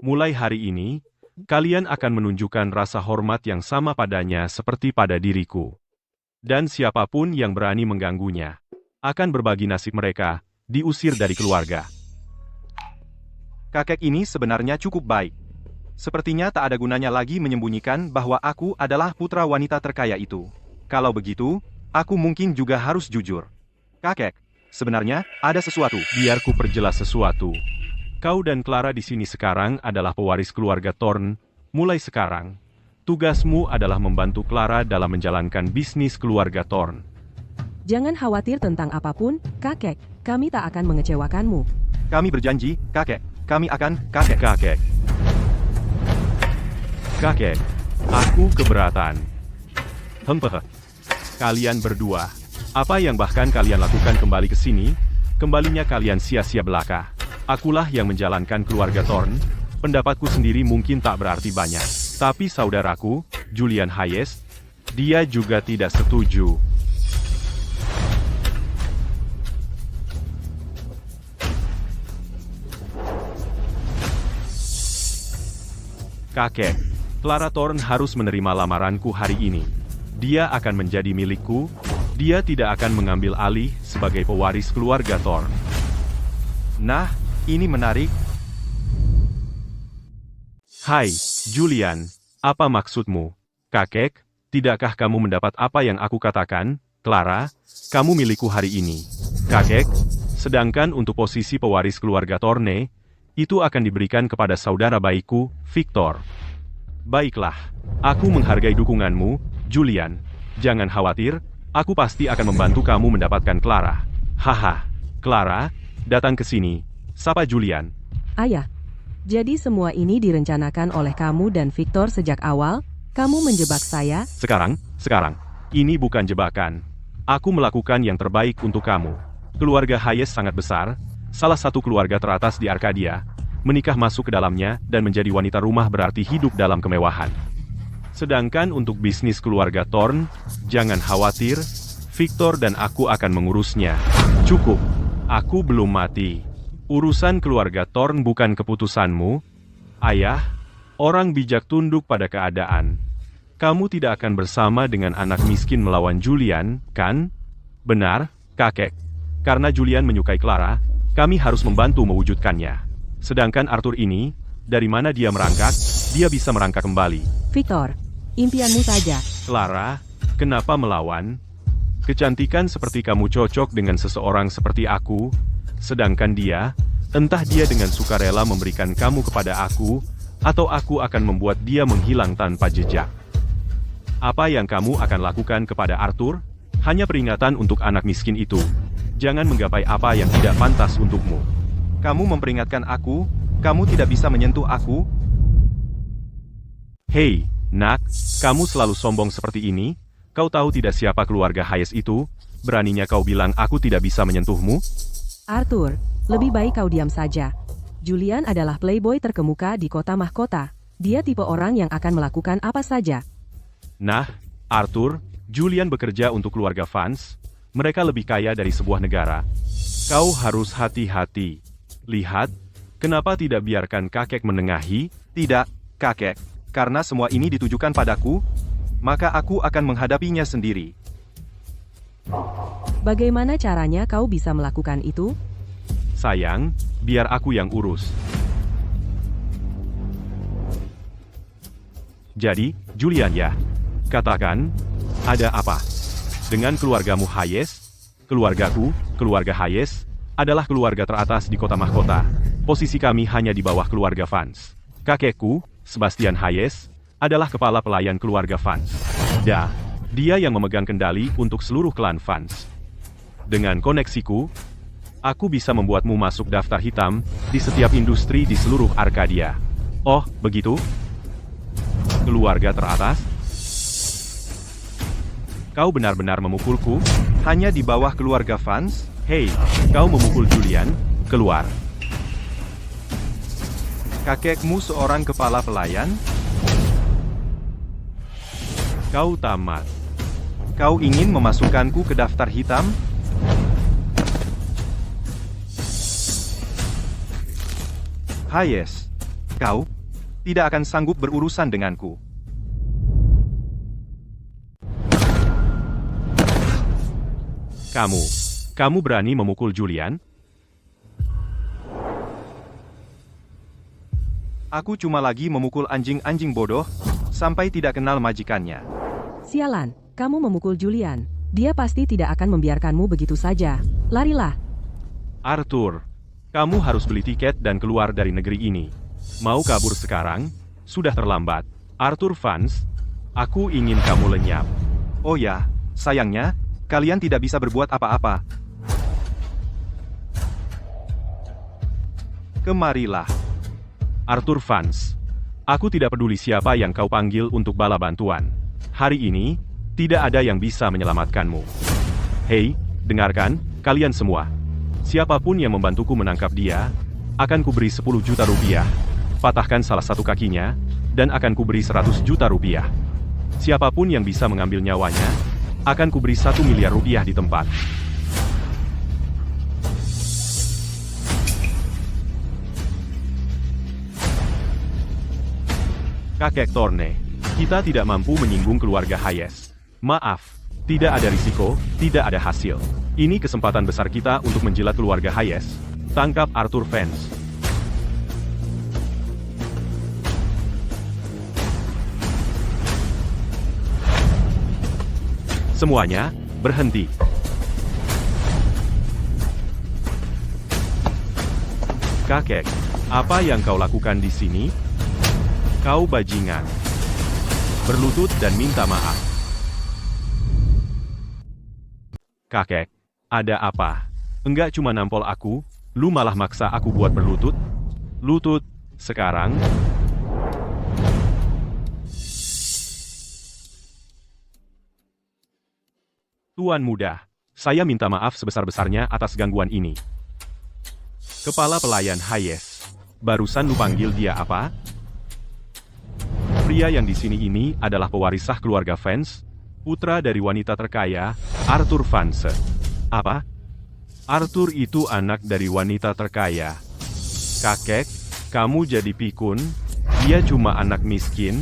Mulai hari ini, kalian akan menunjukkan rasa hormat yang sama padanya seperti pada diriku. Dan siapapun yang berani mengganggunya, akan berbagi nasib mereka, diusir dari keluarga. Kakek ini sebenarnya cukup baik. Sepertinya tak ada gunanya lagi menyembunyikan bahwa aku adalah putra wanita terkaya itu. Kalau begitu, aku mungkin juga harus jujur. Kakek, sebenarnya ada sesuatu. Biar ku perjelas sesuatu. Kau dan Clara di sini sekarang adalah pewaris keluarga Thorne. Mulai sekarang, tugasmu adalah membantu Clara dalam menjalankan bisnis keluarga Thorne. Jangan khawatir tentang apapun, kakek. Kami tak akan mengecewakanmu. Kami berjanji, kakek. Kami akan, kakek. Kakek, aku keberatan. Kalian berdua, apa yang bahkan kalian lakukan kembali ke sini, kembalinya kalian sia-sia belaka. Akulah yang menjalankan keluarga Thorne, pendapatku sendiri mungkin tak berarti banyak. Tapi saudaraku, Julian Hayes, dia juga tidak setuju. Kakek, Clara Thorne harus menerima lamaranku hari ini. Dia akan menjadi milikku, dia tidak akan mengambil alih sebagai pewaris keluarga Thorne. Nah, ini menarik. Hai, Julian, apa maksudmu? Kakek, tidakkah kamu mendapat apa yang aku katakan? Clara, kamu milikku hari ini. Kakek, sedangkan untuk posisi pewaris keluarga Thorne, itu akan diberikan kepada saudara baikku, Victor. Baiklah, aku menghargai dukunganmu, Julian. Jangan khawatir, aku pasti akan membantu kamu mendapatkan Clara. Haha, Clara, datang ke sini. Sapa Julian. Ayah, jadi semua ini direncanakan oleh kamu dan Victor sejak awal? Kamu menjebak saya? Sekarang, ini bukan jebakan. Aku melakukan yang terbaik untuk kamu. Keluarga Hayes sangat besar, salah satu keluarga teratas di Arkadia. Menikah masuk ke dalamnya dan menjadi wanita rumah berarti hidup dalam kemewahan. Sedangkan untuk bisnis keluarga Thorne, jangan khawatir, Victor dan aku akan mengurusnya. Cukup, aku belum mati. Urusan keluarga Thorne bukan keputusanmu. Ayah, orang bijak tunduk pada keadaan. Kamu tidak akan bersama dengan anak miskin melawan Julian, kan? Benar, kakek. Karena Julian menyukai Clara, kami harus membantu mewujudkannya. Sedangkan Arthur ini, dari mana dia merangkak, dia bisa merangkak kembali. Victor, impianmu saja. Clara, kenapa melawan? Kecantikan seperti kamu cocok dengan seseorang seperti aku, sedangkan dia, entah dia dengan sukarela memberikan kamu kepada aku, atau aku akan membuat dia menghilang tanpa jejak. Apa yang kamu akan lakukan kepada Arthur? Hanya peringatan untuk anak miskin itu. Jangan menggapai apa yang tidak pantas untukmu. Kamu memperingatkan aku, kamu tidak bisa menyentuh aku. Hei, nak, kamu selalu sombong seperti ini? Kau tahu tidak siapa keluarga Hayes itu? Beraninya kau bilang aku tidak bisa menyentuhmu? Arthur, lebih baik kau diam saja. Julian adalah playboy terkemuka di kota mahkota. Dia tipe orang yang akan melakukan apa saja. Nah, Arthur, Julian bekerja untuk keluarga Vance. Mereka lebih kaya dari sebuah negara. Kau harus hati-hati. Lihat, kenapa tidak biarkan kakek menengahi? Tidak, kakek. Karena semua ini ditujukan padaku, maka aku akan menghadapinya sendiri. Bagaimana caranya kau bisa melakukan itu? Sayang, biar aku yang urus. Jadi, Julian ya, katakan, ada apa? Dengan keluargamu Hayes? Keluargaku, keluarga Hayes, adalah keluarga teratas di kota mahkota. Posisi kami hanya di bawah keluarga Vance. Kakekku, Sebastian Hayes, adalah kepala pelayan keluarga Vance. Dia yang memegang kendali untuk seluruh klan Vance. Dengan koneksiku, aku bisa membuatmu masuk daftar hitam di setiap industri di seluruh Arkadia. Oh, begitu? Keluarga teratas? Kau benar-benar memukulku? Hanya di bawah keluarga Vance? Hei, kau memukul Julian, keluar. Kakekmu seorang kepala pelayan? Kau tamat. Kau ingin memasukkanku ke daftar hitam? Hayes, kau tidak akan sanggup berurusan denganku. Kamu berani memukul Julian? Aku cuma lagi memukul anjing-anjing bodoh, sampai tidak kenal majikannya. Sialan, kamu memukul Julian. Dia pasti tidak akan membiarkanmu begitu saja. Larilah. Arthur, kamu harus beli tiket dan keluar dari negeri ini. Mau kabur sekarang? Sudah terlambat. Arthur Vance, aku ingin kamu lenyap. Oh ya, sayangnya, kalian tidak bisa berbuat apa-apa. Kemarilah. Arthur Vance, aku tidak peduli siapa yang kau panggil untuk bala bantuan. Hari ini, tidak ada yang bisa menyelamatkanmu. Hei, dengarkan, kalian semua. Siapapun yang membantuku menangkap dia, akan kuberi 10 juta rupiah. Patahkan salah satu kakinya, dan akan kuberi 100 juta rupiah. Siapapun yang bisa mengambil nyawanya, akan kuberi 1 miliar rupiah di tempat. Kakek Thorne, kita tidak mampu menyinggung keluarga Hayes. Maaf, tidak ada risiko, tidak ada hasil. Ini kesempatan besar kita untuk menjilat keluarga Hayes. Tangkap Arthur Vance. Semuanya, berhenti. Kakek, apa yang kau lakukan di sini? Kau bajingan. Berlutut dan minta maaf. Kakek, ada apa? Enggak cuma nampol aku, lu malah maksa aku buat berlutut? Lutut, sekarang. Tuan muda, saya minta maaf sebesar-besarnya atas gangguan ini. Kepala pelayan Hayes, barusan lu panggil dia apa? Pria yang di sini ini adalah pewaris sah keluarga Vance, putra dari wanita terkaya, Arthur Vance. Apa? Arthur itu anak dari wanita terkaya. Kakek, kamu jadi pikun, dia cuma anak miskin.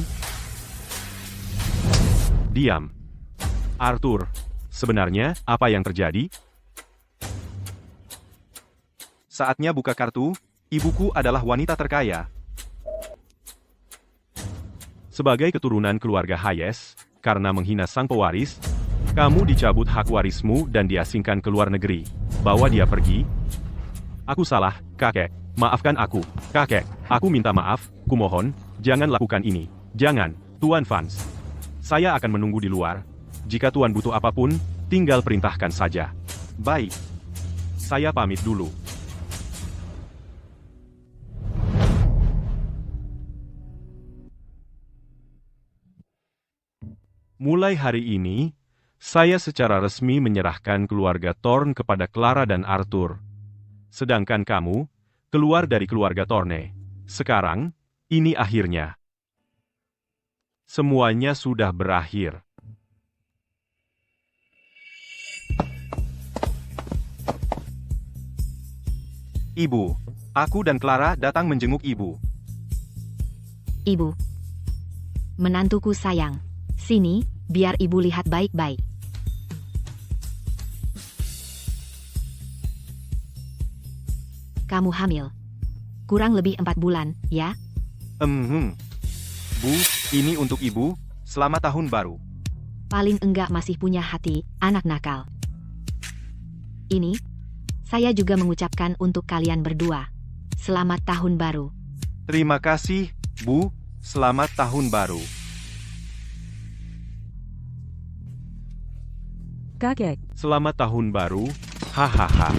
Diam. Arthur, sebenarnya apa yang terjadi? Saatnya buka kartu, ibuku adalah wanita terkaya. Sebagai keturunan keluarga Hayes, karena menghina sang pewaris, kamu dicabut hak warismu dan diasingkan ke luar negeri. Bawa dia pergi. Aku salah, kakek. Maafkan aku. Kakek, aku minta maaf, kumohon, jangan lakukan ini. Jangan, Tuan Vance. Saya akan menunggu di luar. Jika Tuan butuh apapun, tinggal perintahkan saja. Baik. Saya pamit dulu. Mulai hari ini, saya secara resmi menyerahkan keluarga Thorne kepada Clara dan Arthur. Sedangkan kamu, keluar dari keluarga Thorne. Sekarang, ini akhirnya. Semuanya sudah berakhir. Ibu, aku dan Clara datang menjenguk ibu. Ibu. Menantuku sayang. Sini, biar ibu lihat baik-baik. Kamu hamil. Kurang lebih 4 bulan, ya? Bu, ini untuk ibu, selamat tahun baru. Paling enggak masih punya hati, anak nakal. Ini, saya juga mengucapkan untuk kalian berdua. Selamat tahun baru. Terima kasih, Bu, selamat tahun baru. Kakek, Selamat tahun baru, hahaha.